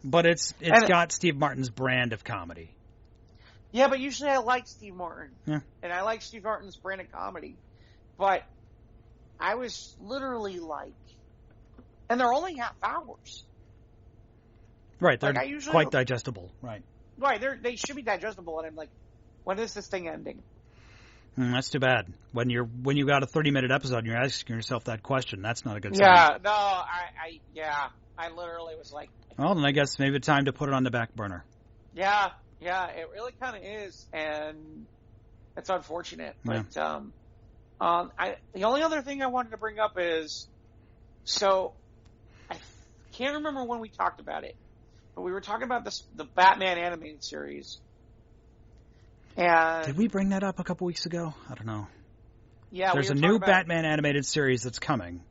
But it's got Steve Martin's brand of comedy. Yeah, but usually I like Steve Martin. Yeah. And I like Steve Martin's brand of comedy. But I was literally like, and they're only half hours. Right, they're quite digestible. Right. Right, they should be digestible, and I'm like, when is this thing ending? That's too bad. When you got a 30-minute episode and you're asking yourself that question, that's not a good sign. Yeah, no, I literally was like, well, then I guess maybe it's time to put it on the back burner. Yeah, it really kind of is, and it's unfortunate. But the only other thing I wanted to bring up is, so I can't remember when we talked about it, but we were talking about the Batman animated series. And did we bring that up a couple weeks ago? I don't know. Yeah, there's a new Batman animated series that's coming.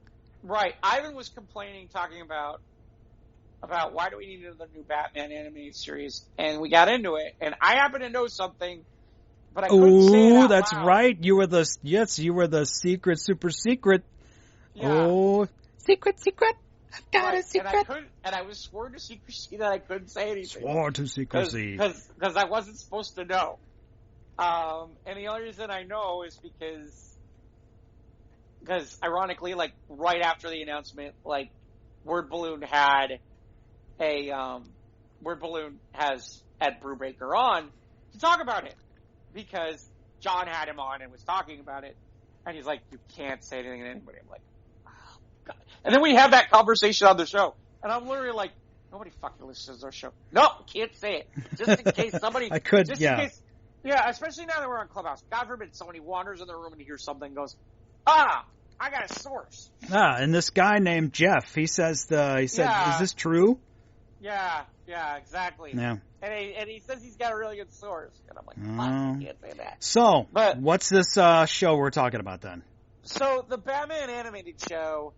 Right. Ivan was talking about about why do we need another new Batman animated series, and we got into it, and I happen to know something, but I couldn't say it out that's loud. right. You were the secret, super secret. Yeah. Oh, secret. I've got a secret. And I was sworn to secrecy that I couldn't say anything. Sworn to secrecy. Because I wasn't supposed to know. And the only reason I know is because ironically, like, right after the announcement, like, Word Balloon has Ed Brubaker on to talk about it. Because John had him on and was talking about it. And he's like, you can't say anything to anybody. I'm like, oh, God. And then we have that conversation on the show. And I'm literally like, nobody fucking listens to our show. No, can't say it. Just in case somebody... I could, just yeah. In case, yeah, especially now that we're on Clubhouse. God forbid somebody wanders in the room and hears something and goes, I got a source. And this guy named Jeff, he said, is this true? Yeah, exactly. Yeah. And he says he's got a really good source. And I'm like, fuck, you can't say that. So, what's this show we're talking about then? So, the Batman animated show,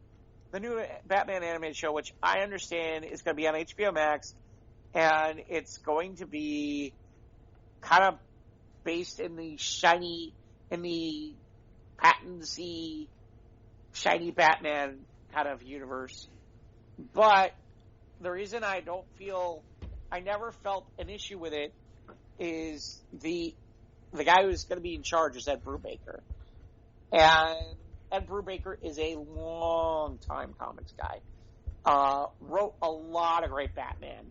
the new Batman animated show, which I understand is going to be on HBO Max, and it's going to be kind of based in the Pattinsy, shiny Batman kind of universe. But the reason I never felt an issue with it is the guy who's going to be in charge is Ed Brubaker. And Ed Brubaker is a long-time comics guy. Wrote a lot of great Batman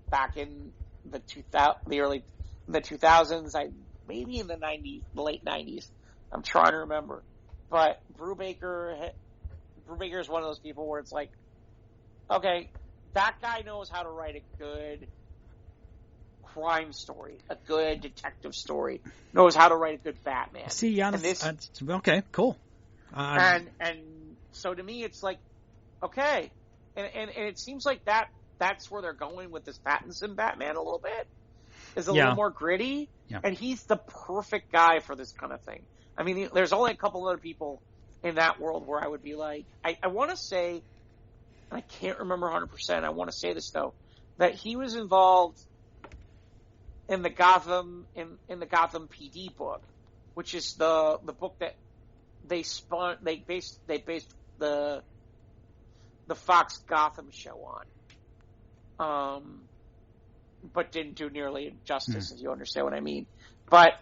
back in the 2000s, maybe in the 90s, the late 90s. I'm trying to remember. But Brubaker is one of those people where it's like, okay, that guy knows how to write a good crime story, a good detective story, knows how to write a good Batman. See, yeah, okay, cool. And so to me, it's like, okay, and it seems like that's where they're going with this Pattinson Batman a little bit, is a little more gritty, and he's the perfect guy for this kind of thing. I mean, there's only a couple other people in that world where I would be like, I want to say, and I can't remember 100%, I want to say this though, that he was involved in the Gotham PD book, which is the book that they based the Fox Gotham show on, but didn't do nearly justice, if you understand what I mean. But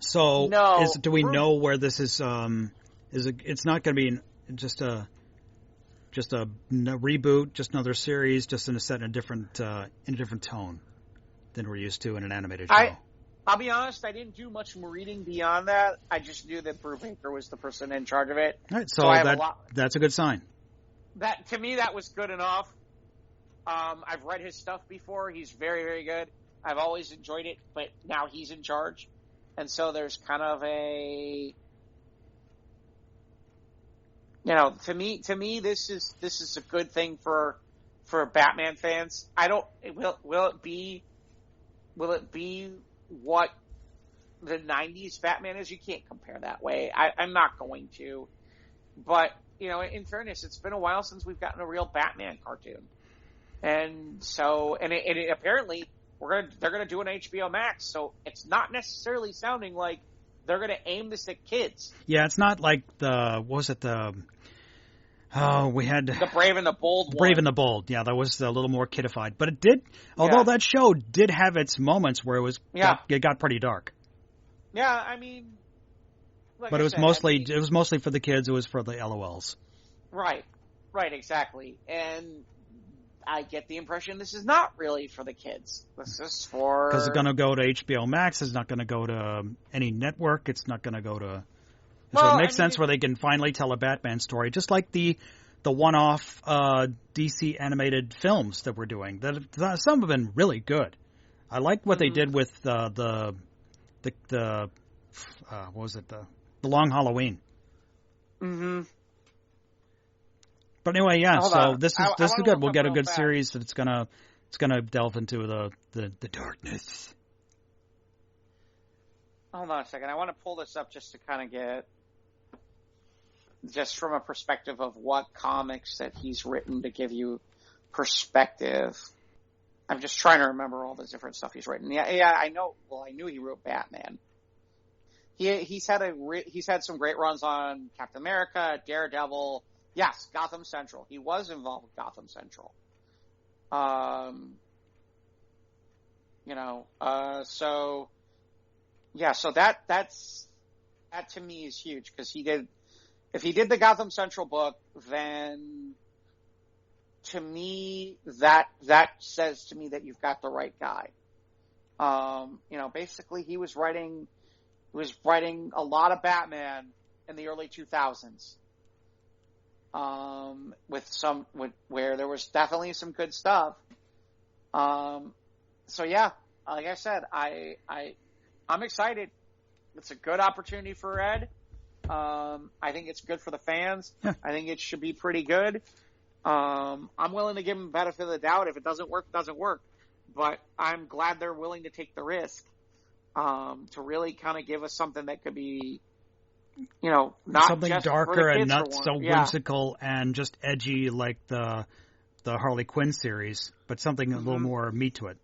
so do we know where this is? It's not going to be just a reboot, just another series, just set in a different tone than we're used to in an animated show. I'll be honest, I didn't do much more reading beyond that. I just knew that Brubaker was the person in charge of it. All right, so that's a good sign. That, to me, that was good enough. I've read his stuff before. He's very, very good. I've always enjoyed it, but now he's in charge. And so there's kind of a, to me, this is a good thing for Batman fans. Will it be what the 90s Batman is? You can't compare that way. I'm not going to. But, in fairness, it's been a while since we've gotten a real Batman cartoon. And so, apparently they're going to do an HBO Max, so it's not necessarily sounding like they're going to aim this at kids. Yeah, it's not like we had the Brave and the Bold one. Brave and the Bold. Yeah, that was a little more kidified, but it did. Although that show did have its moments where it got pretty dark. Yeah, I mean, but it was mostly for the kids. It was for the LOLs. Right, exactly. And I get the impression this is not really for the kids. This is for... Because it's going to go to HBO Max. It's not going to go to any network. It's not going to go to... So it makes sense where they can finally tell a Batman story, just like the one-off DC animated films that we're doing. Some have been really good. I like what they did with the what was it? The Long Halloween. Mm-hmm. But anyway, this is good. We'll get a good series that's gonna delve into the darkness. Hold on a second. I want to pull this up just to kind of get just from a perspective of what comics that he's written to give you perspective, I'm just trying to remember all the different stuff he's written. Yeah, I know. Well, I knew he wrote Batman. He's had some great runs on Captain America, Daredevil. Yes, Gotham Central. He was involved with Gotham Central. So that to me is huge, because if he did the Gotham Central book, then to me that says to me that you've got the right guy. Basically he was writing a lot of Batman in the early 2000s. Where there was definitely some good stuff. So yeah, like I said, I'm excited. It's a good opportunity for Ed. I think it's good for the fans. Yeah. I think it should be pretty good. I'm willing to give him the benefit of the doubt. If it doesn't work, it doesn't work. But I'm glad they're willing to take the risk to really kind of give us something that could be, not something just darker and not so Yeah. whimsical and just edgy like the Harley Quinn series, but something a little more meat to it.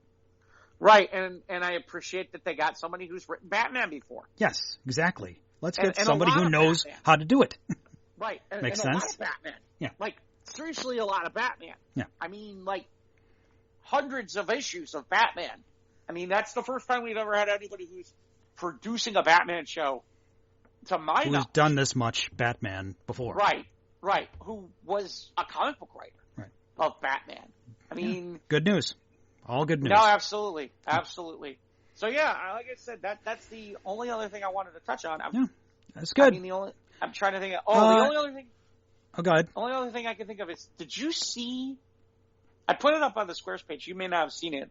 Right, and I appreciate that they got somebody who's written Batman before. Yes, exactly. Let's get and somebody who knows Batman. how to do it. Right, Makes and sense. A lot of Batman. Yeah. Like, seriously, a lot of Batman. Yeah. I mean, like, hundreds of issues of Batman. I mean, that's the first time we've ever had anybody who's producing a Batman show, to my Who's knowledge. done this much Batman before. Right. Who was a comic book writer of Batman. I mean... Good news. All good news. No, absolutely. So, yeah, like I said, that's the only other thing I wanted to touch on. That's good. I mean, I'm trying to think of... the only other thing... Oh, go ahead. The only other thing I can think of is, did you see... I put it up on the Squares page. You may not have seen it.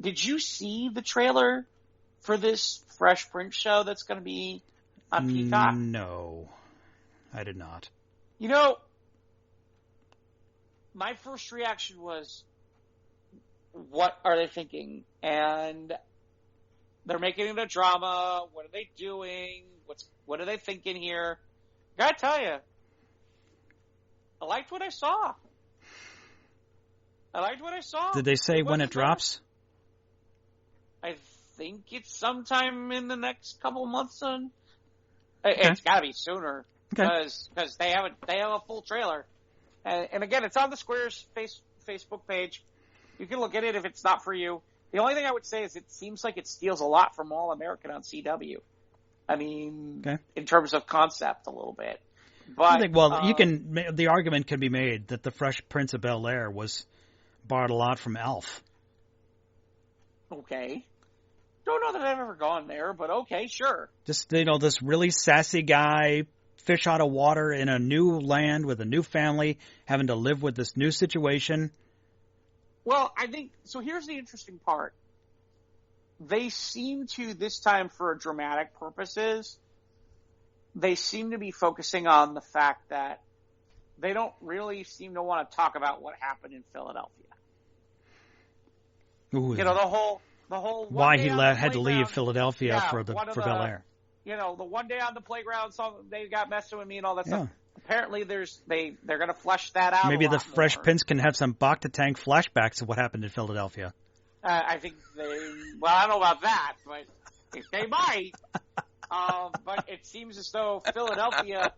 Did you see the trailer for this Fresh Prince show that's going to be on Peacock? No, I did not. My first reaction was, what are they thinking? And they're making it a drama. What are they doing? What are they thinking here? Gotta tell you, I liked what I saw. Did they say when it drops? I think it's sometime in the next couple months. It's got to be sooner because they have a full trailer, and again, it's on the Squares Facebook page. You can look at it if it's not for you. The only thing I would say is it seems like it steals a lot from All American on CW. I mean, in terms of concept, a little bit. But I think, the argument can be made that the Fresh Prince of Bel-Air was borrowed a lot from Elf. Okay. Don't know that I've ever gone there, but okay, sure. Just, this really sassy guy, fish out of water in a new land with a new family, having to live with this new situation. Well, I think, so here's the interesting part. They seem to, this time for dramatic purposes, they seem to be focusing on the fact that they don't really seem to want to talk about what happened in Philadelphia. Ooh, the whole why he had to leave Philadelphia for Bel-Air. The one day on the playground, they got messing with me and all that stuff. Apparently, they're going to flesh that out. Maybe the Fresh more. Prince can have some Bacta Tank flashbacks of what happened in Philadelphia. I think I don't know about that, but they might. But it seems as though Philadelphia.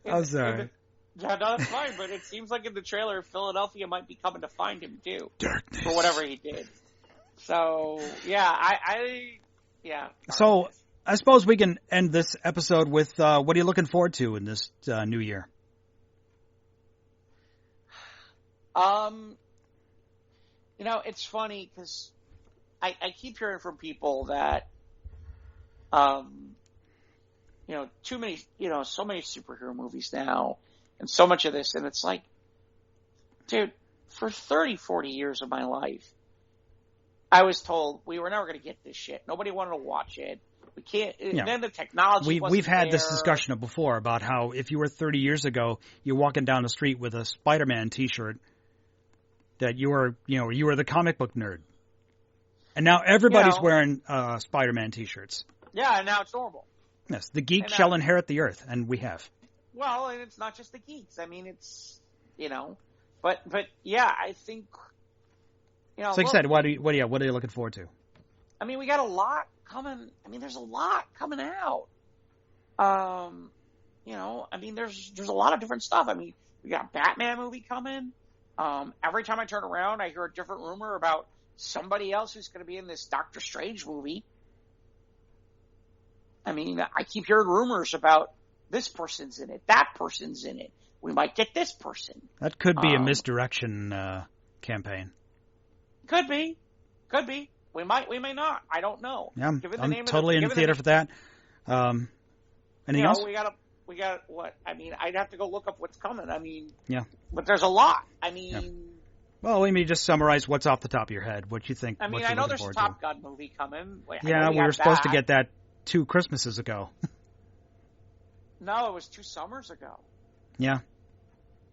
I'm sorry. No, that's fine, but it seems like in the trailer, Philadelphia might be coming to find him, too. Darkness. For whatever he did. So, yeah, So, I suppose we can end this episode with, what are you looking forward to in this new year? It's funny, because I keep hearing from people that, too many, so many superhero movies now, and so much of this, and it's like, dude, for 30, 40 years of my life, I was told we were never going to get this shit. Nobody wanted to watch it. We can't, and then the technology We've had there. this discussion before about how if you were 30 years ago, you're walking down the street with a Spider-Man t-shirt, that you were the comic book nerd. And now everybody's wearing Spider-Man t-shirts. Yeah, and now it's normal. Yes, the geek shall inherit the earth, and we have. Well, and it's not just the geeks. I mean, it's you know. But yeah, I think, you know. So like I said, what are you looking forward to? I mean, we got a lot coming. I mean, there's a lot coming out. You know, I mean, there's a lot of different stuff. I mean, we got a Batman movie coming. Every time I turn around, I hear a different rumor about somebody else who's going to be in this Doctor Strange movie. I mean, I keep hearing rumors about this person's in it, that person's in it. We might get this person. That could be a misdirection campaign. Could be. We may not. I don't know. Yeah, I'm totally in the theater for that. Anything else? We got what? I mean, I'd have to go look up what's coming. I mean, yeah. But there's a lot. I mean, yeah. Well, let me just summarize what's off the top of your head. What you think? I mean, I know there's a Top Gun movie coming. Yeah, we were supposed to get that 2 Christmases ago. No, it was 2 summers ago. Yeah.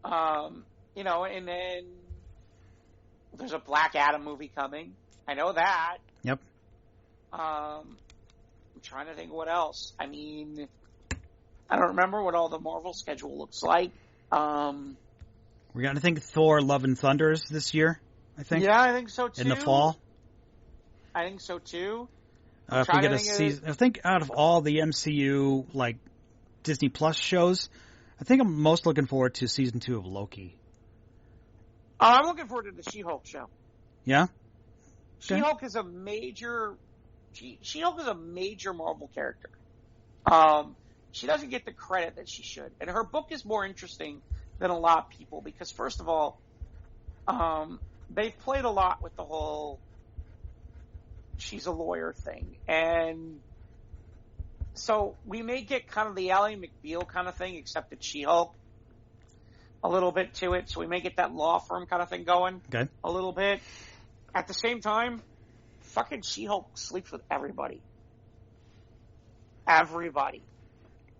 You know, and then there's a Black Adam movie coming. I know that. Yep. I'm trying to think what else. I mean, I don't remember what all the Marvel schedule looks like. We're going to think Thor: Love and Thunders this year, I think. Yeah, I think so too. In the fall. I think so too. If we get a season, I think out of all the MCU like Disney Plus shows, I think I'm most looking forward to season 2 of Loki. Oh, I'm looking forward to the She-Hulk show. Yeah. She-Hulk is a major. She-Hulk is a major Marvel character. She doesn't get the credit that she should, and her book is more interesting than a lot of people because, first of all, they've played a lot with the whole she's a lawyer thing, and so we may get kind of the Ally McBeal kind of thing, except it's She-Hulk a little bit to it. So we may get that law firm kind of thing going a little bit. At the same time, fucking She-Hulk sleeps with everybody. Everybody.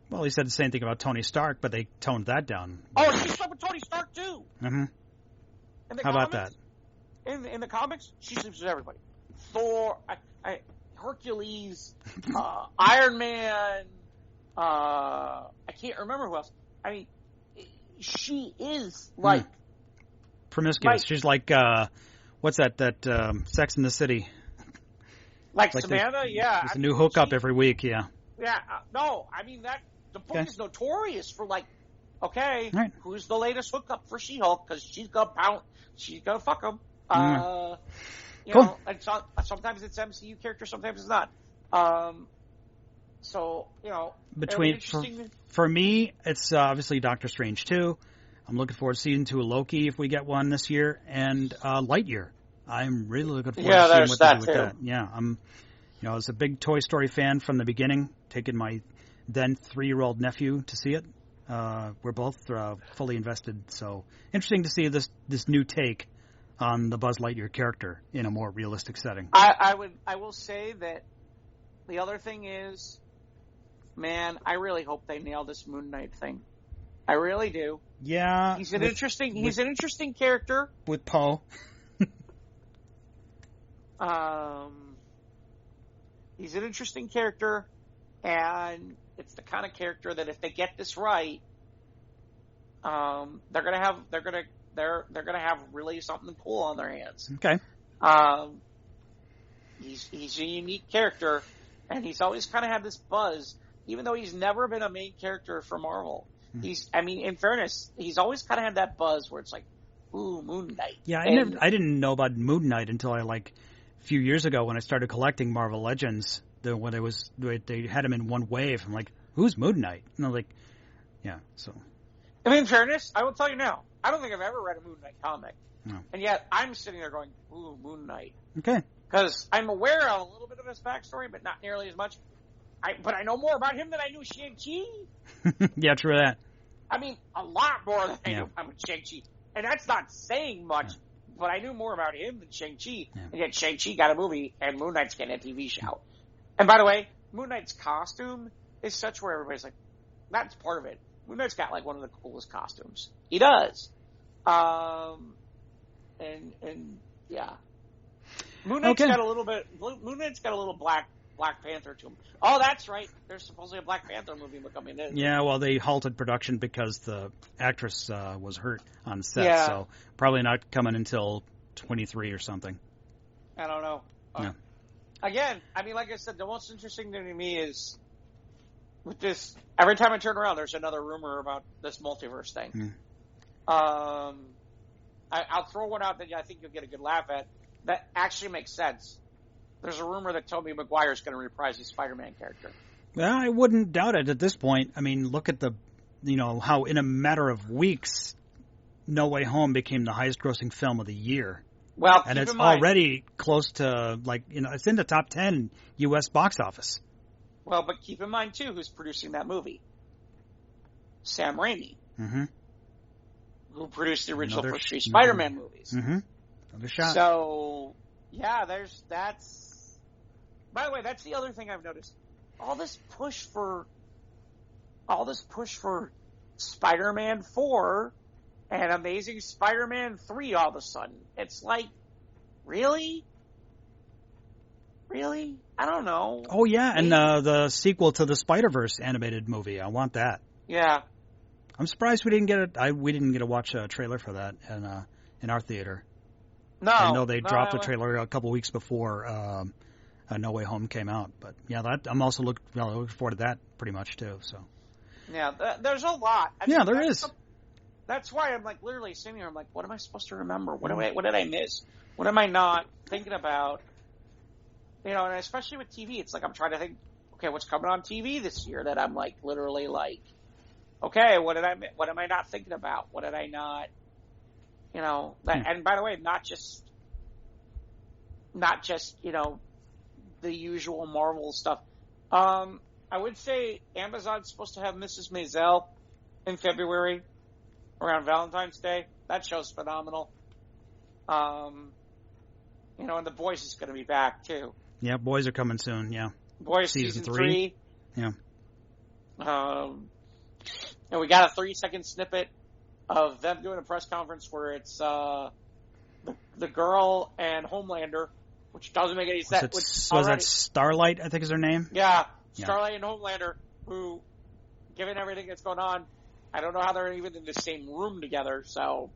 Well, he said the same thing about Tony Stark, but they toned that down. Oh, she slept with Tony Stark too. Mm-hmm. How about that? In the comics, she sleeps with everybody. Thor, Hercules, Iron Man. I can't remember who else. I mean, she is like promiscuous. She's like what's that Sex in the City? Like Samantha, yeah. There's a new hookup every week, yeah. Yeah, no, I mean that the book is notorious for like, who's the latest hookup for She-Hulk? Because she's gonna fuck him. You know, and sometimes it's MCU character, sometimes it's not. So you know, for me, it's obviously Doctor Strange 2. I'm looking forward to season 2 of Loki if we get one this year, and Lightyear. I'm really looking forward to seeing what they do with that. Yeah, I was a big Toy Story fan from the beginning, taking my then 3-year-old nephew to see it. We're both fully invested, so interesting to see this new take on the Buzz Lightyear character in a more realistic setting. I will say that the other thing is, man, I really hope they nail this Moon Knight thing. I really do. Yeah, he's an interesting character with Poe. He's an interesting character, and it's the kind of character that if they get this right, they're gonna have really something cool on their hands. Okay. He's a unique character, and he's always kind of had this buzz, even though he's never been a main character for Marvel. In fairness, he's always kind of had that buzz where it's like, ooh, Moon Knight. Yeah, I didn't know about Moon Knight until a few years ago when I started collecting Marvel Legends. When they had him in one wave. I'm like, who's Moon Knight? And I'm like, yeah. So, in fairness, I will tell you now, I don't think I've ever read a Moon Knight comic, no. And yet I'm sitting there going, ooh, Moon Knight. Okay. Because I'm aware of a little bit of his backstory, but not nearly as much. But I know more about him than I knew Shang-Chi. Yeah, true that. I mean, a lot more than I knew about Shang-Chi. And that's not saying much, but I knew more about him than Shang-Chi. Yeah. And yet Shang-Chi got a movie, and Moon Knight's getting a TV show. And by the way, Moon Knight's costume is such where everybody's like, that's part of it. Moon Knight's got one of the coolest costumes. He does. And yeah. Moon Knight's got a little bit, Moon Knight's got a little black Black Panther to him. Oh, that's right. There's supposedly a Black Panther movie coming in. Yeah, well, they halted production because the actress was hurt on set, Yeah. so probably not coming until 23 or something. I don't know. Yeah. Again, I mean, like I said, the most interesting thing to me is with this. Every time I turn around, there's another rumor about this multiverse thing. I'll throw one out that I think you'll get a good laugh at. That actually makes sense. There's a rumor that Tobey Maguire is going to reprise his Spider-Man character. Well, I wouldn't doubt it at this point. I mean, look at how in a matter of weeks, No Way Home became the highest-grossing film of the year. Well, and it's in mind, already close to it's in the top 10 U.S. box office. Well, but keep in mind too, who's producing that movie? Sam Raimi, who produced the original first three Spider-Man movies. Another shot. So, yeah, that's. By the way, that's the other thing I've noticed. All this push for Spider-Man 4 and Amazing Spider-Man 3 all of a sudden. It's like, really? Really? I don't know. Oh, yeah, and the sequel to the Spider-Verse animated movie. I want that. Yeah. I'm surprised we didn't get it. We didn't get to watch a trailer for that in our theater. No. I know they dropped a trailer a couple weeks before No Way Home came out. But, yeah, I'm also looking forward to that pretty much, too. So. Yeah, there's a lot. There is. That's why I'm like literally sitting here. I'm like, what am I supposed to remember? What did I miss? What am I not thinking about? You know, and especially with TV, it's like I'm trying to think. Okay, what's coming on TV this year that I'm like literally like, okay, what am I not thinking about? What did I not? You know, and by the way, not just the usual Marvel stuff. I would say Amazon's supposed to have Mrs. Maisel in February around Valentine's Day. That show's phenomenal. And The Boys is going to be back too. Yeah, Boys are coming soon. Yeah, Boys season 3. Yeah. And we got a 3-second snippet of them doing a press conference where it's the girl and Homelander, which doesn't make any sense. Was that Starlight, I think is her name? Yeah, Starlight and Homelander, who, given everything that's going on, I don't know how they're even in the same room together, so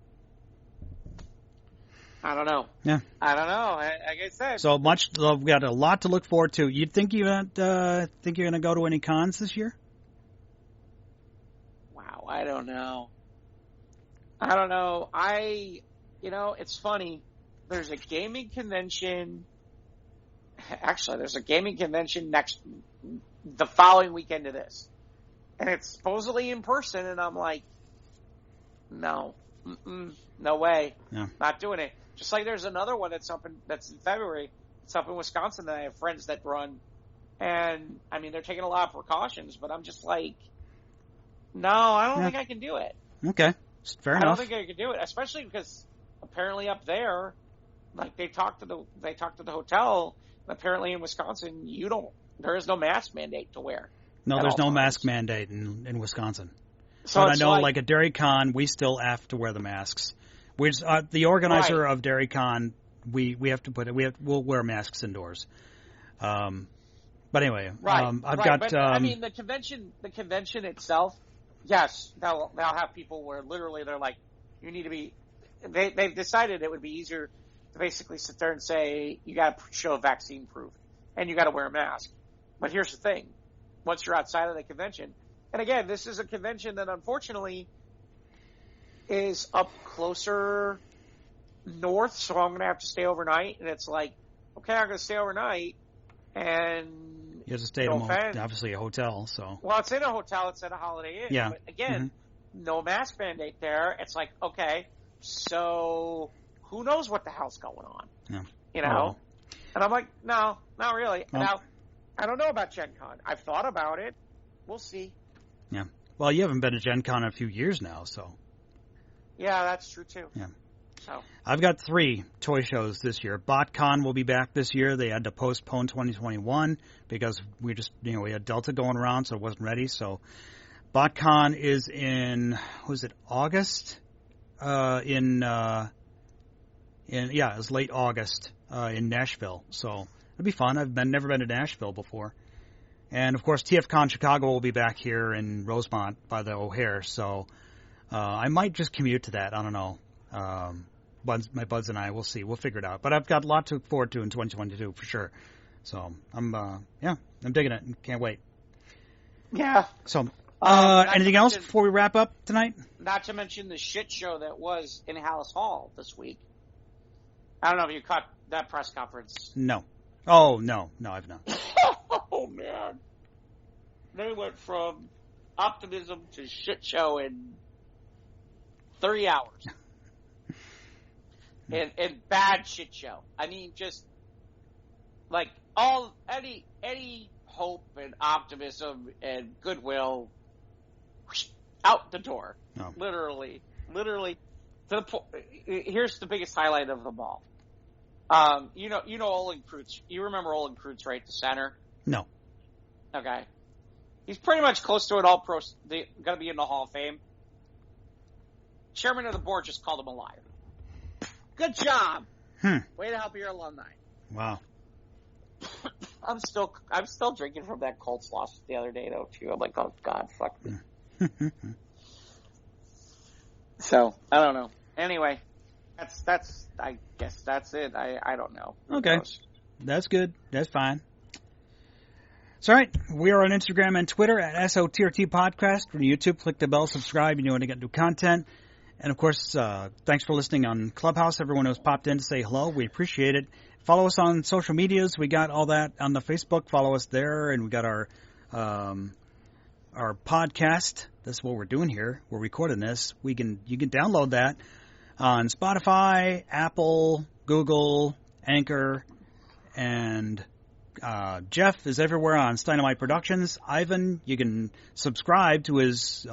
I don't know. Yeah. I don't know. Like I said. So much, we've got a lot to look forward to. You think you're going to go to any cons this year? Wow, I don't know. It's funny. There's a gaming convention. Actually, there's a gaming convention the following weekend to this. And it's supposedly in person, and I'm like, no. No way. Yeah. Not doing it. Just like there's another one that's in February. It's up in Wisconsin that I have friends that run. And, I mean, they're taking a lot of precautions, but I'm just like, no, I don't think I can do it. Okay. Fair enough. I don't think I could do it, especially because apparently up there, like they talked to the hotel, and apparently in Wisconsin, there is no mask mandate to wear. No, there's no mask mandate in Wisconsin. So but I know, like at Dairy Con, we still have to wear the masks. The organizer of Dairy Con, we have to we'll wear masks indoors. But anyway, But, I mean, the convention itself, yes, they'll have people where literally they're like, you need to be. They've decided it would be easier to basically sit there and say you got to show vaccine proof and you got to wear a mask. But here's the thing: once you're outside of the convention, and again, this is a convention that unfortunately is up closer north, so I'm going to have to stay overnight. And it's like, okay, I'm going to stay overnight, and you have to stay at obviously a hotel. So it's in a hotel. It's at a Holiday Inn. Yeah. But again, no mask mandate there. It's like, okay, so who knows what the hell's going on? Yeah. You know? Oh. And I'm like, no, not really. Well, now, I don't know about Gen Con. I've thought about it. We'll see. Yeah. Well, you haven't been to Gen Con in a few years now, so. Yeah, that's true too. Yeah. So I've got 3 toy shows this year. BotCon will be back this year. They had to postpone 2021 because we had Delta going around, so it wasn't ready. So BotCon is in, August? It was late August in Nashville. So It'll be fun. I've never been to Nashville before. And, of course, TFCon Chicago will be back here in Rosemont by the O'Hare, so I might just commute to that. I don't know. My buds and I, we'll see. We'll figure it out. But I've got a lot to look forward to in 2022 for sure. So I'm digging it. Can't wait. Yeah. So, anything else before we wrap up tonight? Not to mention the shit show that was in Hallis Hall this week. I don't know if you caught that press conference. No. Oh, no, I've not. Oh, man. They went from optimism to shit show in 3 hours. and bad shit show. I mean, just like any hope and optimism and goodwill out the door. No. Literally. To the point. Here's the biggest highlight of them all. You know Olin Kreutz. You remember Olin Kreutz, right? The center. No. Okay. He's pretty much close to an all-pro. They're going to be in the Hall of Fame. Chairman of the board just called him a liar. Good job. Way to help your alumni. Wow. I'm still drinking from that Colts loss the other day though too. I'm like, oh God, fuck me. So I don't know. Anyway, that's I guess that's it. I don't know. Okay, that's good. That's fine. It's all right. We are on Instagram and Twitter at SOTRT Podcast. On YouTube, click the bell, subscribe. You know when to get new content. And, of course, thanks for listening on Clubhouse. Everyone who's popped in to say hello. We appreciate it. Follow us on social medias. We got all that on the Facebook. Follow us there. And we got our podcast. That's what we're doing here. We're recording this. You can download that on Spotify, Apple, Google, Anchor, and Jeff is everywhere on Dynamite Productions. Ivan, you can subscribe to his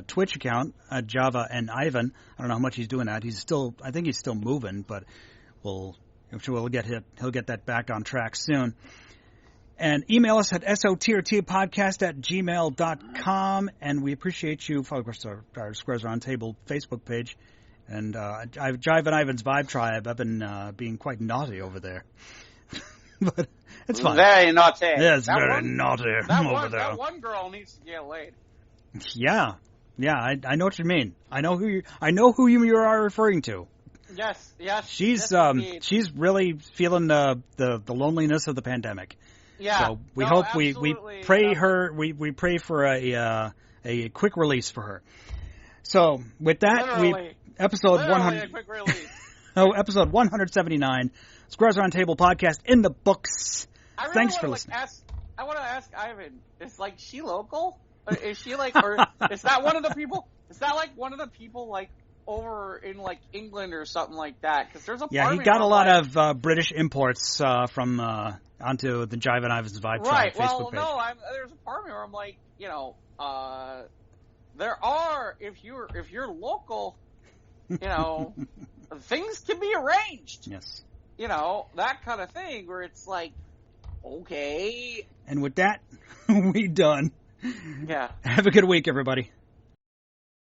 Twitch account at Java and Ivan. I don't know how much he's doing that. I think he's still moving, but I'm sure he'll get that back on track soon. And email us at sotrtpodcast@gmail.com. And we appreciate you. Follow us our Squares Roundtable Facebook page. And Jive and Ivan's Vibe Tribe. I've been being quite naughty over there. But it's fine. Very naughty. Yeah, it's very naughty over there. That one girl needs to get laid. Yeah, I know what you mean. I know who you are referring to. Yes. She's really feeling the loneliness of the pandemic. Yeah. So we hope we pray we pray for a quick release for her. So with that, episode 100. Quick release. Episode 179. Squares Roundtable Podcast in the books. Thanks for listening. I want to ask Ivan, is she local? Is she or is that one of the people? Is that one of the people over in England or something like that? Because there's a he got a lot of British imports from onto the Jive and Ivan's Vibe Tribe Facebook page. No, there's a part of me where I'm there are if you're local, things can be arranged. Yes. That kind of thing where it's okay. And with that, we done. Yeah. Have a good week, everybody.